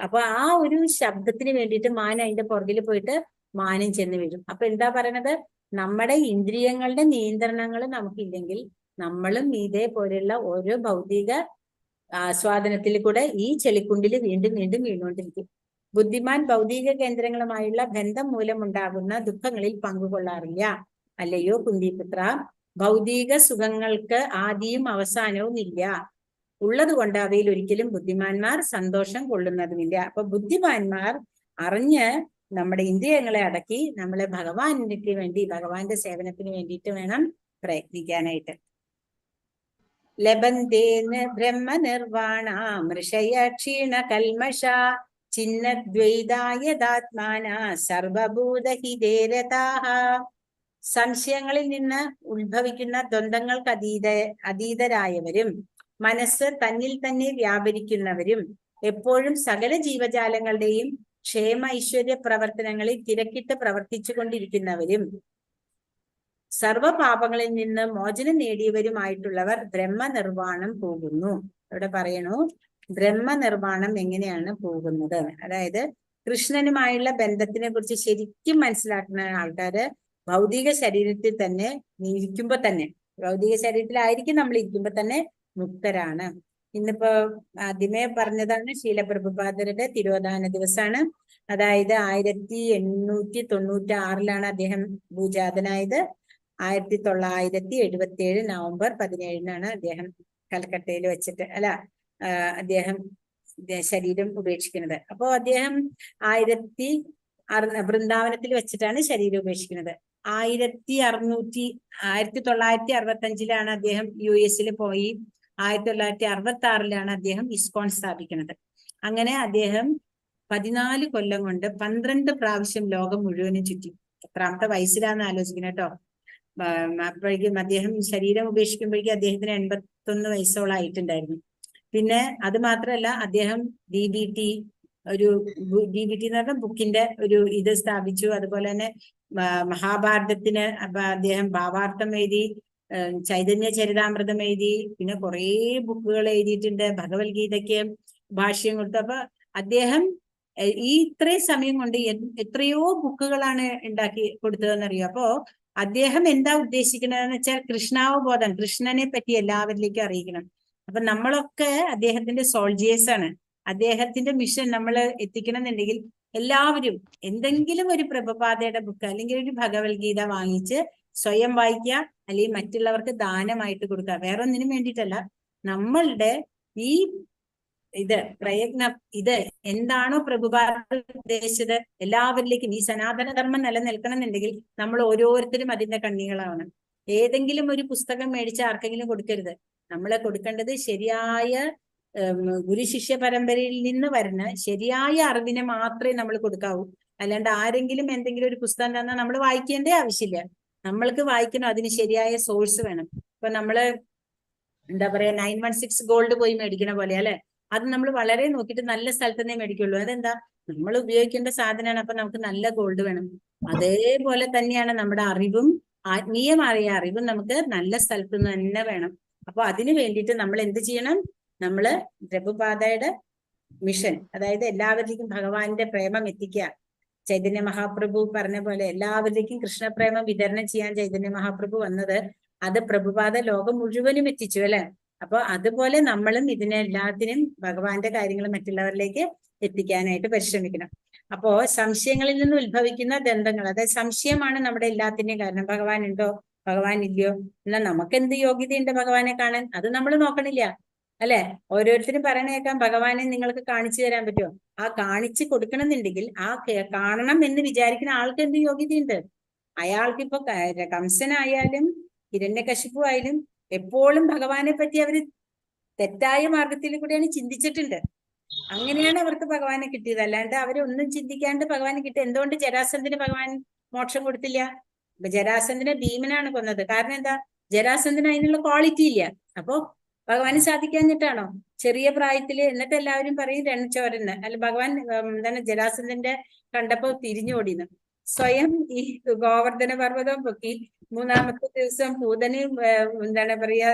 അപ്പൊ ആ ഒരു ശബ്ദത്തിന് വേണ്ടിയിട്ട് മാൻ അതിന്റെ പുറകിൽ പോയിട്ട് മാനും ചെന്ന് വീഴും. അപ്പൊ എന്താ പറയണത്? നമ്മുടെ ഇന്ദ്രിയങ്ങളുടെ നിയന്ത്രണങ്ങൾ നമുക്കില്ലെങ്കിൽ നമ്മളും ഇതേപോലെയുള്ള ഓരോ ഭൗതിക ആസ്വാദനത്തിൽ കൂടെ ഈ ചെളിക്കുണ്ടിൽ വീണ്ടും വീണുകൊണ്ടിരിക്കും. ബുദ്ധിമാൻ ഭൗതിക കേന്ദ്രങ്ങളുമായുള്ള ബന്ധം മൂലമുണ്ടാകുന്ന ദുഃഖങ്ങളിൽ പങ്കുകൊള്ളാറില്ല. അല്ലയോ കുന്തിപുത്ര, ഭൗതിക സുഖങ്ങൾക്ക് ആദിയും അവസാനവും ഇല്ല. ഉള്ളത് കൊണ്ട് അവയിൽ ഒരിക്കലും ബുദ്ധിമാന്മാർ സന്തോഷം കൊള്ളുന്നതുമില്ല. അപ്പൊ ബുദ്ധിമാന്മാർ അറിഞ്ഞ് നമ്മുടെ ഇന്ദ്രിയങ്ങളെ അടക്കി നമ്മളെ ഭഗവാനിക്ക് വേണ്ടി, ഭഗവാന്റെ സേവനത്തിന് വേണ്ടിയിട്ട് വേണം പ്രയത്നിക്കാനായിട്ട്. ലബന്ധേന് ബ്രഹ്മനിർവാണ മൃഷയ ക്ഷീണ കൽമഷ ചിന്നദ്വൈതായതാത്മാന സർവഭൂതഹിതേരതാഹ. സംശയങ്ങളിൽ നിന്ന് ഉത്ഭവിക്കുന്ന ദ്വന്ദ്ങ്ങൾക്ക് അതീതരായവരും മനസ്സ് തന്നിൽ തന്നെ വ്യാപരിക്കുന്നവരും എപ്പോഴും സകല ജീവജാലങ്ങളുടെയും ക്ഷേമ ഐശ്വര്യ പ്രവർത്തനങ്ങളിൽ തിരക്കിട്ട് പ്രവർത്തിച്ചു കൊണ്ടിരിക്കുന്നവരും സർവപാപങ്ങളിൽ നിന്ന് മോചനം നേടിയവരുമായിട്ടുള്ളവർ ബ്രഹ്മനിർവാണം പോകുന്നു. ഇവിടെ പറയണു ബ്രഹ്മനിർവാണം എങ്ങനെയാണ് പോകുന്നത്. അതായത് കൃഷ്ണനുമായുള്ള ബന്ധത്തിനെ കുറിച്ച് ശരിക്കും മനസ്സിലാക്കുന്ന ആൾക്കാര് ഭൗതിക ശരീരത്തിൽ തന്നെ ഇരിക്കുമ്പോ തന്നെ, ഭൗതിക ശരീരത്തിലായിരിക്കും നമ്മൾ ഇരിക്കുമ്പോ തന്നെ മുക്തരാണ്. ഇന്നിപ്പോ ആദ്യമേ പറഞ്ഞതാണ് ശീലപ്രഭുപാദരുടെ തിരോധാന ദിവസമാണ്. അതായത് 1896 അദ്ദേഹം ഭൂജാതനായത്. 1977 നവംബർ 17 അദ്ദേഹം കൽക്കട്ടയിൽ വെച്ചിട്ട് അദ്ദേഹം ശരീരം ഉപേക്ഷിക്കുന്നത്. അപ്പോ അദ്ദേഹം വൃന്ദാവനത്തിൽ വെച്ചിട്ടാണ് ശരീരം ഉപേക്ഷിക്കുന്നത്. 1965 അദ്ദേഹം US പോയി. 1966 അദ്ദേഹം ഇസ്കോൺ സ്ഥാപിക്കുന്നത്. അങ്ങനെ അദ്ദേഹം 14 കൊല്ലം കൊണ്ട് 12 പ്രാവശ്യം ലോകം മുഴുവനും ചുറ്റി. എത്രാമത്തെ വയസ്സിലാന്ന് ആലോചിക്കണം കേട്ടോ. അപ്പോഴേക്കും അദ്ദേഹം ശരീരം ഉപേക്ഷിക്കുമ്പോഴേക്കും അദ്ദേഹത്തിന് 81 വയസ്സോളം ആയിട്ടുണ്ടായിരുന്നു. പിന്നെ അത് മാത്രമല്ല, അദ്ദേഹം DBT എന്ന് പറഞ്ഞ ബുക്കിന്റെ ഒരു ഇത് സ്ഥാപിച്ചു. അതുപോലെ തന്നെ മഹാഭാരതത്തിന് അദ്ദേഹം ഭാവാർത്ഥം എഴുതി, ചൈതന്യ ചരിതാമൃതം എഴുതി, പിന്നെ കുറേ ബുക്കുകൾ എഴുതിയിട്ടുണ്ട്. ഭഗവത്ഗീതയ്ക്ക് ഭാഷ്യം കൊടുത്തു. അപ്പൊ അദ്ദേഹം ഈ ഇത്രയും സമയം കൊണ്ട് എത്രയോ ബുക്കുകളാണ് ഉണ്ടാക്കി കൊടുത്തതെന്നറിയോ. അപ്പോ അദ്ദേഹം എന്താ ഉദ്ദേശിക്കുന്നതെന്ന് വെച്ചാൽ കൃഷ്ണാവബോധം, കൃഷ്ണനെ പറ്റി എല്ലാവരിലേക്കും അറിയിക്കണം. അപ്പൊ നമ്മളൊക്കെ അദ്ദേഹത്തിന്റെ സോൾജിയേഴ്സ് ആണ്. അദ്ദേഹത്തിന്റെ മിഷൻ നമ്മൾ എത്തിക്കണം എന്നുണ്ടെങ്കിൽ എല്ലാവരും എന്തെങ്കിലും ഒരു പ്രഭുപാദയുടെ ബുക്ക് അല്ലെങ്കിൽ ഒരു ഭഗവത്ഗീത വാങ്ങിച്ച് സ്വയം വായിക്കുക, അല്ലെങ്കിൽ മറ്റുള്ളവർക്ക് ദാനമായിട്ട് കൊടുക്കുക. വേറെ ഒന്നിനും വേണ്ടിയിട്ടല്ല, നമ്മളുടെ ഈ ഇത് പ്രയത്നം, ഇത് എന്താണോ പ്രഭുപാദ ഉദ്ദേശിച്ചത് എല്ലാവരിലേക്കും ഈ സനാതന ധർമ്മം നിലനിൽക്കണമെന്നുണ്ടെങ്കിൽ നമ്മൾ ഓരോരുത്തരും അതിന്റെ കണ്ണികളാണ്. ഏതെങ്കിലും ഒരു പുസ്തകം മേടിച്ച് ആർക്കെങ്കിലും കൊടുക്കരുത്. നമ്മളെ കൊടുക്കേണ്ടത് ശരിയായ ഗുരുശിഷ്യ പരമ്പരയിൽ നിന്ന് വരുന്ന ശരിയായ അറിവിനെ മാത്രമേ നമ്മൾ കൊടുക്കാവൂ. അല്ലാണ്ട് ആരെങ്കിലും എന്തെങ്കിലും ഒരു പുസ്തകം തന്നാൽ നമ്മൾ വായിക്കേണ്ടേ ആവശ്യമില്ല. നമ്മൾക്ക് വായിക്കണം, അതിന് ശരിയായ സോഴ്സ് വേണം. ഇപ്പൊ നമ്മള് എന്താ പറയാ 916 ഗോൾഡ് പോയി മേടിക്കണ പോലെ അല്ലെ, അത് നമ്മൾ വളരെ നോക്കിയിട്ട് നല്ല സ്ഥലത്ത് നിന്നേ മേടിക്കുള്ളൂ. അതെന്താ, നമ്മൾ ഉപയോഗിക്കേണ്ട സാധനമാണ്, അപ്പൊ നമുക്ക് നല്ല ഗോൾഡ് വേണം. അതേപോലെ തന്നെയാണ് നമ്മുടെ അറിവും, ആത്മീയമായ അറിവും നമുക്ക് നല്ല സ്ഥലത്ത് നിന്ന് തന്നെ വേണം. അപ്പൊ അതിനു വേണ്ടിയിട്ട് നമ്മൾ എന്ത് ചെയ്യണം? നമ്മള് പ്രഭുപാദയുടെ മിഷൻ, അതായത് എല്ലാവരിലേക്കും ഭഗവാന്റെ പ്രേമം എത്തിക്കുക. ചൈതന്യ മഹാപ്രഭു പറഞ്ഞ പോലെ എല്ലാവരിലേക്കും കൃഷ്ണപ്രേമം വിതരണം ചെയ്യാൻ ചൈതന്യ മഹാപ്രഭു വന്നത്, അത് പ്രഭുപാദ ലോകം മുഴുവനും എത്തിച്ചു അല്ലെ. അപ്പൊ അതുപോലെ നമ്മളും ഇതിനെല്ലാത്തിനും ഭഗവാന്റെ കാര്യങ്ങൾ മറ്റുള്ളവരിലേക്ക് എത്തിക്കാനായിട്ട് പരിശ്രമിക്കണം. അപ്പോ സംശയങ്ങളിൽ നിന്ന് ഉത്ഭവിക്കുന്ന ദന്തങ്ങൾ, അതായത് സംശയമാണ് നമ്മുടെ എല്ലാത്തിന്റെയും കാരണം. ഭഗവാൻ ഉണ്ടോ, ഭഗവാൻ ഇല്ലയോ, എന്നാൽ നമുക്ക് എന്ത് യോഗ്യതയുണ്ട് ഭഗവാനെ കാണാൻ? അത് നമ്മൾ നോക്കണില്ല അല്ലെ. ഓരോരുത്തരും പറയണേക്കാം ഭഗവാനെ നിങ്ങൾക്ക് കാണിച്ചു തരാൻ പറ്റുമോ? ആ കാണിച്ചു കൊടുക്കണമെന്നുണ്ടെങ്കിൽ ആ കാണണം എന്ന് വിചാരിക്കുന്ന ആൾക്ക് എന്ത് യോഗ്യതയുണ്ട്? അയാൾക്ക് ഇപ്പൊ കംസനായാലും ഹിരണ്യകശിപു ആയാലും എപ്പോഴും ഭഗവാനെ പറ്റി അവര് തെറ്റായ മാർഗത്തിൽ കൂടെയാണ് ചിന്തിച്ചിട്ടുണ്ട്. അങ്ങനെയാണ് അവർക്ക് ഭഗവാനെ കിട്ടിയത്. അല്ലാണ്ട് അവരൊന്നും ചിന്തിക്കാണ്ട് ഭഗവാനെ കിട്ടി. എന്തുകൊണ്ട് ജരാസന്ധന് ഭഗവാൻ മോക്ഷം കൊടുത്തില്ല? ജരാസന്ധനെ ഭീമനാണ് കൊന്നത്. കാരണം എന്താ? ജരാസന്ധന് അതിനുള്ള ക്വാളിറ്റി ഇല്ല. അപ്പോ ഭഗവാന് സാധിക്കാഞ്ഞിട്ടാണോ? ചെറിയ പ്രായത്തില്, എന്നിട്ട് എല്ലാവരും പറയും രൺചോരന്ന് അല്ല, ഭഗവാൻ എന്താണ് ജരാസന്ധന്റെ കണ്ടപ്പോ തിരിഞ്ഞോടിന്ന്. സ്വയം ഈ ഗോവർദ്ധന പർവ്വതം പൊക്കി 3-ാമത്തെ ദിവസം പൂതന് എന്താണ് പറയാ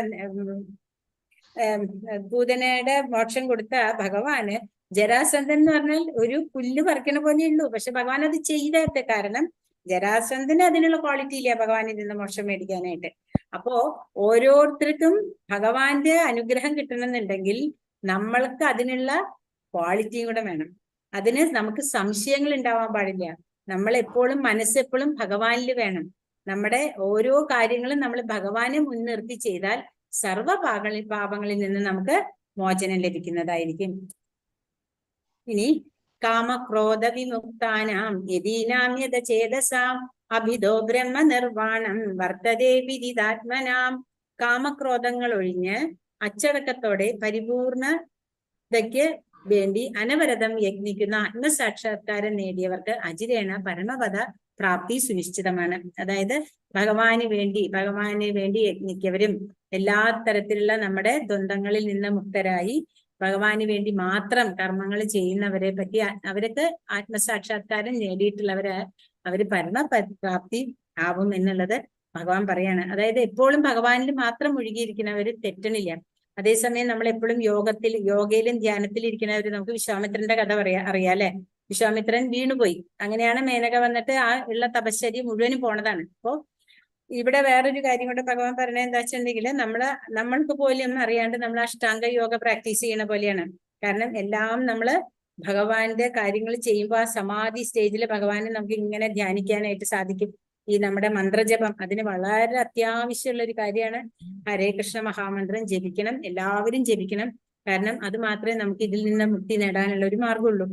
പൂതനയുടെ മോക്ഷം കൊടുത്ത ഭഗവാന് ജരാസന്ധൻ എന്ന് പറഞ്ഞാൽ ഒരു പുല്ല് പറിക്കണ പോലെ ഉള്ളൂ. പക്ഷെ ഭഗവാൻ അത് ചെയ്താത്ത കാരണം ജരാസന്ധന് അതിനുള്ള ക്വാളിറ്റി ഇല്ല ഭഗവാനിൽ നിന്ന് മോക്ഷം മേടിക്കാനായിട്ട്. അപ്പോ ഓരോരുത്തർക്കും ഭഗവാന്റെ അനുഗ്രഹം കിട്ടണമെന്നുണ്ടെങ്കിൽ നമ്മൾക്ക് അതിനുള്ള ക്വാളിറ്റിയും കൂടെ വേണം. അതിന് നമുക്ക് സംശയങ്ങൾ ഉണ്ടാവാൻ പാടില്ല. നമ്മൾ എപ്പോഴും മനസ്സെപ്പോഴും ഭഗവാനിൽ വേണം. നമ്മുടെ ഓരോ കാര്യങ്ങളും നമ്മൾ ഭഗവാനെ മുൻനിർത്തി ചെയ്താൽ സർവ പാപങ്ങളിൽ നിന്ന് നമുക്ക് മോചനം ലഭിക്കുന്നതായിരിക്കും. ഇനി കാമക്രോധ വിമുക്താനാം യദീനാം യഥചേതസാം അഭിതോ ബ്രഹ്മ നിർവാണം വർത്തതേ വിദിതാത്മനാം. കാമക്രോധങ്ങൾ ഒഴിഞ്ഞ് അച്ചടക്കത്തോടെ പരിപൂർണതയ്ക്ക് വേണ്ടി അനവരതം യജ്ഞിക്കുന്ന ആത്മസാക്ഷാത്കാരം നേടിയവർക്ക് അജിരേണ പരമപദ പ്രാപ്തി സുനിശ്ചിതമാണ്. അതായത് ഭഗവാന് വേണ്ടി യജ്ഞിക്കവരും എല്ലാ തരത്തിലുള്ള നമ്മുടെ ദ്വന്ദ്ങ്ങളിൽ നിന്ന് മുക്തരായി ഭഗവാന് വേണ്ടി മാത്രം കർമ്മങ്ങൾ ചെയ്യുന്നവരെ പറ്റി അവർക്ക് ആത്മസാക്ഷാത്കാരം നേടിയിട്ടുള്ളവര് അവര് പരമപ്രാപ്തി ആവും എന്നുള്ളത് ഭഗവാൻ പറയാണ്. അതായത് എപ്പോഴും ഭഗവാനിൽ മാത്രം മുഴുകിയിരിക്കുന്നവര് തെറ്റണില്ല. അതേസമയം നമ്മൾ എപ്പോഴും യോഗയിലും ധ്യാനത്തിലും ഇരിക്കുന്നവര്, നമുക്ക് വിശ്വാമിത്രന്റെ കഥ അറിയാല്ലേ. വിശ്വാമിത്രൻ വീണുപോയി. അങ്ങനെയാണ് മേനക വന്നിട്ട് ആ ഉള്ള തപശ്ചര്യ മുഴുവനും പോണതാണ്. അപ്പോ ഇവിടെ വേറൊരു കാര്യം കൂടെ ഭഗവാൻ പറഞ്ഞത് എന്താ വെച്ചിട്ടുണ്ടെങ്കിൽ നമ്മൾക്ക് പോലും ഒന്നും അറിയാണ്ട് നമ്മൾ അഷ്ടാംഗ യോഗ പ്രാക്ടീസ് ചെയ്യണ പോലെയാണ്. കാരണം എല്ലാം നമ്മള് ഭഗവാന്റെ കാര്യങ്ങൾ ചെയ്യുമ്പോൾ ആ സമാധി സ്റ്റേജിൽ ഭഗവാനെ നമുക്ക് ഇങ്ങനെ ധ്യാനിക്കാനായിട്ട് സാധിക്കും. ഈ നമ്മുടെ മന്ത്രജപം അതിന് വളരെ അത്യാവശ്യമുള്ള ഒരു കാര്യമാണ്. ഹരേ കൃഷ്ണ മഹാമന്ത്രം ജപിക്കണം, എല്ലാവരും ജപിക്കണം. കാരണം അത് മാത്രമേ നമുക്ക് ഇതിൽ നിന്ന് മുക്തി നേടാനുള്ള ഒരു മാർഗമുള്ളൂ.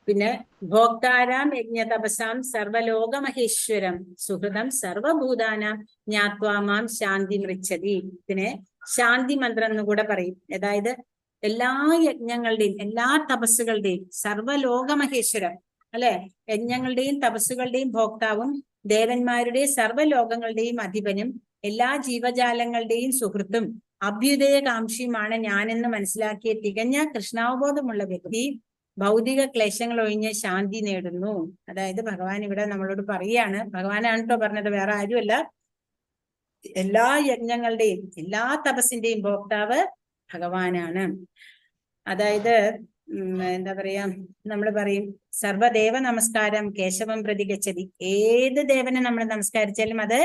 പിന്നെ ഭോക്താരാം യജ്ഞതപസാം സർവലോകമഹേശ്വരം സുഹൃതം സർവഭൂതാനാം ജ്ഞാത്വാമാം ശാന്തി മൃച്ഛതി. ഇതിനെ ശാന്തി മന്ത്രം എന്ന് കൂടെ പറയും. അതായത് എല്ലാ യജ്ഞങ്ങളുടെയും എല്ലാ തപസ്സുകളുടെയും സർവലോകമഹേശ്വരം അല്ലെ, യജ്ഞങ്ങളുടെയും തപസ്സുകളുടെയും ഭോക്താവും ദേവന്മാരുടെ സർവ്വലോകങ്ങളുടെയും അധിപനും എല്ലാ ജീവജാലങ്ങളുടെയും സുഹൃത്തും അഭ്യുദയകാംക്ഷിയുമാണ് ഞാനെന്ന് മനസ്സിലാക്കിയ തികഞ്ഞ കൃഷ്ണാവബോധമുള്ള വ്യക്തി ഭൗതിക ക്ലേശങ്ങൾ ഒഴിഞ്ഞ് ശാന്തി നേടുന്നു. അതായത് ഭഗവാൻ ഇവിടെ നമ്മളോട് പറയാണ്, ഭഗവാനാണ് കേട്ടോ പറഞ്ഞത്, വേറെ ആരുമല്ല. എല്ലാ യജ്ഞങ്ങളുടെയും എല്ലാ തപസ്സിന്റെയും ഭോക്താവ് ഭഗവാനാണ്. അതായത് എന്താ പറയാ, നമ്മൾ പറയും സർവദേവ നമസ്കാരം കേശവം പ്രതി ഗച്ഛതി. ഏത് ദേവനെ നമ്മൾ നമസ്കരിച്ചാലും അത്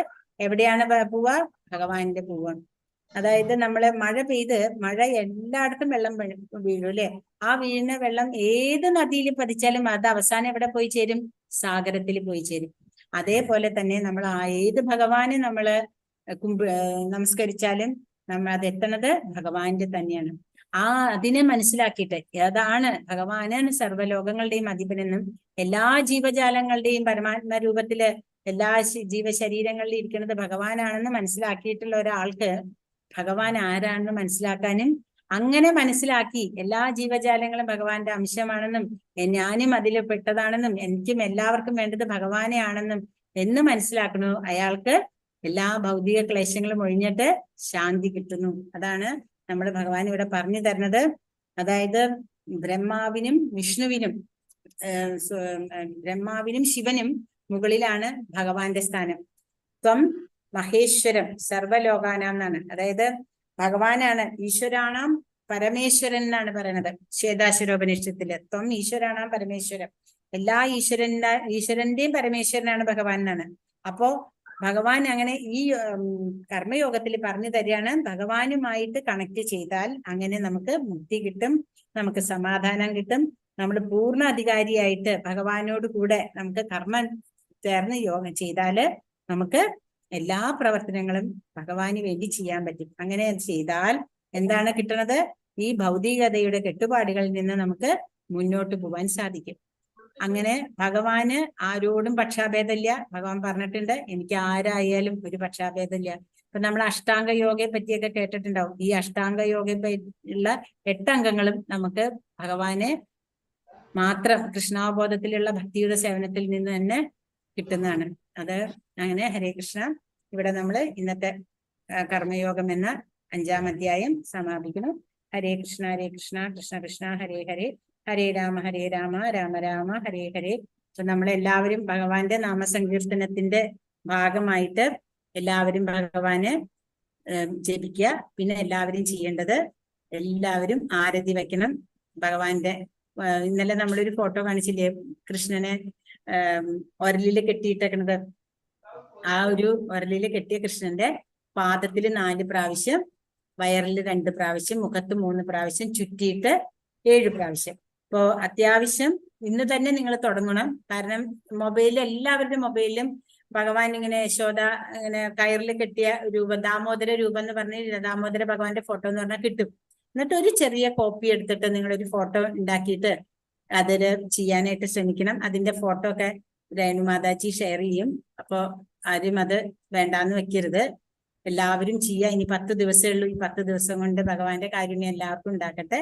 എവിടെയാണ് പോവാ? ഭഗവാന്റെ പോവാണ്. അതായത് നമ്മള് മഴ പെയ്ത് മഴ എല്ലായിടത്തും വെള്ളം വീഴും അല്ലെ. ആ വീഴുന്ന വെള്ളം ഏത് നദിയിൽ പതിച്ചാലും അത് അവസാനം എവിടെ പോയി ചേരും? സാഗരത്തിൽ പോയി ചേരും. അതേപോലെ തന്നെ നമ്മൾ ഏത് ഭഗവാനെ നമ്മള് നമസ്കരിച്ചാലും നമ്മൾ അത് എത്തണത് ഭഗവാന്റെ തന്നെയാണ്. അതിനെ മനസ്സിലാക്കിയിട്ട് ഏതാണ് ഭഗവാനാണ് സർവ്വലോകങ്ങളുടെയും അധിപനെന്നും എല്ലാ ജീവജാലങ്ങളുടെയും പരമാത്മ രൂപത്തില് എല്ലാ ജീവശരീരങ്ങളിൽ ഇരിക്കുന്നത് ഭഗവാനാണെന്ന് മനസ്സിലാക്കിയിട്ടുള്ള ഒരാൾക്ക് ഭഗവാൻ ആരാണെന്ന് മനസ്സിലാക്കാനും, അങ്ങനെ മനസ്സിലാക്കി എല്ലാ ജീവജാലങ്ങളും ഭഗവാന്റെ അംശമാണെന്നും ഞാനും അതിൽ പെട്ടതാണെന്നും എനിക്കും എല്ലാവർക്കും വേണ്ടത് ഭഗവാനെയാണെന്നും എന്ന് മനസ്സിലാക്കണു, അയാൾക്ക് എല്ലാ ഭൗതിക ക്ലേശങ്ങളും ഒഴിഞ്ഞിട്ട് ശാന്തി കിട്ടുന്നു. അതാണ് നമ്മൾ ഭഗവാൻ ഇവിടെ പറഞ്ഞു തരുന്നത്. അതായത് ബ്രഹ്മാവിനും വിഷ്ണുവിനും ബ്രഹ്മാവിനും ശിവനും മുകളിലാണ് ഭഗവാന്റെ സ്ഥാനം. ത്വം മഹേശ്വരം സർവലോകാനാം എന്നാണ്. അതായത് ഭഗവാനാണ് ഈശ്വരാണാം പരമേശ്വരൻ എന്നാണ് പറയുന്നത് ശ്വേതാശ്വരോപനിഷത്തില്. ത്വം ഈശ്വരാണാം പരമേശ്വരം, എല്ലാ ഈശ്വരന്റെയും പരമേശ്വരനാണ് ഭഗവാൻ എന്നാണ്. അപ്പോ ഭഗവാൻ അങ്ങനെ ഈ കർമ്മയോഗത്തിൽ പറഞ്ഞു തരികയാണ്, ഭഗവാനുമായിട്ട് കണക്ട് ചെയ്താൽ അങ്ങനെ നമുക്ക് മുക്തി കിട്ടും, നമുക്ക് സമാധാനം കിട്ടും. നമ്മൾ പൂർണ്ണ അധികാരിയായിട്ട് ഭഗവാനോട് കൂടെ നമുക്ക് കർമ്മം ചേർന്ന് യോഗം ചെയ്താല് നമുക്ക് എല്ലാ പ്രവർത്തനങ്ങളും ഭഗവാന് വേണ്ടി ചെയ്യാൻ പറ്റും. അങ്ങനെ ചെയ്താൽ എന്താണ് കിട്ടുന്നത്? ഈ ഭൗതികതയുടെ കെട്ടുപാടുകളിൽ നിന്ന് നമുക്ക് മുന്നോട്ട് പോവാൻ സാധിക്കും. അങ്ങനെ ഭഗവാന് ആരോടും പക്ഷാഭേദമില്ല. ഭഗവാൻ പറഞ്ഞിട്ടുണ്ട്, എനിക്ക് ആരായാലും ഒരു പക്ഷാഭേദമില്ല. ഇപ്പൊ നമ്മൾ അഷ്ടാംഗ യോഗയെ പറ്റിയൊക്കെ കേട്ടിട്ടുണ്ടാവും. ഈ അഷ്ടാംഗ യോഗയുള്ള 8 അംഗങ്ങളും നമുക്ക് ഭഗവാനെ മാത്രം കൃഷ്ണാവബോധത്തിലുള്ള ഭക്തിയുടെ സേവനത്തിൽ നിന്ന് തന്നെ കിട്ടുന്നതാണ്. അത് അങ്ങനെ ഹരേ കൃഷ്ണ. ഇവിടെ നമ്മൾ ഇന്നത്തെ കർമ്മയോഗം എന്ന 5-ാം അധ്യായം സമാപിക്കുന്നു. ഹരേ കൃഷ്ണ കൃഷ്ണ കൃഷ്ണ ഹരേ ഹരേ, ഹരേ രാമ രാമ രാമ ഹരേ ഹരേ. അപ്പൊ നമ്മളെല്ലാവരും ഭഗവാന്റെ നാമസങ്കീർത്തനത്തിന്റെ ഭാഗമായിട്ട് എല്ലാവരും ഭഗവാനെ ജപിക്കുക. പിന്നെ എല്ലാവരും ചെയ്യേണ്ടത്, എല്ലാവരും ആരതി വയ്ക്കണം ഭഗവാന്റെ. ഇന്നലെ നമ്മളൊരു ഫോട്ടോ കാണിച്ചില്ലേ, കൃഷ്ണനെ ഒരലില് കെട്ടിയിട്ടേക്കണത്. ആ ഒരു ഒരലില് കെട്ടിയ കൃഷ്ണന്റെ പാദത്തിൽ 4 പ്രാവശ്യം, വയറിൽ 2 പ്രാവശ്യം, മുഖത്ത് 3 പ്രാവശ്യം, ചുറ്റിയിട്ട് 7 പ്രാവശ്യം. ഇപ്പോ അത്യാവശ്യം ഇന്ന് തന്നെ നിങ്ങൾ തുടങ്ങണം. കാരണം എല്ലാവരുടെ മൊബൈലിലും ഭഗവാൻ ഇങ്ങനെ യശോദ ഇങ്ങനെ കയറിൽ കെട്ടിയ രൂപം, ദാമോദര രൂപം എന്ന് പറഞ്ഞ് ദാമോദര ഭഗവാന്റെ ഫോട്ടോ എന്ന് പറഞ്ഞാൽ കിട്ടും. എന്നിട്ട് ഒരു ചെറിയ കോപ്പി എടുത്തിട്ട് നിങ്ങളൊരു ഫോട്ടോ ഉണ്ടാക്കിയിട്ട് അതിൽ ചെയ്യാനായിട്ട് ശ്രമിക്കണം. അതിന്റെ ഫോട്ടോ ഒക്കെ രേണുമാതാജി ഷെയർ ചെയ്യും. അപ്പോ ആരും അത് വേണ്ടാന്ന് വെക്കരുത്, എല്ലാവരും ചെയ്യുക. ഇനി 10 ദിവസമേ ഉള്ളൂ. ഈ 10 ദിവസം കൊണ്ട് ഭഗവാന്റെ കാരുണ്യം എല്ലാവർക്കും ഉണ്ടാക്കട്ടെ.